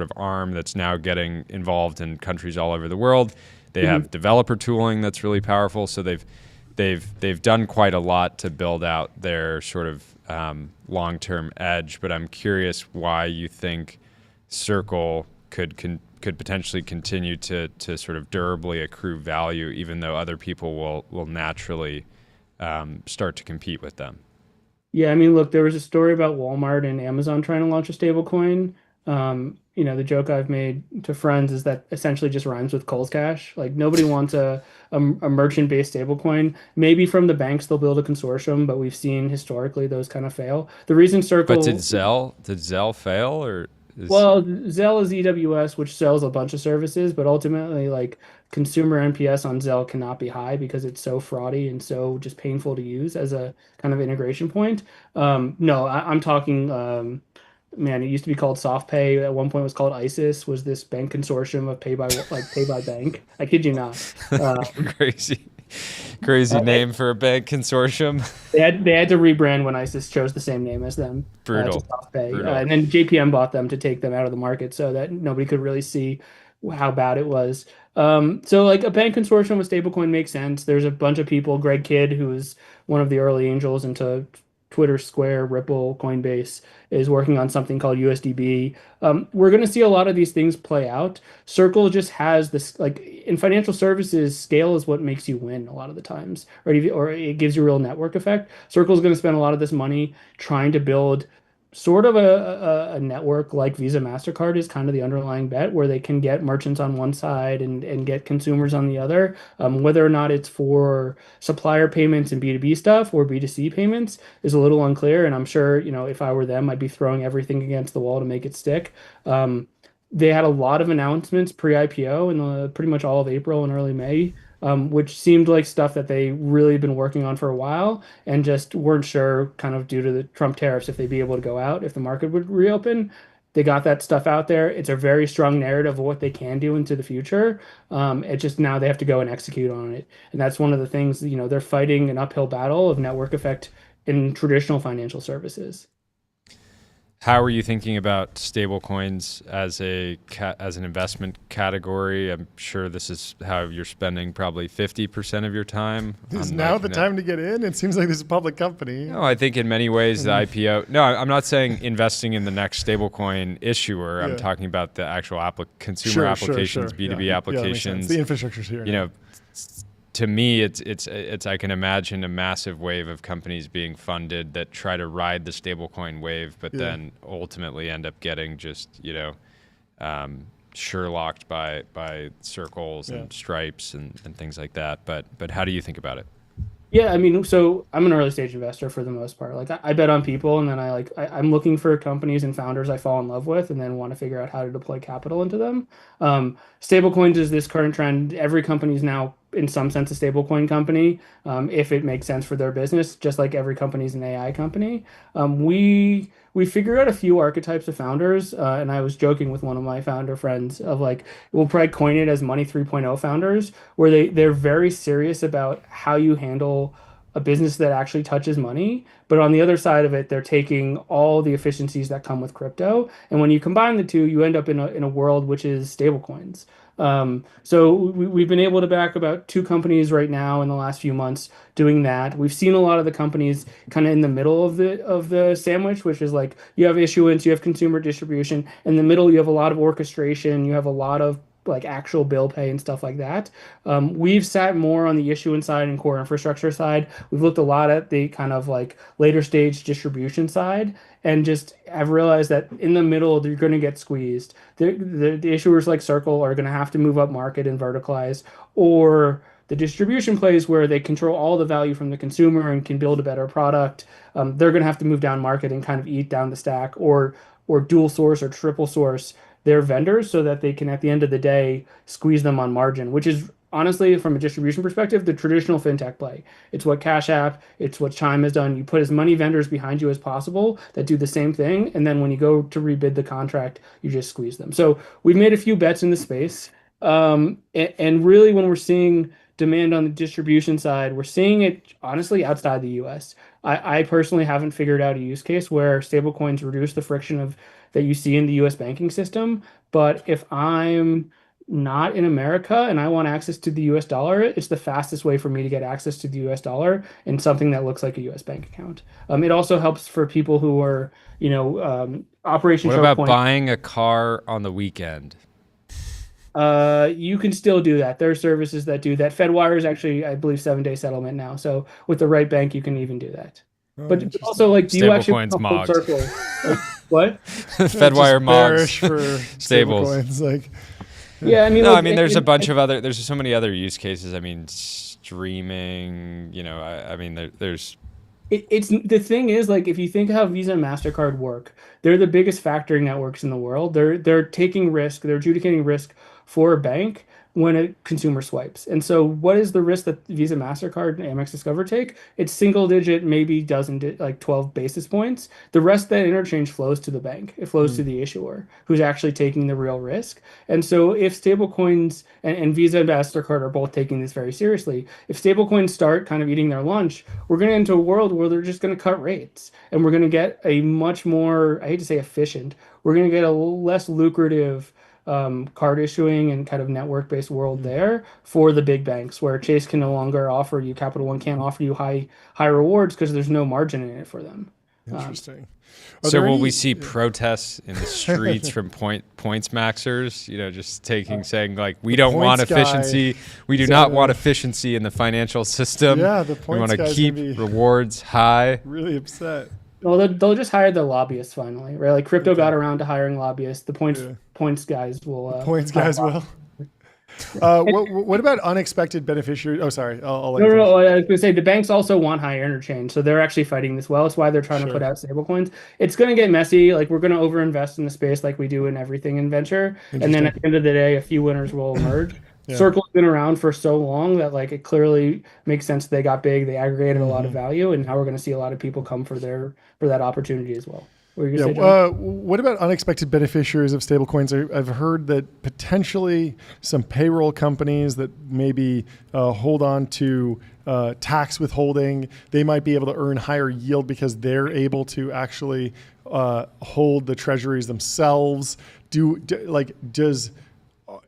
of arm that's now getting involved in countries all over the world. They have developer tooling that's really powerful. So they've done quite a lot to build out their sort of long-term edge. But I'm curious why you think Circle could potentially continue to sort of durably accrue value, even though other people will naturally start to compete with them. Yeah, I mean, look, there was a story about Walmart and Amazon trying to launch a stablecoin. The joke I've made to friends is that essentially just rhymes with Coles Cash. Like nobody wants a merchant-based stablecoin. Maybe from the banks they'll build a consortium, but we've seen historically those kind of fail. The reason Circle. But did Zelle fail or? Well, Zelle is EWS, which sells a bunch of services, but ultimately, like consumer NPS on Zelle cannot be high because it's so fraudy and so just painful to use as a kind of integration point. No, I'm talking. Man, it used to be called SoftPay. At one point, it was called ISIS. Was this bank consortium of pay by bank? I kid you not. Crazy name for a bank consortium. They had to rebrand when ISIS chose the same name as them. Brutal. To SoftPay. And then JPM bought them to take them out of the market so that nobody could really see how bad it was. So like a bank consortium with stablecoin makes sense. There's a bunch of people. Greg Kidd, who is one of the early angels into Twitter, Square, Ripple, Coinbase, is working on something called USDB. We're going to see a lot of these things play out. Circle just has this, like in financial services, scale is what makes you win a lot of the times, or it gives you a real network effect. Circle is going to spend a lot of this money trying to build sort of a network like Visa, MasterCard is kind of the underlying bet, where they can get merchants on one side and get consumers on the other. Whether or not it's for supplier payments and B2B stuff or B2C payments is a little unclear. And I'm sure, if I were them, I'd be throwing everything against the wall to make it stick. They had a lot of announcements pre-IPO in pretty much all of April and early May, which seemed like stuff that they really been working on for a while and just weren't sure, kind of due to the Trump tariffs, if they'd be able to go out, if the market would reopen. They got that stuff out there. It's a very strong narrative of what they can do into the future. It's just now they have to go and execute on it. And that's one of the things, they're fighting an uphill battle of network effect in traditional financial services. How are you thinking about stablecoins as an investment category? I'm sure this is how you're spending probably 50% of your time. Is now the time to get in? It seems like this is a public company. No, I think in many ways the IPO. No, I'm not saying investing in the next stablecoin issuer. I'm talking about the actual consumer applications, B2B applications. The infrastructure's here. To me, it's I can imagine a massive wave of companies being funded that try to ride the stablecoin wave, but then ultimately end up getting just Sherlocked by circles and stripes and things like that. But how do you think about it? Yeah, I mean, so I'm an early stage investor for the most part. Like I bet on people, and then I'm looking for companies and founders I fall in love with, and then want to figure out how to deploy capital into them. Stablecoins is this current trend. Every company is now, in some sense, a stablecoin company, if it makes sense for their business. Just like every company is an AI company. We figured out a few archetypes of founders, and I was joking with one of my founder friends of like, we'll probably coin it as Money 3.0 founders, where they're very serious about how you handle a business that actually touches money. But on the other side of it, they're taking all the efficiencies that come with crypto. And when you combine the two, you end up in a world which is stablecoins. So we've been able to back about 2 companies right now in the last few months doing that. We've seen a lot of the companies kind of in the middle of the sandwich, which is like you have issuance, you have consumer distribution. In the middle, you have a lot of orchestration, you have a lot of like actual bill pay and stuff like that. We've sat more on the issuance side and core infrastructure side. We've looked a lot at the kind of like later stage distribution side and just have realized that in the middle, you're going to get squeezed. The issuers like Circle are going to have to move up market and verticalize, or the distribution plays where they control all the value from the consumer and can build a better product. They're going to have to move down market and kind of eat down the stack, or dual source or triple source their vendors so that they can, at the end of the day, squeeze them on margin, which is honestly, from a distribution perspective, the traditional fintech play. It's what Cash App, it's what Chime has done. You put as many vendors behind you as possible that do the same thing, and then when you go to rebid the contract, you just squeeze them. So we've made a few bets in the space, and really, when we're seeing demand on the distribution side, we're seeing it honestly outside the U.S. I personally haven't figured out a use case where stablecoins reduce the friction of that you see in the US banking system. But if I'm not in America and I want access to the US dollar, it's the fastest way for me to get access to the US dollar in something that looks like a US bank account. It also helps for people who are, Operation What Choke about Point. buying a car on the weekend? You can still do that. There are services that do that. Fedwire is actually, I believe, 7-day settlement now. So with the right bank, you can even do that. Oh, But interesting. also, like, do you actually Stablecoins want a full mogged. circle? Like, what? Fedwire Bearish mogs. for Stables. stablecoins. Like, Yeah, I mean, No, like, I mean there's a bunch of other. There's so many other use cases. I mean, streaming. I mean there's. It's the thing is, like, if you think how Visa and MasterCard work, they're the biggest factoring networks in the world. They're taking risk, they're adjudicating risk for a bank when a consumer swipes. And so what is the risk that Visa, MasterCard, and Amex Discover take? It's single digit, maybe like 12 basis points. The rest of that interchange flows to the bank. It flows to the issuer who's actually taking the real risk. And so if stablecoins and Visa and MasterCard are both taking this very seriously, if stablecoins start kind of eating their lunch, we're going to enter a world where they're just going to cut rates and we're going to get a much more, I hate to say efficient, we're going to get a less lucrative card issuing and kind of network-based world there for the big banks, where Chase can no longer offer you, Capital One can't offer you high rewards because there's no margin in it for them. interesting. So will we see protests in the streets from points maxers? Just saying like we don't want points guy efficiency. We do not want efficiency in the financial system. Yeah, the we points want to guy's keep gonna be rewards high. really upset. Well, they'll just hire their lobbyists finally, right? Like crypto got around to hiring lobbyists. The points guys will. Points guys will. What about unexpected beneficiaries? Oh, sorry. I'll let you No. finish. I was going to say the banks also want high interchange, so they're actually fighting this well. It's why they're trying to put out stablecoins. It's going to get messy. Like, we're going to overinvest in the space, like we do in everything in venture, and then at the end of the day, a few winners will emerge. Circle's been around for so long that like it clearly makes sense they got big, they aggregated a lot of value, and now we're going to see a lot of people come for that opportunity as well. What were you gonna say, John? What about unexpected beneficiaries of stablecoins? I've heard that potentially some payroll companies that maybe hold on to tax withholding, they might be able to earn higher yield because they're able to actually hold the treasuries themselves.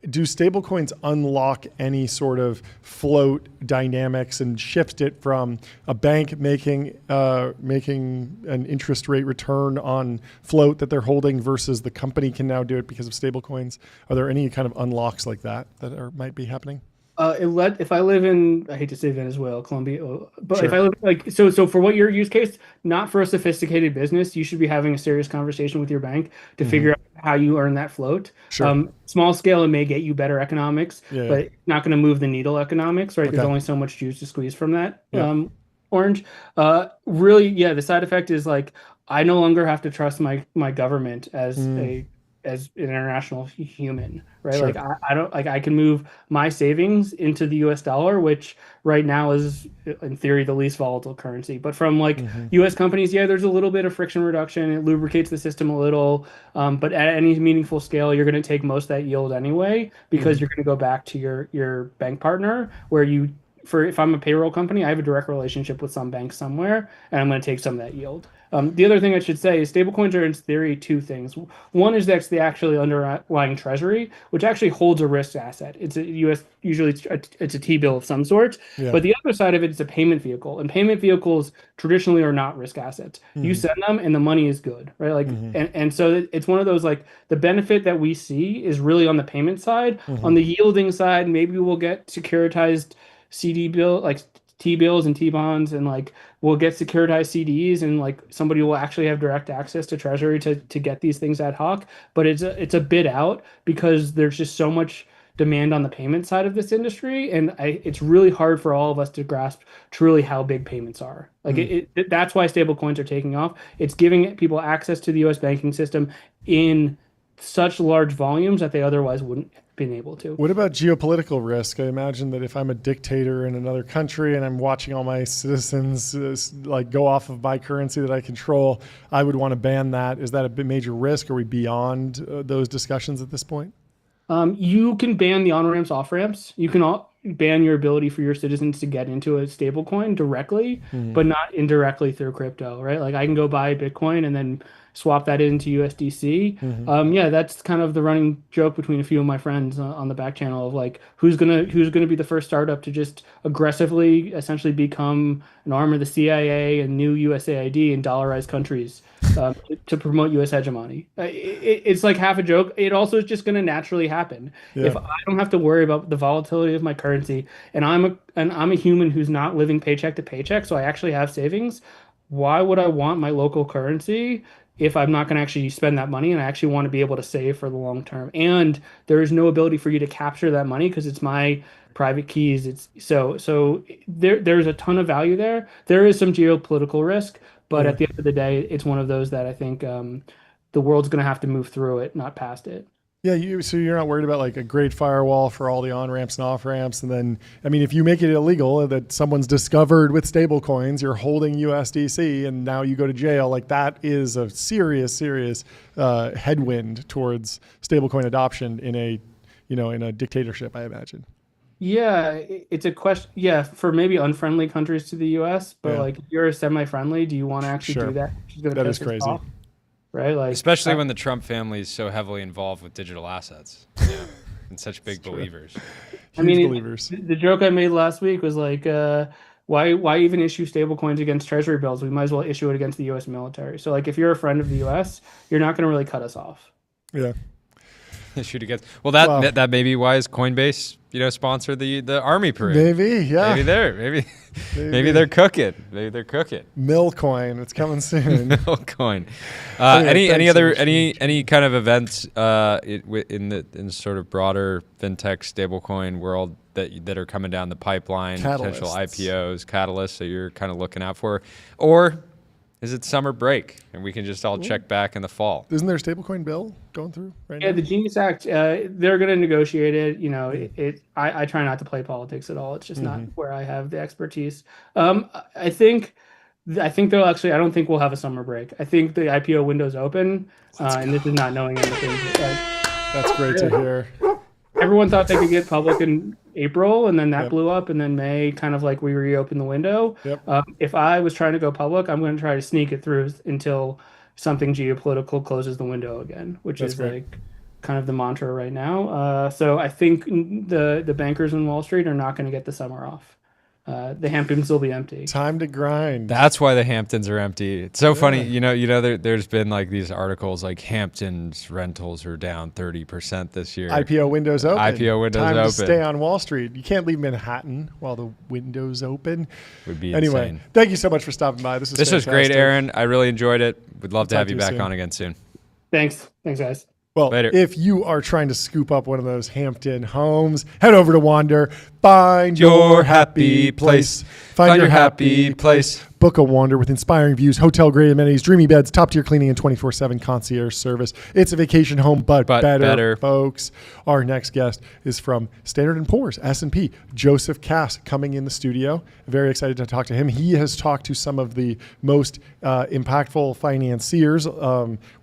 Do stablecoins unlock any sort of float dynamics and shift it from a bank making an interest rate return on float that they're holding versus the company can now do it because of stablecoins? Are there any kind of unlocks like that might be happening? If I live in, I hate to say Venezuela, Colombia, but if I live so for what your use case, not for a sophisticated business, you should be having a serious conversation with your bank to figure out how you earn that float. Small scale, it may get you better economics, but it's not going to move the needle economics, right? There's only so much juice to squeeze from that orange. Really, the side effect is like, I no longer have to trust my government as an international human, right? Like I don't I can move my savings into the US dollar, which right now is in theory the least volatile currency. But from like US companies, there's a little bit of friction reduction. It lubricates the system a little. But at any meaningful scale, you're going to take most of that yield anyway, because you're going to go back to your bank partner where if I'm a payroll company, I have a direct relationship with some bank somewhere, and I'm going to take some of that yield. The other thing I should say is stablecoins are in theory two things. One is that's the actually underlying treasury, which actually holds a risk asset. It's a U.S. usually it's a T-bill of some sort. Yeah. But the other side of it is a payment vehicle, and payment vehicles traditionally are not risk assets. You send them, and the money is good, right? Like, and so it's one of those like the benefit that we see is really on the payment side. On the yielding side, maybe we'll get securitized CD bill like T-bills and T-bonds, and like we'll get securitized CDs, and like somebody will actually have direct access to Treasury to get these things ad hoc. But it's a bit out because there's just so much demand on the payment side of this industry, and it's really hard for all of us to grasp truly how big payments are. Like that's why stable coins are taking off. It's giving people access to the U.S. banking system in such large volumes that they otherwise wouldn't have been able to. What about geopolitical risk? I imagine that if I'm a dictator in another country and I'm watching all my citizens like go off of my currency that I control, I would want to ban that. Is that a major risk? Are we beyond those discussions at this point? You can ban the on-ramps, off-ramps. You can ban your ability for your citizens to get into a stable coin directly, but not indirectly through crypto, right? Like I can go buy Bitcoin and then swap that into USDC. Yeah, that's kind of the running joke between a few of my friends on the back channel of like who's gonna be the first startup to just aggressively essentially become an arm of the CIA and new USAID in dollarized countries to promote U.S. hegemony. It's like half a joke. It also is just going to naturally happen. Yeah. If I don't have to worry about the volatility of my currency, and I'm a human who's not living paycheck to paycheck, so I actually have savings. Why would I want my local currency if I'm not going to actually spend that money, and I actually want to be able to save for the long term? And there is no ability for you to capture that money because it's my private keys. It's so there's a ton of value there. There is some geopolitical risk, but at the end of the day, it's one of those that I think the world's going to have to move through it, not past it. Yeah, so you're not worried about like a great firewall for all the on-ramps and off-ramps. And then, I mean, if you make it illegal that someone's discovered with stable coins, you're holding USDC and now you go to jail, like that is a serious headwind towards stablecoin adoption in a dictatorship, I imagine. Yeah, it's a question. Yeah, for maybe unfriendly countries to the U.S., but like if you're semi-friendly, do you want to actually do that? That is crazy. Off, right? Like especially when the Trump family is so heavily involved with digital assets, and such big believers. Believers. The joke I made last week was like, why even issue stable coins against Treasury bills? We might as well issue it against the U.S. military. So like, if you're a friend of the U.S., you're not going to really cut us off. Yeah. Shoot against. Well, that may be why is Coinbase, sponsor the Army parade. Maybe, yeah. Maybe they're cooking. Maybe they're cooking. Millcoin, it's coming soon. Millcoin. Any kind of events in the sort of broader fintech stablecoin world that are coming down the pipeline, potential IPOs, catalysts that you're kind of looking out for, or is it summer break and we can just all check back in the fall? Isn't there a stablecoin bill going through right now? Yeah, the Genius Act, they're going to negotiate it. I try not to play politics at all. It's just not where I have the expertise. I think they'll actually, I don't think we'll have a summer break. I think the IPO window's open, and this is not knowing anything. That's great to hear. Everyone thought they could get public in April, and then that blew up, and then May kind of like we reopened the window. If I was trying to go public, I'm going to try to sneak it through until something geopolitical closes the window again, which is like kind of the mantra right now. So I think the bankers in Wall Street are not going to get the summer off. The Hamptons will be empty. Time to grind. That's why the Hamptons are empty. It's so funny. There's been like these articles like Hamptons rentals are down 30% this year. IPO windows open. Time to stay on Wall Street. You can't leave Manhattan while the window's open. Would be anyway, insane. Thank you so much for stopping by. This was great, Aaron. I really enjoyed it. We'd love to have you back on again soon. Thanks, guys. Well, Later. If you are trying to scoop up one of those Hampton homes, head over to Wander. Find your happy place. Find your happy place. Book a Wander with inspiring views, hotel-grade amenities, dreamy beds, top-tier cleaning, and 24/7 concierge service. It's a vacation home, but better, folks. Our next guest is from Standard & Poor's, S&P, Joseph Cass, coming in the studio. Very excited to talk to him. He has talked to some of the most impactful financiers,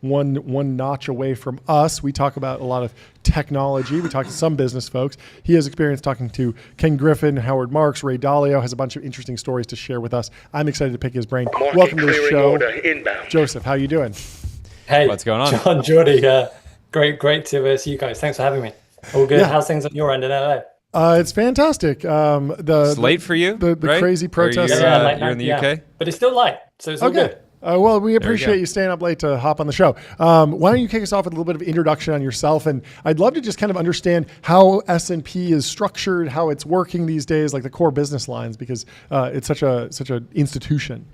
one notch away from us. We talk about a lot of technology. We talked to some business folks. He has experience talking to Ken Griffin, Howard Marks, Ray Dalio, has a bunch of interesting stories to share with us. I'm excited to pick his brain. Welcome to the show. Joseph, how you doing? Hey, what's going on? John, Jordy, great to see you guys. Thanks for having me. All good. Yeah. How's things on your end in LA? It's fantastic. It's late for you, the right? crazy protests. You're in the UK? But it's still light, so it's all good. Well, we appreciate you staying up late to hop on the show. Why don't you kick us off with a little bit of introduction on yourself? And I'd love to just kind of understand how S&P is structured, how it's working these days, like the core business lines, because it's such a institution.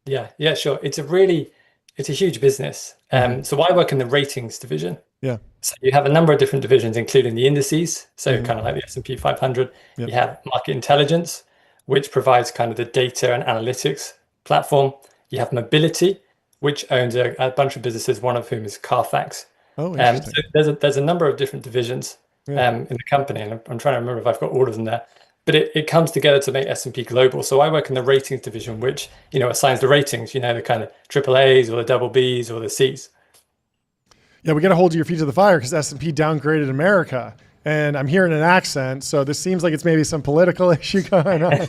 Yeah, sure. It's a huge business. So I work in the ratings division. Yeah. So you have a number of different divisions, including the indices. So kind of like the S&P 500. Yep. You have market intelligence, which provides kind of the data and analytics platform. You have mobility, which owns a bunch of businesses, one of whom is Carfax. Oh, interesting. So there's a number of different divisions in the company, and I'm trying to remember if I've got all of them there. But it comes together to make S&P Global. So I work in the ratings division, which assigns the ratings. The kind of AAAs or the double Bs or the Cs. Yeah, we got to hold your feet to the fire because S&P downgraded America. And I'm hearing an accent, so this seems like it's maybe some political issue going on.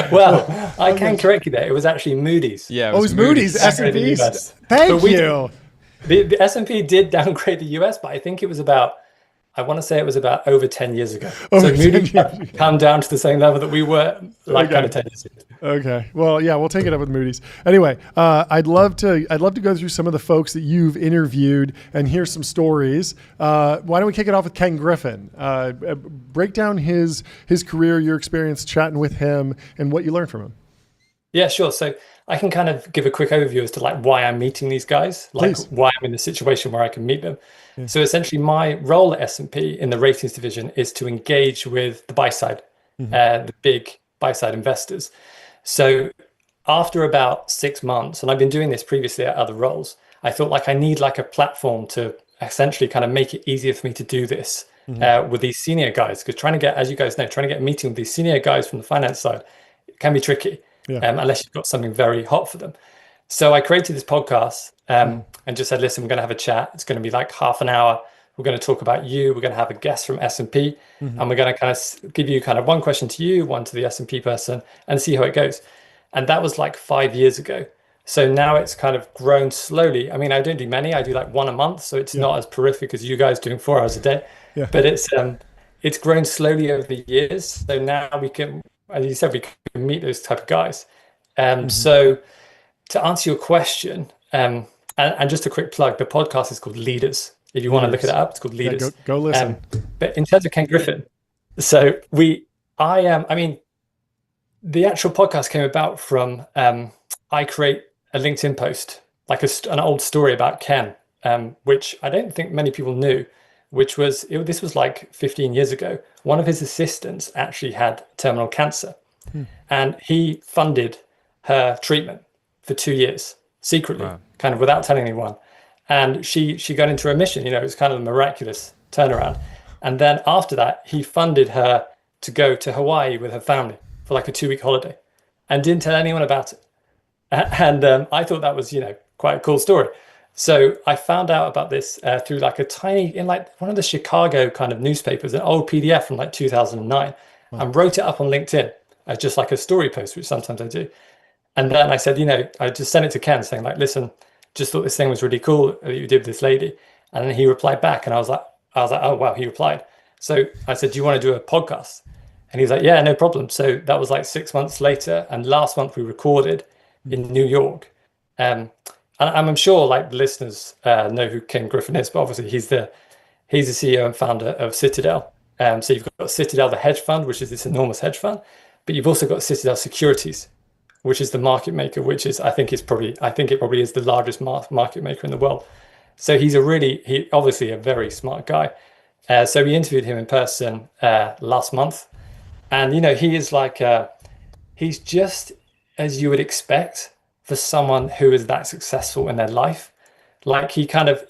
Well, I can correct you there. It was actually Moody's. Yeah, it was Moody's. S&P. Thank you. The S&P did downgrade the US, but I think it was I want to say it was about over 10 years ago. So Moody's come down to the same level that we were kind of 10 years ago. Okay. Well, yeah, we'll take it up with Moody's. Anyway, I'd love to go through some of the folks that you've interviewed and hear some stories. Why don't we kick it off with Ken Griffin? Break down his career, your experience chatting with him, and what you learned from him. Yeah, sure. So I can kind of give a quick overview as to why I'm meeting these guys, Please. Why I'm in the situation where I can meet them. Yeah. So essentially my role at S&P in the ratings division is to engage with the buy side, the big buy side investors. So after about 6 months, and I've been doing this previously at other roles, I thought I need a platform to essentially kind of make it easier for me to do this with these senior guys. Because as you guys know, trying to get a meeting with these senior guys from the finance side can be tricky. Yeah. Unless you've got something very hot for them. So I created this podcast and just said, listen, we're going to have a chat. It's going to be half an hour. We're going to talk about you. We're going to have a guest from S&P and we're going to kind of give you kind of one question to you, one to the S&P person and see how it goes. And that was 5 years ago. So now it's kind of grown slowly. I mean, I don't do many. I do one a month. So it's not as prolific as you guys doing 4 hours a day. Yeah. But it's grown slowly over the years. So now we can, as you said, we can meet those type of guys. So to answer your question, and just a quick plug, the podcast is called Leaders. If you want to look it up, it's called Leaders. Yeah, go listen. But in terms of Ken Griffin, so I mean, the actual podcast came about from I create a LinkedIn post, an old story about Ken, which I don't think many people knew, which was, this was 15 years ago. One of his assistants actually had terminal cancer and he funded her treatment for 2 years secretly, kind of without telling anyone. And she got into remission. It was kind of a miraculous turnaround. And then after that, he funded her to go to Hawaii with her family for a 2-week holiday and didn't tell anyone about it. And I thought that was, quite a cool story. So I found out about this through a tiny, in one of the Chicago kind of newspapers, an old PDF from 2009, and wrote it up on LinkedIn as just a story post, which sometimes I do. And then I said, I just sent it to Ken saying listen, just thought this thing was really cool that you did with this lady. And then he replied back and I was like, oh, wow, he replied. So I said, do you want to do a podcast? And he was like, yeah, no problem. So that was 6 months later. And last month we recorded in New York. And I'm sure the listeners know who Ken Griffin is, but obviously he's the CEO and founder of Citadel. So you've got Citadel, the hedge fund, which is this enormous hedge fund, but you've also got Citadel Securities, which is the market maker, which is, I think it probably is the largest market maker in the world. So he obviously a very smart guy. So we interviewed him in person last month. And, he is he's just as you would expect for someone who is that successful in their life. He kind of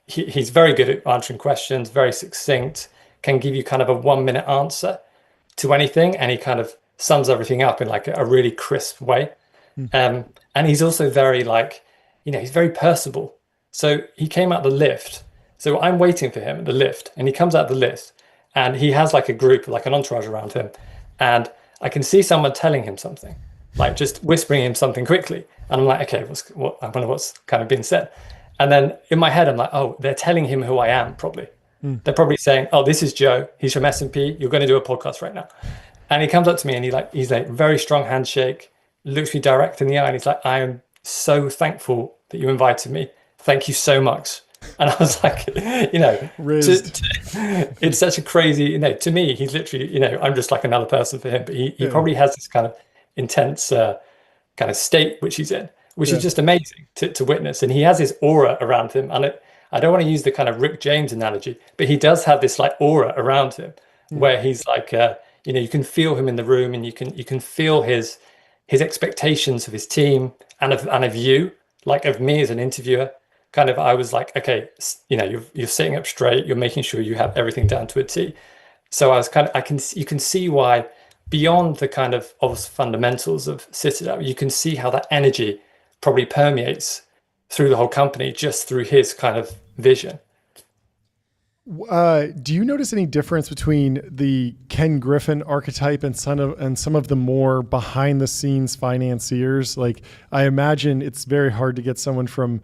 he's very good at answering questions, very succinct, can give you kind of a 1-minute answer to anything. And he kind of sums everything up in a really crisp way. And he's also very he's very personable. So he came out the lift. So I'm waiting for him at the lift, and he comes out the lift, and he has like a group, like an entourage around him, and I can see someone telling him something, like just whispering him something quickly, and I'm like, okay, I wonder what's kind of being said, and then in my head I'm like, oh, they're telling him who I am, probably. They're probably saying, oh, this is Joe, he's from S&P, you're going to do a podcast right now. And he comes up to me and he's like very strong handshake, looks me direct in the eye, and he's like, I am so thankful that you invited me. Thank you so much. And I was like, it's such a crazy, to me, he's literally, I'm just like another person for him, but he probably has this kind of intense kind of state which he's in, which is just amazing to witness. And he has this aura around him. And I don't want to use the kind of Rick James analogy, but he does have this like aura around him where he's like, you can feel him in the room, and you can feel his expectations of his team and of you, like of me as an interviewer. Kind of, I was like, okay, you're sitting up straight, you're making sure you have everything down to a T. So I was you can see why, beyond the kind of obvious fundamentals of Citadel, you can see how that energy probably permeates through the whole company just through his kind of vision. Do you notice any difference between the Ken Griffin archetype and some of the more behind the scenes financiers? Like, I imagine it's very hard to get someone from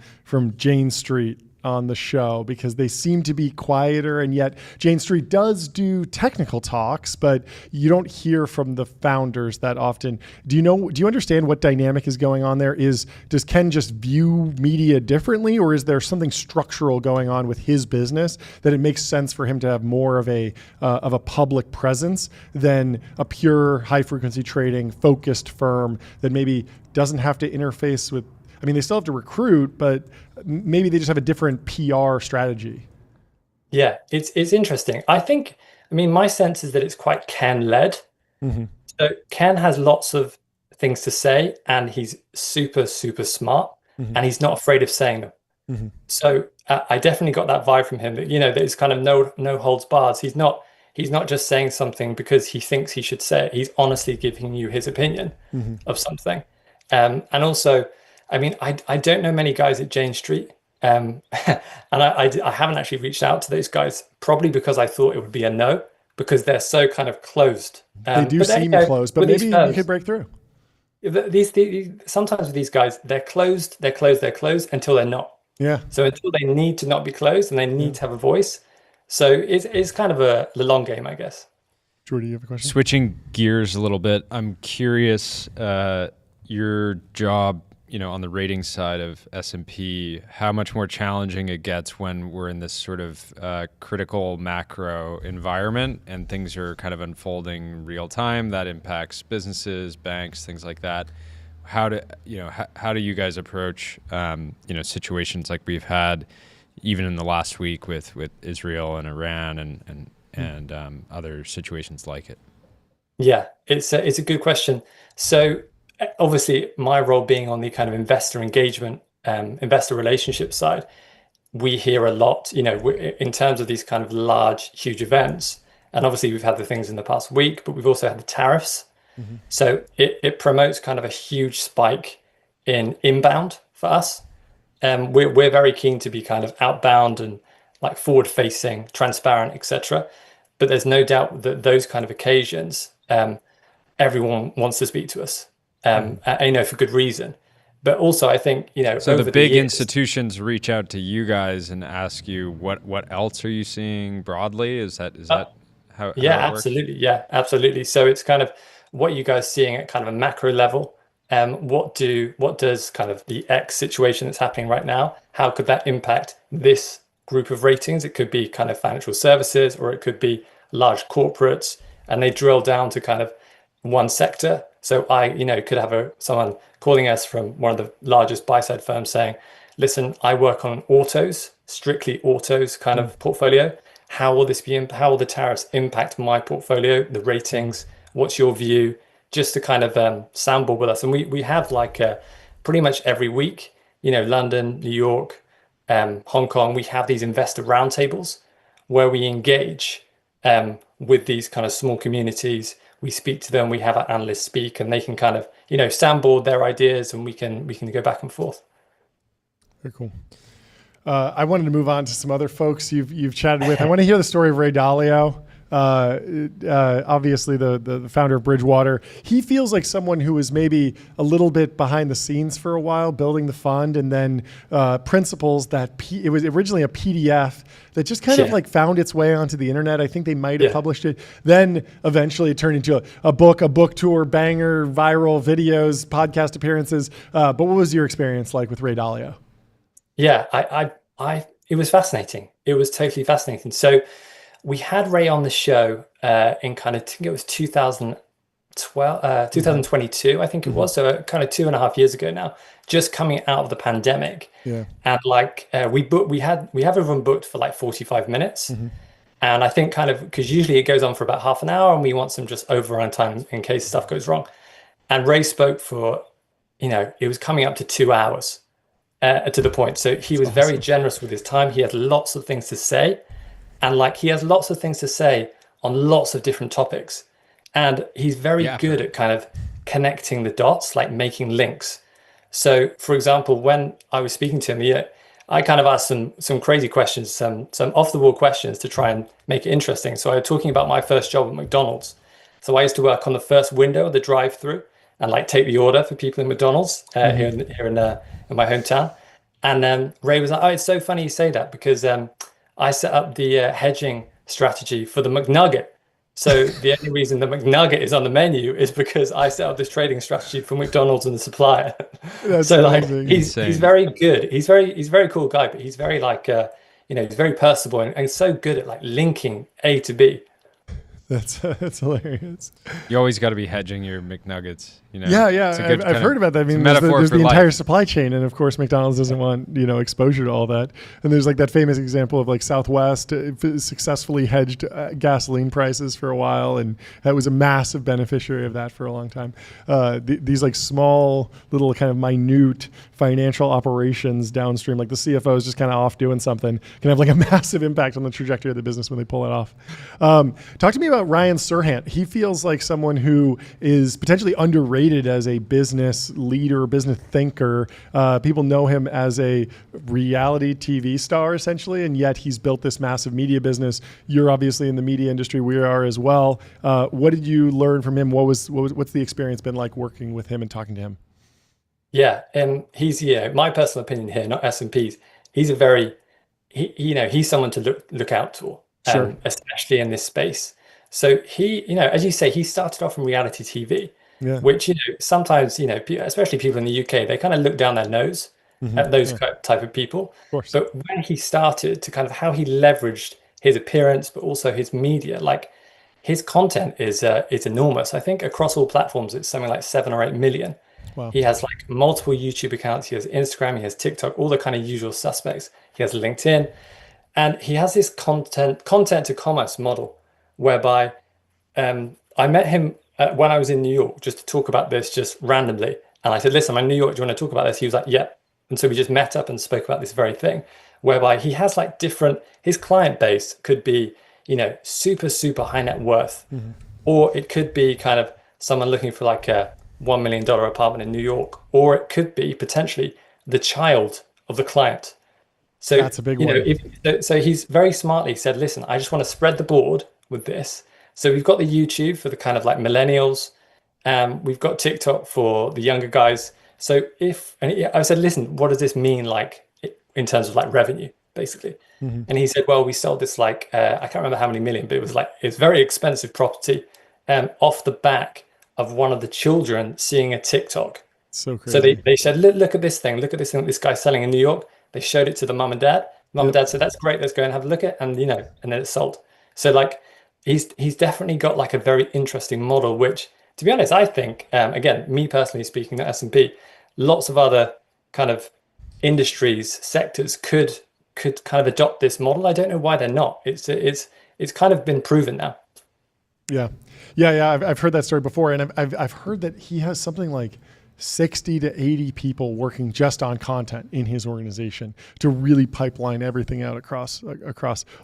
Jane Street on the show because they seem to be quieter, and yet Jane Street does do technical talks, but you don't hear from the founders that often. Do you understand what dynamic is going on there? Does Ken just view media differently, or is there something structural going on with his business that it makes sense for him to have more of a public presence than a pure high frequency trading focused firm that maybe doesn't have to interface with? I mean, they still have to recruit, but maybe they just have a different PR strategy. Yeah, it's interesting. I mean, my sense is that it's quite Ken-led. Mm-hmm. So Ken has lots of things to say, and he's super, super smart, and he's not afraid of saying them. Mm-hmm. So I definitely got that vibe from him that, that it's kind of no holds bars. He's not just saying something because he thinks he should say it. He's honestly giving you his opinion of something. And also, I mean, I don't know many guys at Jane Street, and I haven't actually reached out to those guys, probably because I thought it would be a no, because they're so kind of closed. They do seem closed, but maybe you could break through. Sometimes with these guys, they're closed until they're not. Yeah. So until they need to not be closed and they need to have a voice. So it's kind of the long game, I guess. Jordy, you have a question? Switching gears a little bit, I'm curious, your job, on the rating side of S&P, how much more challenging it gets when we're in this sort of critical macro environment and things are kind of unfolding real time that impacts businesses, banks, things like that. How do you guys approach situations like we've had even in the last week with Israel and Iran and other situations like it? Yeah, it's a good question. So obviously, my role being on the kind of investor engagement, investor relationship side, we hear a lot, in terms of these kind of large, huge events. And obviously, we've had the things in the past week, but we've also had the tariffs. Mm-hmm. So it promotes kind of a huge spike in inbound for us. We're very keen to be kind of outbound and like forward-facing, transparent, etc. But there's no doubt that those kind of occasions, everyone wants to speak to us. For good reason, but also I think So the big institutions reach out to you guys and ask you what else are you seing broadly? Is that how? Yeah, how it absolutely. works? Yeah, absolutely. So it's kind of what you guys seeing at kind of a macro level. What does kind of the X situation that's happening right now? How could that impact this group of ratings? It could be kind of financial services, or it could be large corporates, and they drill down to kind of one sector. So I, could have someone calling us from one of the largest buy-side firms saying, listen, I work on strictly autos kind of portfolio. How will the tariffs impact my portfolio, the ratings? What's your view? Just to kind of soundboard with us. And we have like pretty much every week, London, New York, Hong Kong, we have these investor roundtables where we engage with these kind of small communities. We speak to them, we have our analysts speak, and they can kind of, soundboard their ideas, and we can go back and forth. Very cool. I wanted to move on to some other folks you've chatted with. I want to hear the story of Ray Dalio. Obviously the founder of Bridgewater. He feels like someone who was maybe a little bit behind the scenes for a while, building the fund, and then principles that it was originally a PDF that just kind of like found its way onto the internet. I think they might have published it. Then eventually it turned into a book tour, banger, viral videos, podcast appearances. But what was your experience like with Ray Dalio? Yeah, it was fascinating. It was totally fascinating. So we had Ray on the show in kind of, I think it was 2022, I think it was. So kind of 2.5 years ago now, just coming out of the pandemic. Yeah. And like we have everyone booked for like 45 minutes. And I think kind of, because usually it goes on for about half an hour and we want some just overrun time in case stuff goes wrong. And Ray spoke for, it was coming up to 2 hours to the point. So he was very generous with his time. He had lots of things to say. And like he has lots of things to say on lots of different topics. And he's very good at kind of connecting the dots, like making links. So for example, when I was speaking to him, I kind of asked some crazy questions, some off the wall questions to try and make it interesting. So I was talking about my first job at McDonald's. So I used to work on the first window of the drive-through and like take the order for people in McDonald's here in my hometown. And Ray was like, "Oh, it's so funny you say that because I set up the hedging strategy for the McNugget. So the only reason the McNugget is on the menu is because I set up this trading strategy for McDonald's and the supplier." So like he's very good. He's very cool guy, but he's very like he's very personable and so good at like linking A to B. That's hilarious. You always got to be hedging your McNuggets. Yeah. I've heard about that. I mean, there's the entire supply chain, and of course, McDonald's doesn't want exposure to all that. And there's like that famous example of like Southwest successfully hedged gasoline prices for a while, and that was a massive beneficiary of that for a long time. These like small little kind of minute financial operations downstream, like the CFO is just kind of off doing something, can have like a massive impact on the trajectory of the business when they pull it off. Talk to me about Ryan Serhant. He feels like someone who is potentially underrated as a business leader, business thinker. People know him as a reality TV star, essentially, and yet he's built this massive media business. You're obviously in the media industry. We are as well. What did you learn from him? What's the experience been like working with him and talking to him? Yeah, he's my personal opinion here, not S&P's. He's he's someone to look out for, especially in this space. So he, as you say, he started off in reality TV, which, sometimes, especially people in the UK, they kind of look down their nose at those type of people. Of course. But when he started to kind of how he leveraged his appearance, but also his media, like his content is enormous. I think across all platforms, it's something like 7 or 8 million. Wow. He has like multiple YouTube accounts. He has Instagram, he has TikTok, all the kind of usual suspects. He has LinkedIn, and he has this content to commerce model whereby I met him when I was in New York just to talk about this just randomly. And I said, "Listen, I'm in New York. Do you want to talk about this?" He was like, "Yeah." And so we just met up and spoke about this very thing, whereby he has like his client base could be, super, super high net worth, or it could be kind of someone looking for like a $1 million apartment in New York, or it could be potentially the child of the client. So that's a big one. So he's very smartly said, "Listen, I just want to spread the board with this." So we've got the YouTube for the kind of like millennials. We've got TikTok for the younger guys. So I said, "Listen, what does this mean like in terms of like revenue, basically?" And he said, "Well, we sold this like, I can't remember how many million, but it's very expensive property off the back of one of the children seeing a TikTok." So crazy. So they said, look at this thing that this guy's selling in New York. They showed it to the mom and dad. Mom and dad said, "That's great. Let's go and have a look at it." And, and then it's sold. So like, he's definitely got like a very interesting model, which to be honest, I think, again, me personally speaking, at S&P, lots of other kind of industries, sectors could kind of adopt this model. I don't know why they're not. It's kind of been proven now. Yeah. I've heard that story before, and I've heard that he has something like 60 to 80 people working just on content in his organization to really pipeline everything out across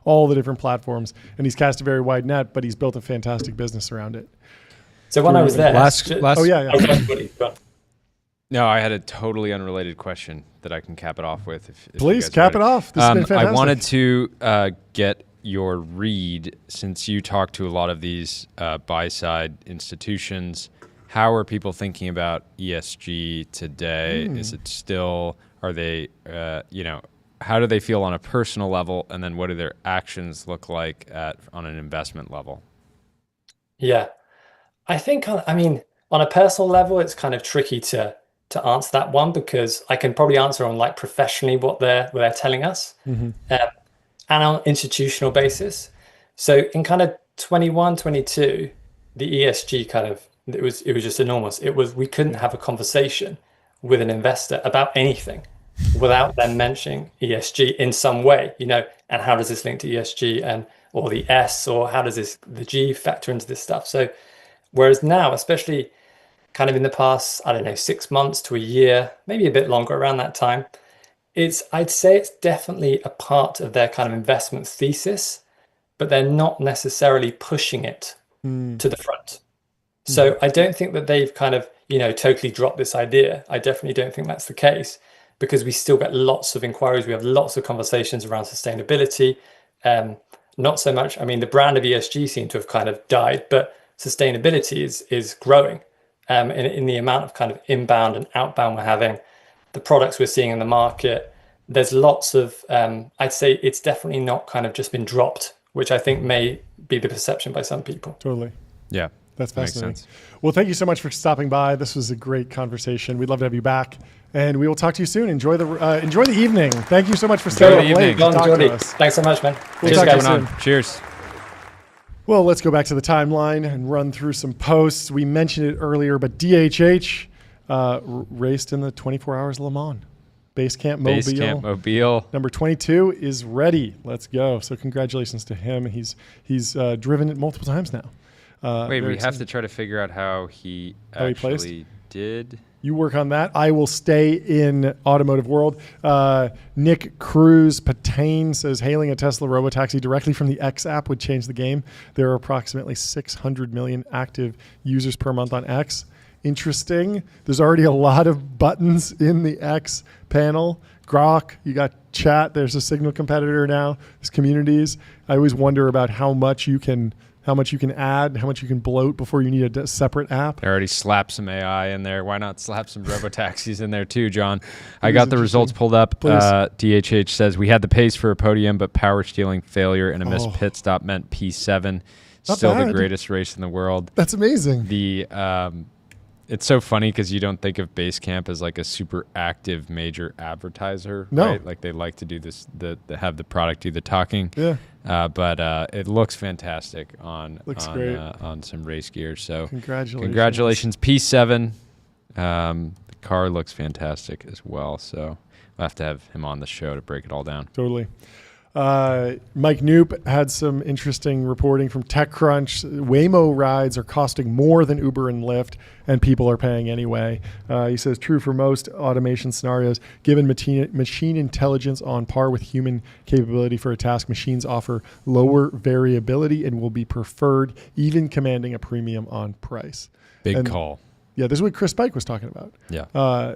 all the different platforms. And he's cast a very wide net, but he's built a fantastic business around it. So when I was there, No, I had a totally unrelated question that I can cap it off with. If you Please guys are cap ready. it off. This has been fantastic. I wanted to get your read, since you talk to a lot of these buy-side institutions. How are people thinking about ESG today? Is it still, are they, how do they feel on a personal level? And then what do their actions look like on an investment level? Yeah, I think, on a personal level, it's kind of tricky to answer that one, because I can probably answer on like professionally what they're telling us, and on institutional basis. So in kind of 21, 22, the ESG kind of, it was just enormous. We couldn't have a conversation with an investor about anything without them mentioning ESG in some way, and how does this link to ESG, or the S, or how does the G factor into this stuff? So whereas now, especially kind of in the past, I don't know, 6 months to a year, maybe a bit longer around that time, I'd say it's definitely a part of their kind of investment thesis, but they're not necessarily pushing it to the front. So I don't think that they've kind of, totally dropped this idea. I definitely don't think that's the case, because we still get lots of inquiries. We have lots of conversations around sustainability. Not so much, the brand of ESG seemed to have kind of died, but sustainability is growing in the amount of kind of inbound and outbound we're having, the products we're seeing in the market. There's lots of, I'd say it's definitely not kind of just been dropped, which I think may be the perception by some people. Totally. Yeah. That's fascinating. Makes sense. Well, thank you so much for stopping by. This was a great conversation. We'd love to have you back, and we will talk to you soon. Enjoy the evening. Thank you so much for staying up late to talk to us. Thanks so much, man. We'll talk to you soon. Cheers. Well, let's go back to the timeline and run through some posts. We mentioned it earlier, but DHH raced in the 24 Hours Le Mans. Basecamp Mobile. Number 22 is ready. Let's go. So congratulations to him. He's driven it multiple times now. Wait, we have to try to figure out how he actually did. You work on that. I will stay in automotive world. Nick Cruz Patain says hailing a Tesla robotaxi directly from the X app would change the game. There are approximately 600 million active users per month on X. Interesting. There's already a lot of buttons in the X panel. Grok, you got chat. There's a Signal competitor now. There's communities. I always wonder about how much you can add, how much you can bloat before you need a separate app. They already slapped some AI in there. Why not slap some robotaxis in there too, John? I got the results pulled up. DHH says we had the pace for a podium, but power stealing failure and a missed pit stop meant P7. Still the greatest race in the world. That's amazing. It's so funny because you don't think of Basecamp as like a super active major advertiser, no. Right? Like they like to do this, have the product do the talking. Yeah. But it looks fantastic on some race gear. So congratulations, P7. The car looks fantastic as well. So we'll have to have him on the show to break it all down. Totally. Mike Knoop had some interesting reporting from TechCrunch. Waymo rides are costing more than Uber and Lyft, and people are paying anyway. He says, true for most automation scenarios. Given machine intelligence on par with human capability for a task, machines offer lower variability and will be preferred, even commanding a premium on price. Big call. Yeah, this is what Chris Pike was talking about. Yeah.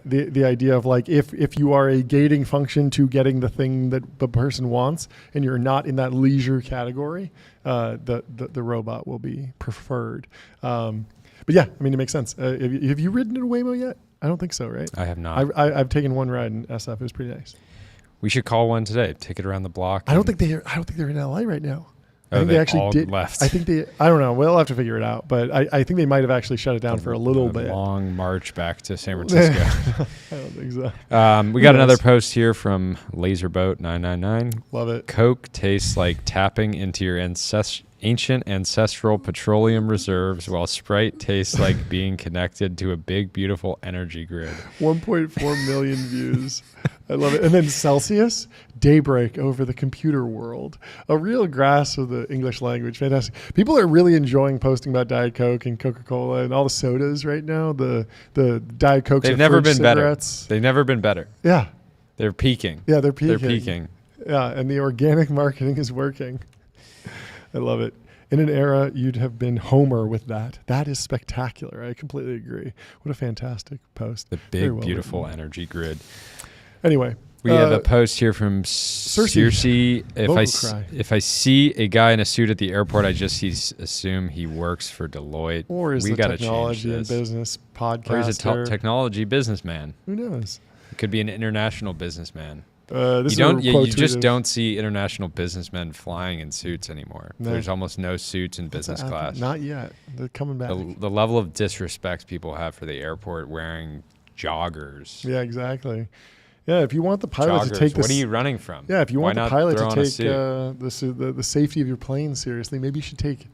The idea of like if you are a gating function to getting the thing that the person wants and you're not in that leisure category, the robot will be preferred. But yeah, I mean, it makes sense. Have you ridden in a Waymo yet? I don't think so, right? I have not. I've taken one ride in SF. It was pretty nice. We should call one today. Take it around the block. I don't think they're in LA right now. I think they actually all did. left. I don't know. We'll have to figure it out. But I think they might have actually shut it down for a little bit. Long march back to San Francisco. I don't think so. We got another post here from Laserboat999. Love it. Coke tastes like tapping into your ancient ancestral petroleum reserves, while Sprite tastes like being connected to a big, beautiful energy grid. 1.4 million views. I love it. And then Celsius, daybreak over the computer world. A real grasp of the English language. Fantastic. People are really enjoying posting about Diet Coke and Coca-Cola and all the sodas right now. The Diet Coke. They've never been better. They've never been better. Yeah. They're peaking. Yeah, they're peaking. They're peaking. Yeah, and the organic marketing is working. I love it. In an era, you'd have been Homer with that. That is spectacular. I completely agree. What a fantastic post. The Very big, well beautiful written. energy grid. Anyway. We have a post here from Circe. If I see a guy in a suit at the airport, I just assume he works for Deloitte. Or is we a gotta technology and change this. business podcaster. Or he's a technology businessman. Who knows? It could be an international businessman. This You just don't see international businessmen flying in suits anymore. No. There's almost no suits in business class. Not yet. They're coming back. The level of disrespect people have for the airport wearing joggers. Yeah, exactly. Yeah, if you want the pilot to take this, what are you running from? Yeah, if you want the pilot to take the the safety of your plane seriously, maybe you should take.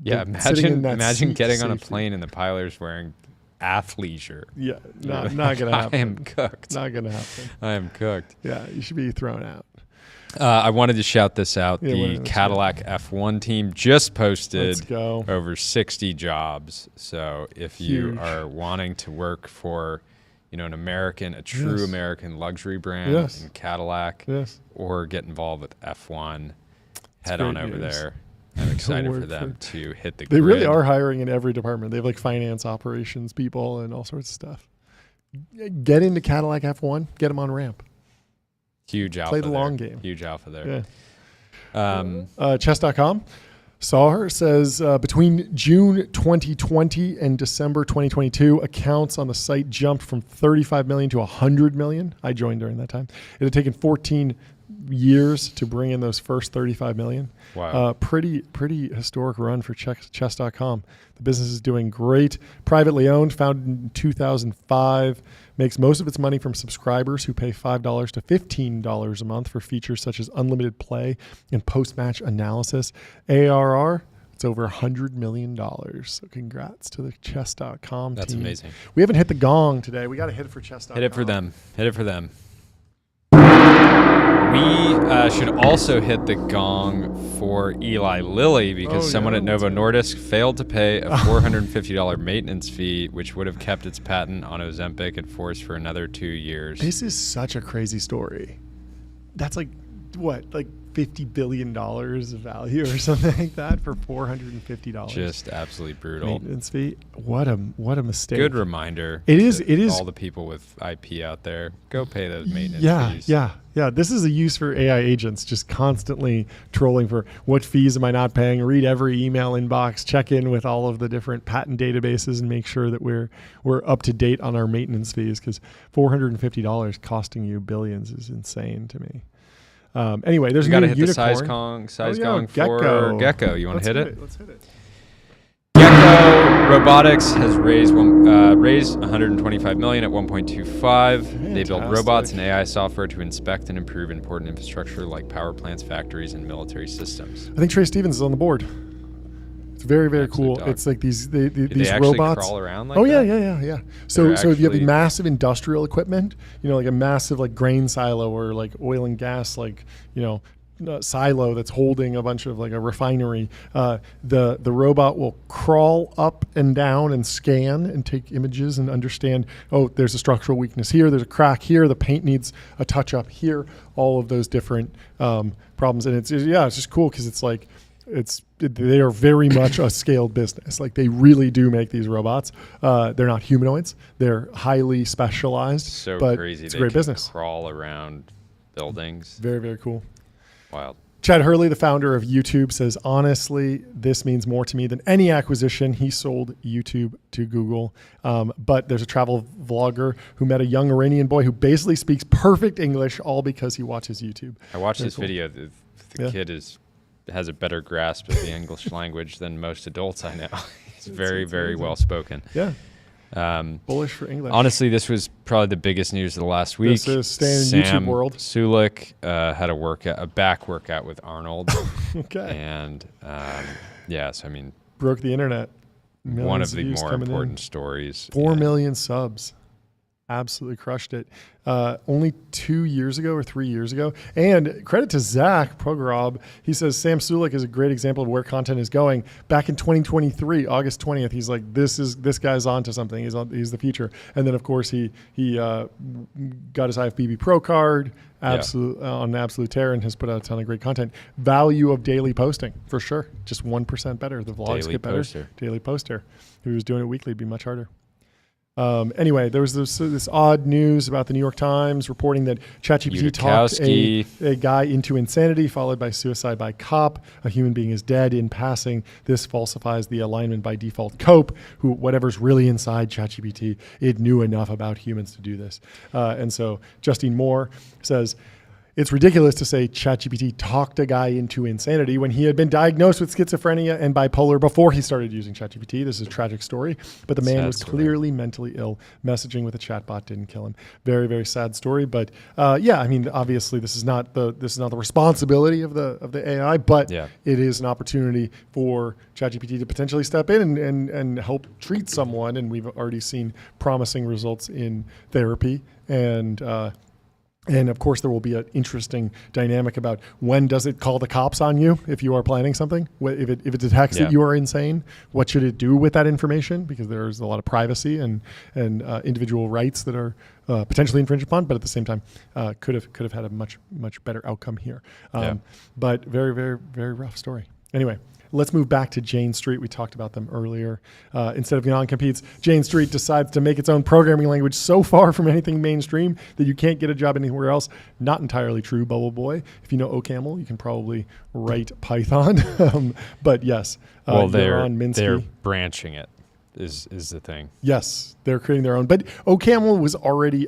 Imagine getting on a plane and the pilot's wearing athleisure. Yeah, not gonna happen. I am cooked. Not gonna happen. I am cooked. Yeah, you should be thrown out. I wanted to shout this out. Yeah, the Cadillac F1 team just posted go. over 60 jobs. So if you are wanting to work for, a true American luxury brand in Cadillac, or get involved with F1, head on over there. I'm excited for them to hit the grid. They really are hiring in every department. They have like finance, operations people, and all sorts of stuff. Get into Cadillac F1. Get them on ramp. Huge alpha. Play the long game. Huge alpha there. Yeah. Chess.com. Sawher says between June 2020 and December 2022, accounts on the site jumped from 35 million to 100 million. I joined during that time. It had taken 14 years to bring in those first 35 million. Wow. Pretty historic run for chess.com. The business is doing great. Privately owned, founded in 2005, makes most of its money from subscribers who pay $5 to $15 a month for features such as unlimited play and post-match analysis. ARR, it's over $100 million. So congrats to the chess.com team. That's amazing. We haven't hit the gong today. We got to hit it for chess.com. Hit it for them. Hit it for them. We should also hit the gong for Eli Lilly because someone at Novo Nordisk failed to pay a $450 maintenance fee, which would have kept its patent on Ozempic in force for another 2 years. This is such a crazy story. That's like, what, like $50 billion of value or something like that for $450. Just absolutely brutal. Maintenance fee. What a mistake. Good reminder. It is all the people with IP out there. Go pay those maintenance fees. Yeah. This is a use for AI agents, just constantly trolling for what fees am I not paying? Read every email inbox, check in with all of the different patent databases, and make sure that we're up to date on our maintenance fees, because $450 costing you billions is insane to me. Anyway, there's a new unicorn. You got to hit the size gong for Gecko. You want to hit it? Let's hit it. Gecko Robotics has raised $125 million at 1.25. They build robots and AI software to inspect and improve important infrastructure like power plants, factories, and military systems. I think Trey Stevens is on the board. It's very, very cool. Dog. It's like these Do they these actually robots crawl around like that? Yeah. So if you have a massive industrial equipment, like a massive like grain silo or like oil and gas, like silo that's holding a bunch of like a refinery, the robot will crawl up and down and scan and take images and understand, there's a structural weakness here, there's a crack here, the paint needs a touch up here, all of those different problems. And it's just cool because it's like they are very much a scaled business. Like they really do make these robots. They're not humanoids. They're highly specialized. But crazy. It's a great business. Crawl around buildings. Very, very cool. Wild. Chad Hurley, the founder of YouTube, says, honestly, this means more to me than any acquisition. He sold YouTube to Google. But there's a travel vlogger who met a young Iranian boy who basically speaks perfect English, all because he watches YouTube. I watched this video. The kid has a better grasp of the English language than most adults I know. He's very, very well spoken. Yeah. Bullish for English. Honestly, this was probably the biggest news of the last week. This is staying in YouTube world. Sulik had a back workout with Arnold. Okay. And broke the internet. One of the more important stories. 4 million subs. absolutely crushed it. Only 2 years ago or 3 years ago. And credit to Zach Progrob. He says Sam Sulek is a great example of where content is going. Back in 2023, August 20th, he's like, this guy's onto something. He's the future. And then of course he got his IFBB Pro card on absolute tear and has put out a ton of great content. Value of daily posting for sure. Just 1% better. The vlogs Daily get better. poster. Daily poster. If he was doing it weekly, it'd be much harder. Anyway, there was this odd news about the New York Times reporting that ChatGPT talked a guy into insanity, followed by suicide by cop. A human being is dead in passing. This falsifies the alignment by default cope, who whatever's really inside ChatGPT, it knew enough about humans to do this. And so Justine Moore says, it's ridiculous to say ChatGPT talked a guy into insanity when he had been diagnosed with schizophrenia and bipolar before he started using ChatGPT. This is a tragic story, but the man was clearly mentally ill. Messaging with a chatbot didn't kill him. Very, very sad story. But yeah, I mean, obviously, this is not the responsibility of the AI, but it is an opportunity for ChatGPT to potentially step in and help treat someone. And we've already seen promising results in therapy and of course, there will be an interesting dynamic about when does it call the cops on you if you are planning something? If it detects that you are insane, what should it do with that information? Because there's a lot of privacy and individual rights that are potentially infringed upon, but at the same time, could have had a much better outcome here. But very, very, very rough story. Anyway. Let's move back to Jane Street. We talked about them earlier. Instead of non-competes, Jane Street decides to make its own programming language so far from anything mainstream that you can't get a job anywhere else. Not entirely true, Bubble Boy. If you know OCaml, you can probably write Python. But yes, well, they're branching it. Is the thing. Yes, they're creating their own. But OCaml was already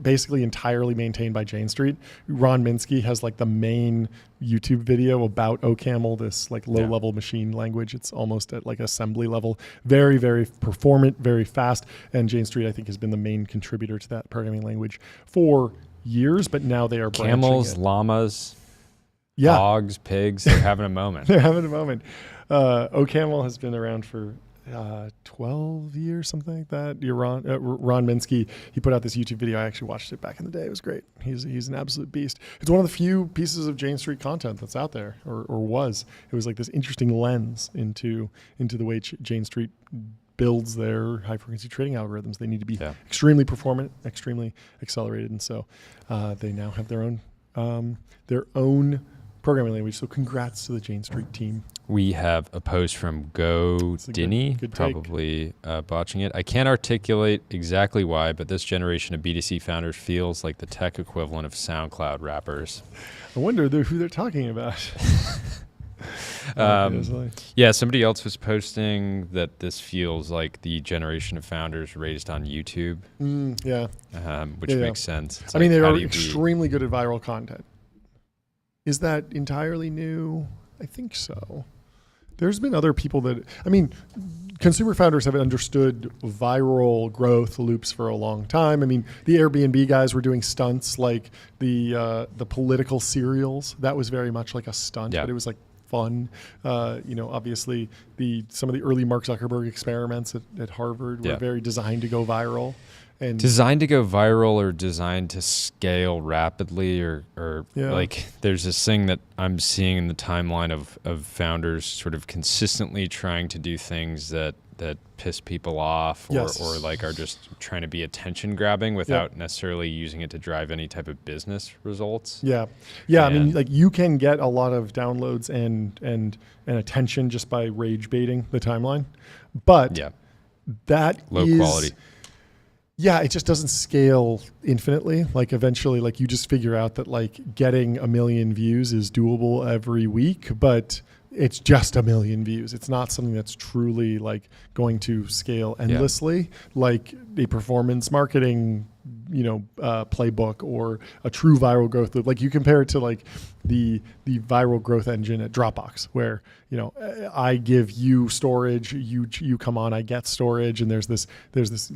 basically entirely maintained by Jane Street. Ron Minsky has like the main YouTube video about OCaml, this like low-level machine language. It's almost at like assembly level. Very, very performant, very fast. And Jane Street, I think, has been the main contributor to that programming language for years. But now they are branching camels, llamas, hogs, pigs. They're having a moment. They're having a moment. OCaml has been around for 12 years, something like that. Ron Minsky, he put out this YouTube video. I actually watched it back in the day. It was great. He's an absolute beast. It's one of the few pieces of Jane Street content that's out there, or was. It was like this interesting lens into the way Jane Street builds their high frequency trading algorithms. They need to be extremely performant, extremely accelerated, and so they now have their own programming language. So congrats to the Jane Street team. We have a post from Go Dinny, probably botching it. I can't articulate exactly why, but this generation of BTC founders feels like the tech equivalent of SoundCloud rappers. I wonder who they're talking about. Somebody else was posting that this feels like the generation of founders raised on YouTube. Which makes sense. I mean, they are extremely good at viral content. Is that entirely new? I think so. There's been other people consumer founders have understood viral growth loops for a long time. I mean, the Airbnb guys were doing stunts like the political serials. That was very much like a stunt, but it was like fun. Obviously some of the early Mark Zuckerberg experiments at Harvard were very designed to go viral. And designed to go viral or designed to scale rapidly or like there's this thing that I'm seeing in the timeline of founders sort of consistently trying to do things that piss people off or like are just trying to be attention grabbing without necessarily using it to drive any type of business results. I mean, like you can get a lot of downloads and attention just by rage baiting the timeline, but that low quality. Yeah, it just doesn't scale infinitely. Like eventually, like you just figure out that like getting 1 million views is doable every week, but it's just 1 million views. It's not something that's truly like going to scale endlessly, like a performance marketing, playbook or a true viral growth loop. Like you compare it to like the viral growth engine at Dropbox, where I give you storage, you come on, I get storage, and there's this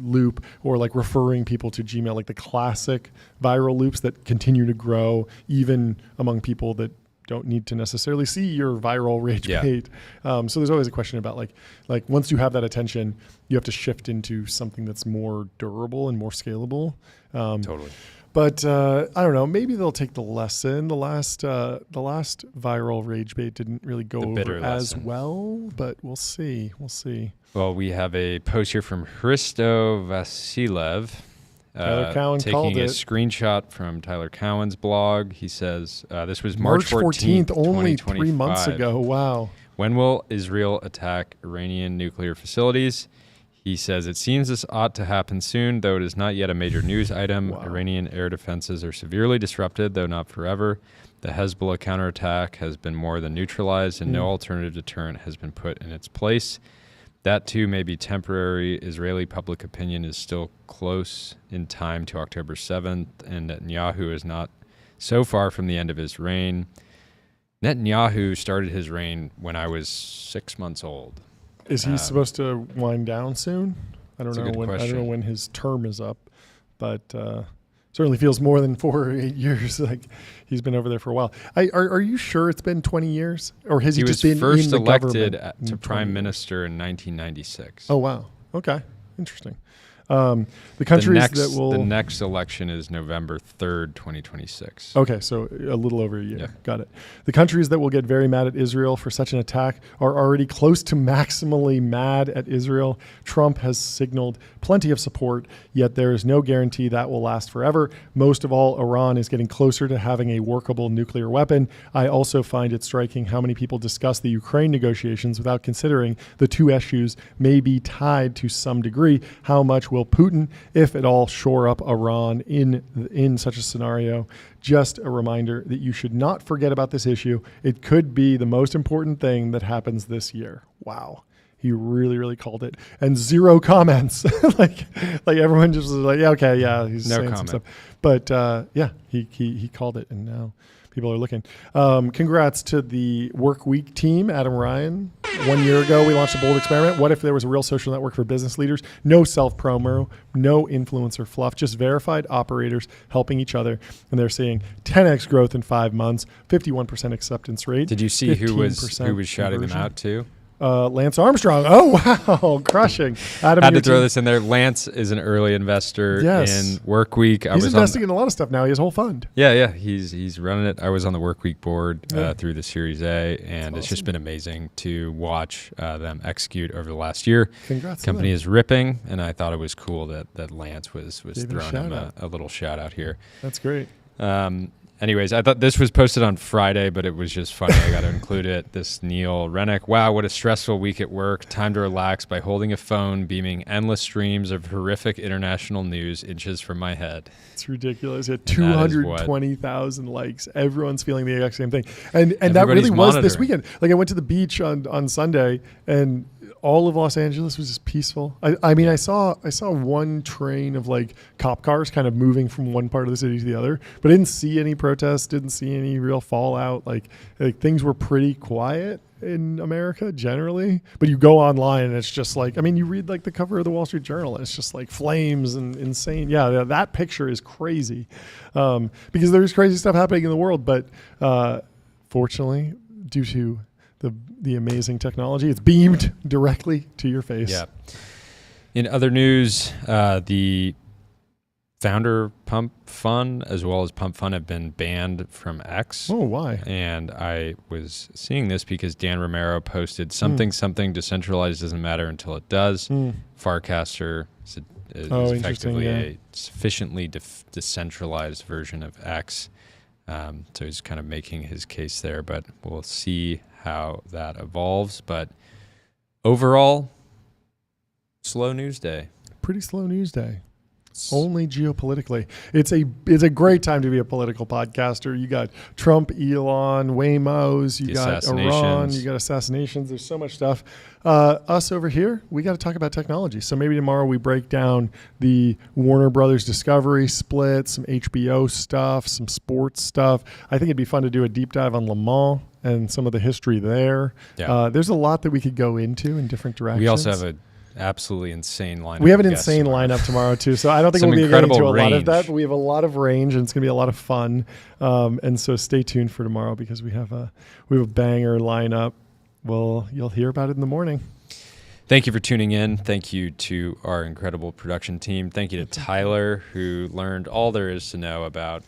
loop, or like referring people to Gmail, like the classic viral loops that continue to grow even among people that don't need to necessarily see your viral rage Yeah. bait. So there's always a question about like once you have that attention, you have to shift into something that's more durable and more scalable. Totally. But I don't know. Maybe they'll take the lesson. The last viral rage bait didn't really go over as well, but we'll see. We'll see. Well, we have a post here from Hristo Vasilev. Tyler Cowan taking called a it. screenshot from Tyler Cowan's blog. He says, this was March 14th, 14th, only 3 months ago. Wow. When will Israel attack Iranian nuclear facilities? He says, it seems this ought to happen soon, though it is not yet a major news item. Wow. Iranian air defenses are severely disrupted, though not forever. The Hezbollah counterattack has been more than neutralized, and no alternative deterrent has been put in its place. That, too, may be temporary. Israeli public opinion is still close in time to October 7th, and Netanyahu is not so far from the end of his reign. Netanyahu started his reign when I was 6 months old. Is he supposed to wind down soon? I don't That's a know good when. I don't question. know when his term is up, but certainly feels more than 4 or 8 years. Like he's been over there for a while. Are you sure it's been 20 years, or has he He just was been first in the elected government in to 20 prime years? minister in 1996. Oh wow. Okay. Interesting. The countries that will. The next election is November 3rd, 2026. Okay, so a little over a year. Yeah. Got it. The countries that will get very mad at Israel for such an attack are already close to maximally mad at Israel. Trump has signaled plenty of support, yet there is no guarantee that will last forever. Most of all, Iran is getting closer to having a workable nuclear weapon. I also find it striking how many people discuss the Ukraine negotiations without considering the two issues may be tied to some degree. How much will Putin, if at all, shore up Iran in such a scenario? Just a reminder that you should not forget about this issue. It could be the most important thing that happens this year. Wow. He really, really called it. And zero comments. like everyone just was like, yeah, okay, yeah, he's No saying comment. some stuff. But yeah, he called it, and now people are looking. Congrats to the Work Week team, Adam Ryan. 1 year ago, we launched a bold experiment. What if there was a real social network for business leaders? No self-promo, no influencer fluff, just verified operators helping each other. And they're seeing 10x growth in 5 months, 51% acceptance rate. Did you see who was 15% shouting them conversion. out too? Lance Armstrong. Oh, wow. Crushing. Adam, Had to your throw team- this in there. Lance is an early investor Yes. in Work Week. He's investing in a lot of stuff now. He has a whole fund. Yeah, he's running it. I was on the Work Week board Yeah. through the Series A, and That's it's just awesome. been amazing to watch them execute over the last year. Congrats to Company them. is ripping, and I thought it was cool that Lance was Gave it a throwing him shout-out. a little shout out here. That's great. Anyways, I thought this was posted on Friday, but it was just funny. I got to include it. This Neil Rennick. Wow, what a stressful week at work. Time to relax by holding a phone, beaming endless streams of horrific international news inches from my head. It's ridiculous. At that is what- 220,000 likes. Everyone's feeling the exact same thing. And that Everybody's really was this monitoring. weekend. Like I went to the beach on Sunday, and all of Los Angeles was just peaceful. I mean, I saw one train of like cop cars kind of moving from one part of the city to the other, but I didn't see any protests, didn't see any real fallout. Like things were pretty quiet in America generally, but you go online and it's just like, I mean, you read like the cover of the Wall Street Journal and it's just like flames and insane. Yeah, that picture is crazy because there's crazy stuff happening in the world, but fortunately, due to the amazing technology, it's beamed directly to your face. Yeah. In other news, the Founder Pump Fun as well as Pump Fun have been banned from X. Oh, why? And I was seeing this because Dan Romero posted something decentralized doesn't matter until it does. Farcaster is interesting, effectively yeah. a sufficiently decentralized version of X. So he's kind of making his case there, but we'll see how that evolves. But overall, slow news day. Pretty slow news day. Only geopolitically. It's a great time to be a political podcaster. You got Trump, Elon, Waymos, you The got Iran, assassinations. you got assassinations. There's so much stuff. Us over here, we got to talk about technology. So maybe tomorrow we break down the Warner Brothers Discovery split, some HBO stuff, some sports stuff. I think it'd be fun to do a deep dive on Le Mans and some of the history there. Yeah. There's a lot that we could go into in different directions. We also have absolutely insane lineup. We have an of guests insane tomorrow. lineup tomorrow too, so I don't think Some we'll be getting incredible to a lot of range. that, but we have a lot of range, and it's going to be a lot of fun. And so stay tuned for tomorrow because we have a banger lineup. Well, you'll hear about it in the morning. Thank you for tuning in. Thank you to our incredible production team. Thank you to Tyler, who learned all there is to know about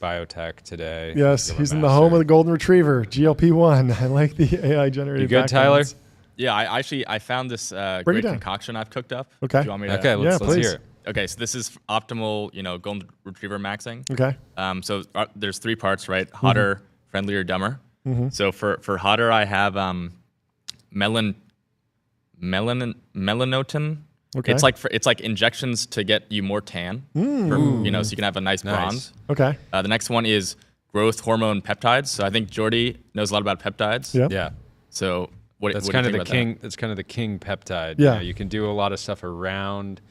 biotech today. Yes, You're a he's in the master. home of the golden retriever, GLP-1. I like the AI generated. You good, Tyler? Yeah, I found this Bring great it down. concoction I've cooked up. Okay. Do you want me to? Okay, let's please. hear it. Okay, so this is optimal, golden retriever maxing. Okay. So there's 3 parts, right? Hotter, friendlier, dumber. So for hotter, I have melanotin. Okay. It's like injections to get you more tan, so you can have a nice bronze. Okay. The next one is growth hormone peptides. So I think Jordy knows a lot about peptides. Yeah. Yeah. So what That's what do you kind of think the about king. That's kind of the king peptide. Yeah. You can do a lot of stuff around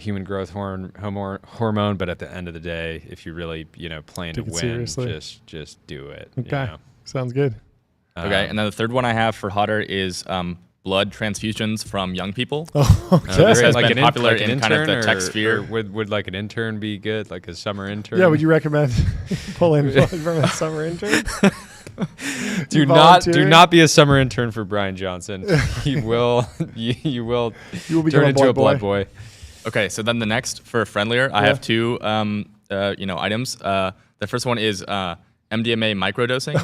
human growth hormone, but at the end of the day, if you really playing to Take it win, seriously. just do it. Okay. Sounds good. that? Okay, and then the third one I have for hotter is blood transfusions from young people. Okay. This has Like been an popular like an in kind of intern the tech or sphere. would like an intern be good, like a summer intern? Yeah, would you recommend pulling blood from a summer intern? do volunteering? not be a summer intern for Brian Johnson. You will You will turn become into a blood boy. Okay, so then the next for friendlier, I have 2 items. The first one is MDMA microdosing.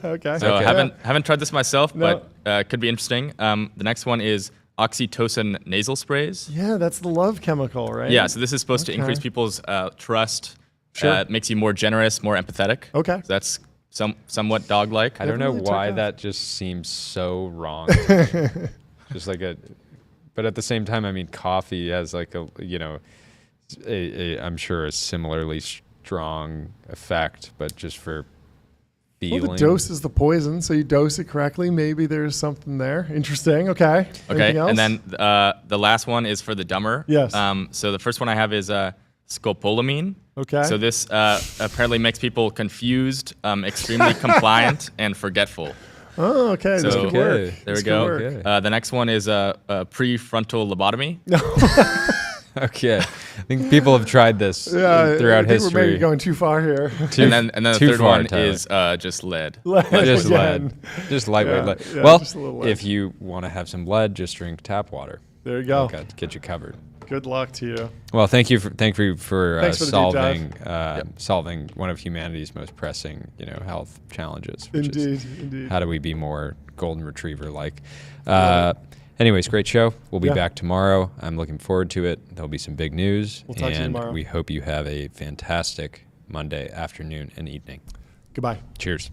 Okay. So Okay. I haven't tried this myself, No. but could be interesting. The next one is oxytocin nasal sprays. Yeah, that's the love chemical, right? Yeah, so this is supposed to Okay. increase people's trust. Sure. It makes you more generous, more empathetic. Okay. So that's somewhat dog-like. I don't know Definitely check why out. that just seems so wrong. Just like but at the same time, I mean, coffee has like a I'm sure a similarly strong effect, but just for feeling. Well, the dose is the poison, so you dose it correctly. Maybe there's something there. Interesting. Okay. Okay, Anything else? and then the last one is for the dumber. Yes. So the first one I have is scopolamine. Okay. So this apparently makes people confused, extremely compliant, and forgetful. Oh, okay. This So- could work. Okay. There This we could go. work. Okay. The next one is prefrontal lobotomy. Okay, I think people have tried this Yeah, throughout I think history. we're maybe going too far here. And then the too third far, one Tyler. is just lead. Just Again. lead, just lightweight Yeah, lead. yeah, Well, just a little lead. if you want to have some lead, just drink tap water. There you go. Okay, get you covered. Good luck to you. Well, thank you for Thanks for the deep solving dive. solving one of humanity's most pressing health challenges. Which is Indeed. how do we be more golden retriever like? Anyways, great show. We'll be Yeah. back tomorrow. I'm looking forward to it. There'll be some big news, We'll talk to you and tomorrow. we hope you have a fantastic Monday afternoon and evening. Goodbye. Cheers.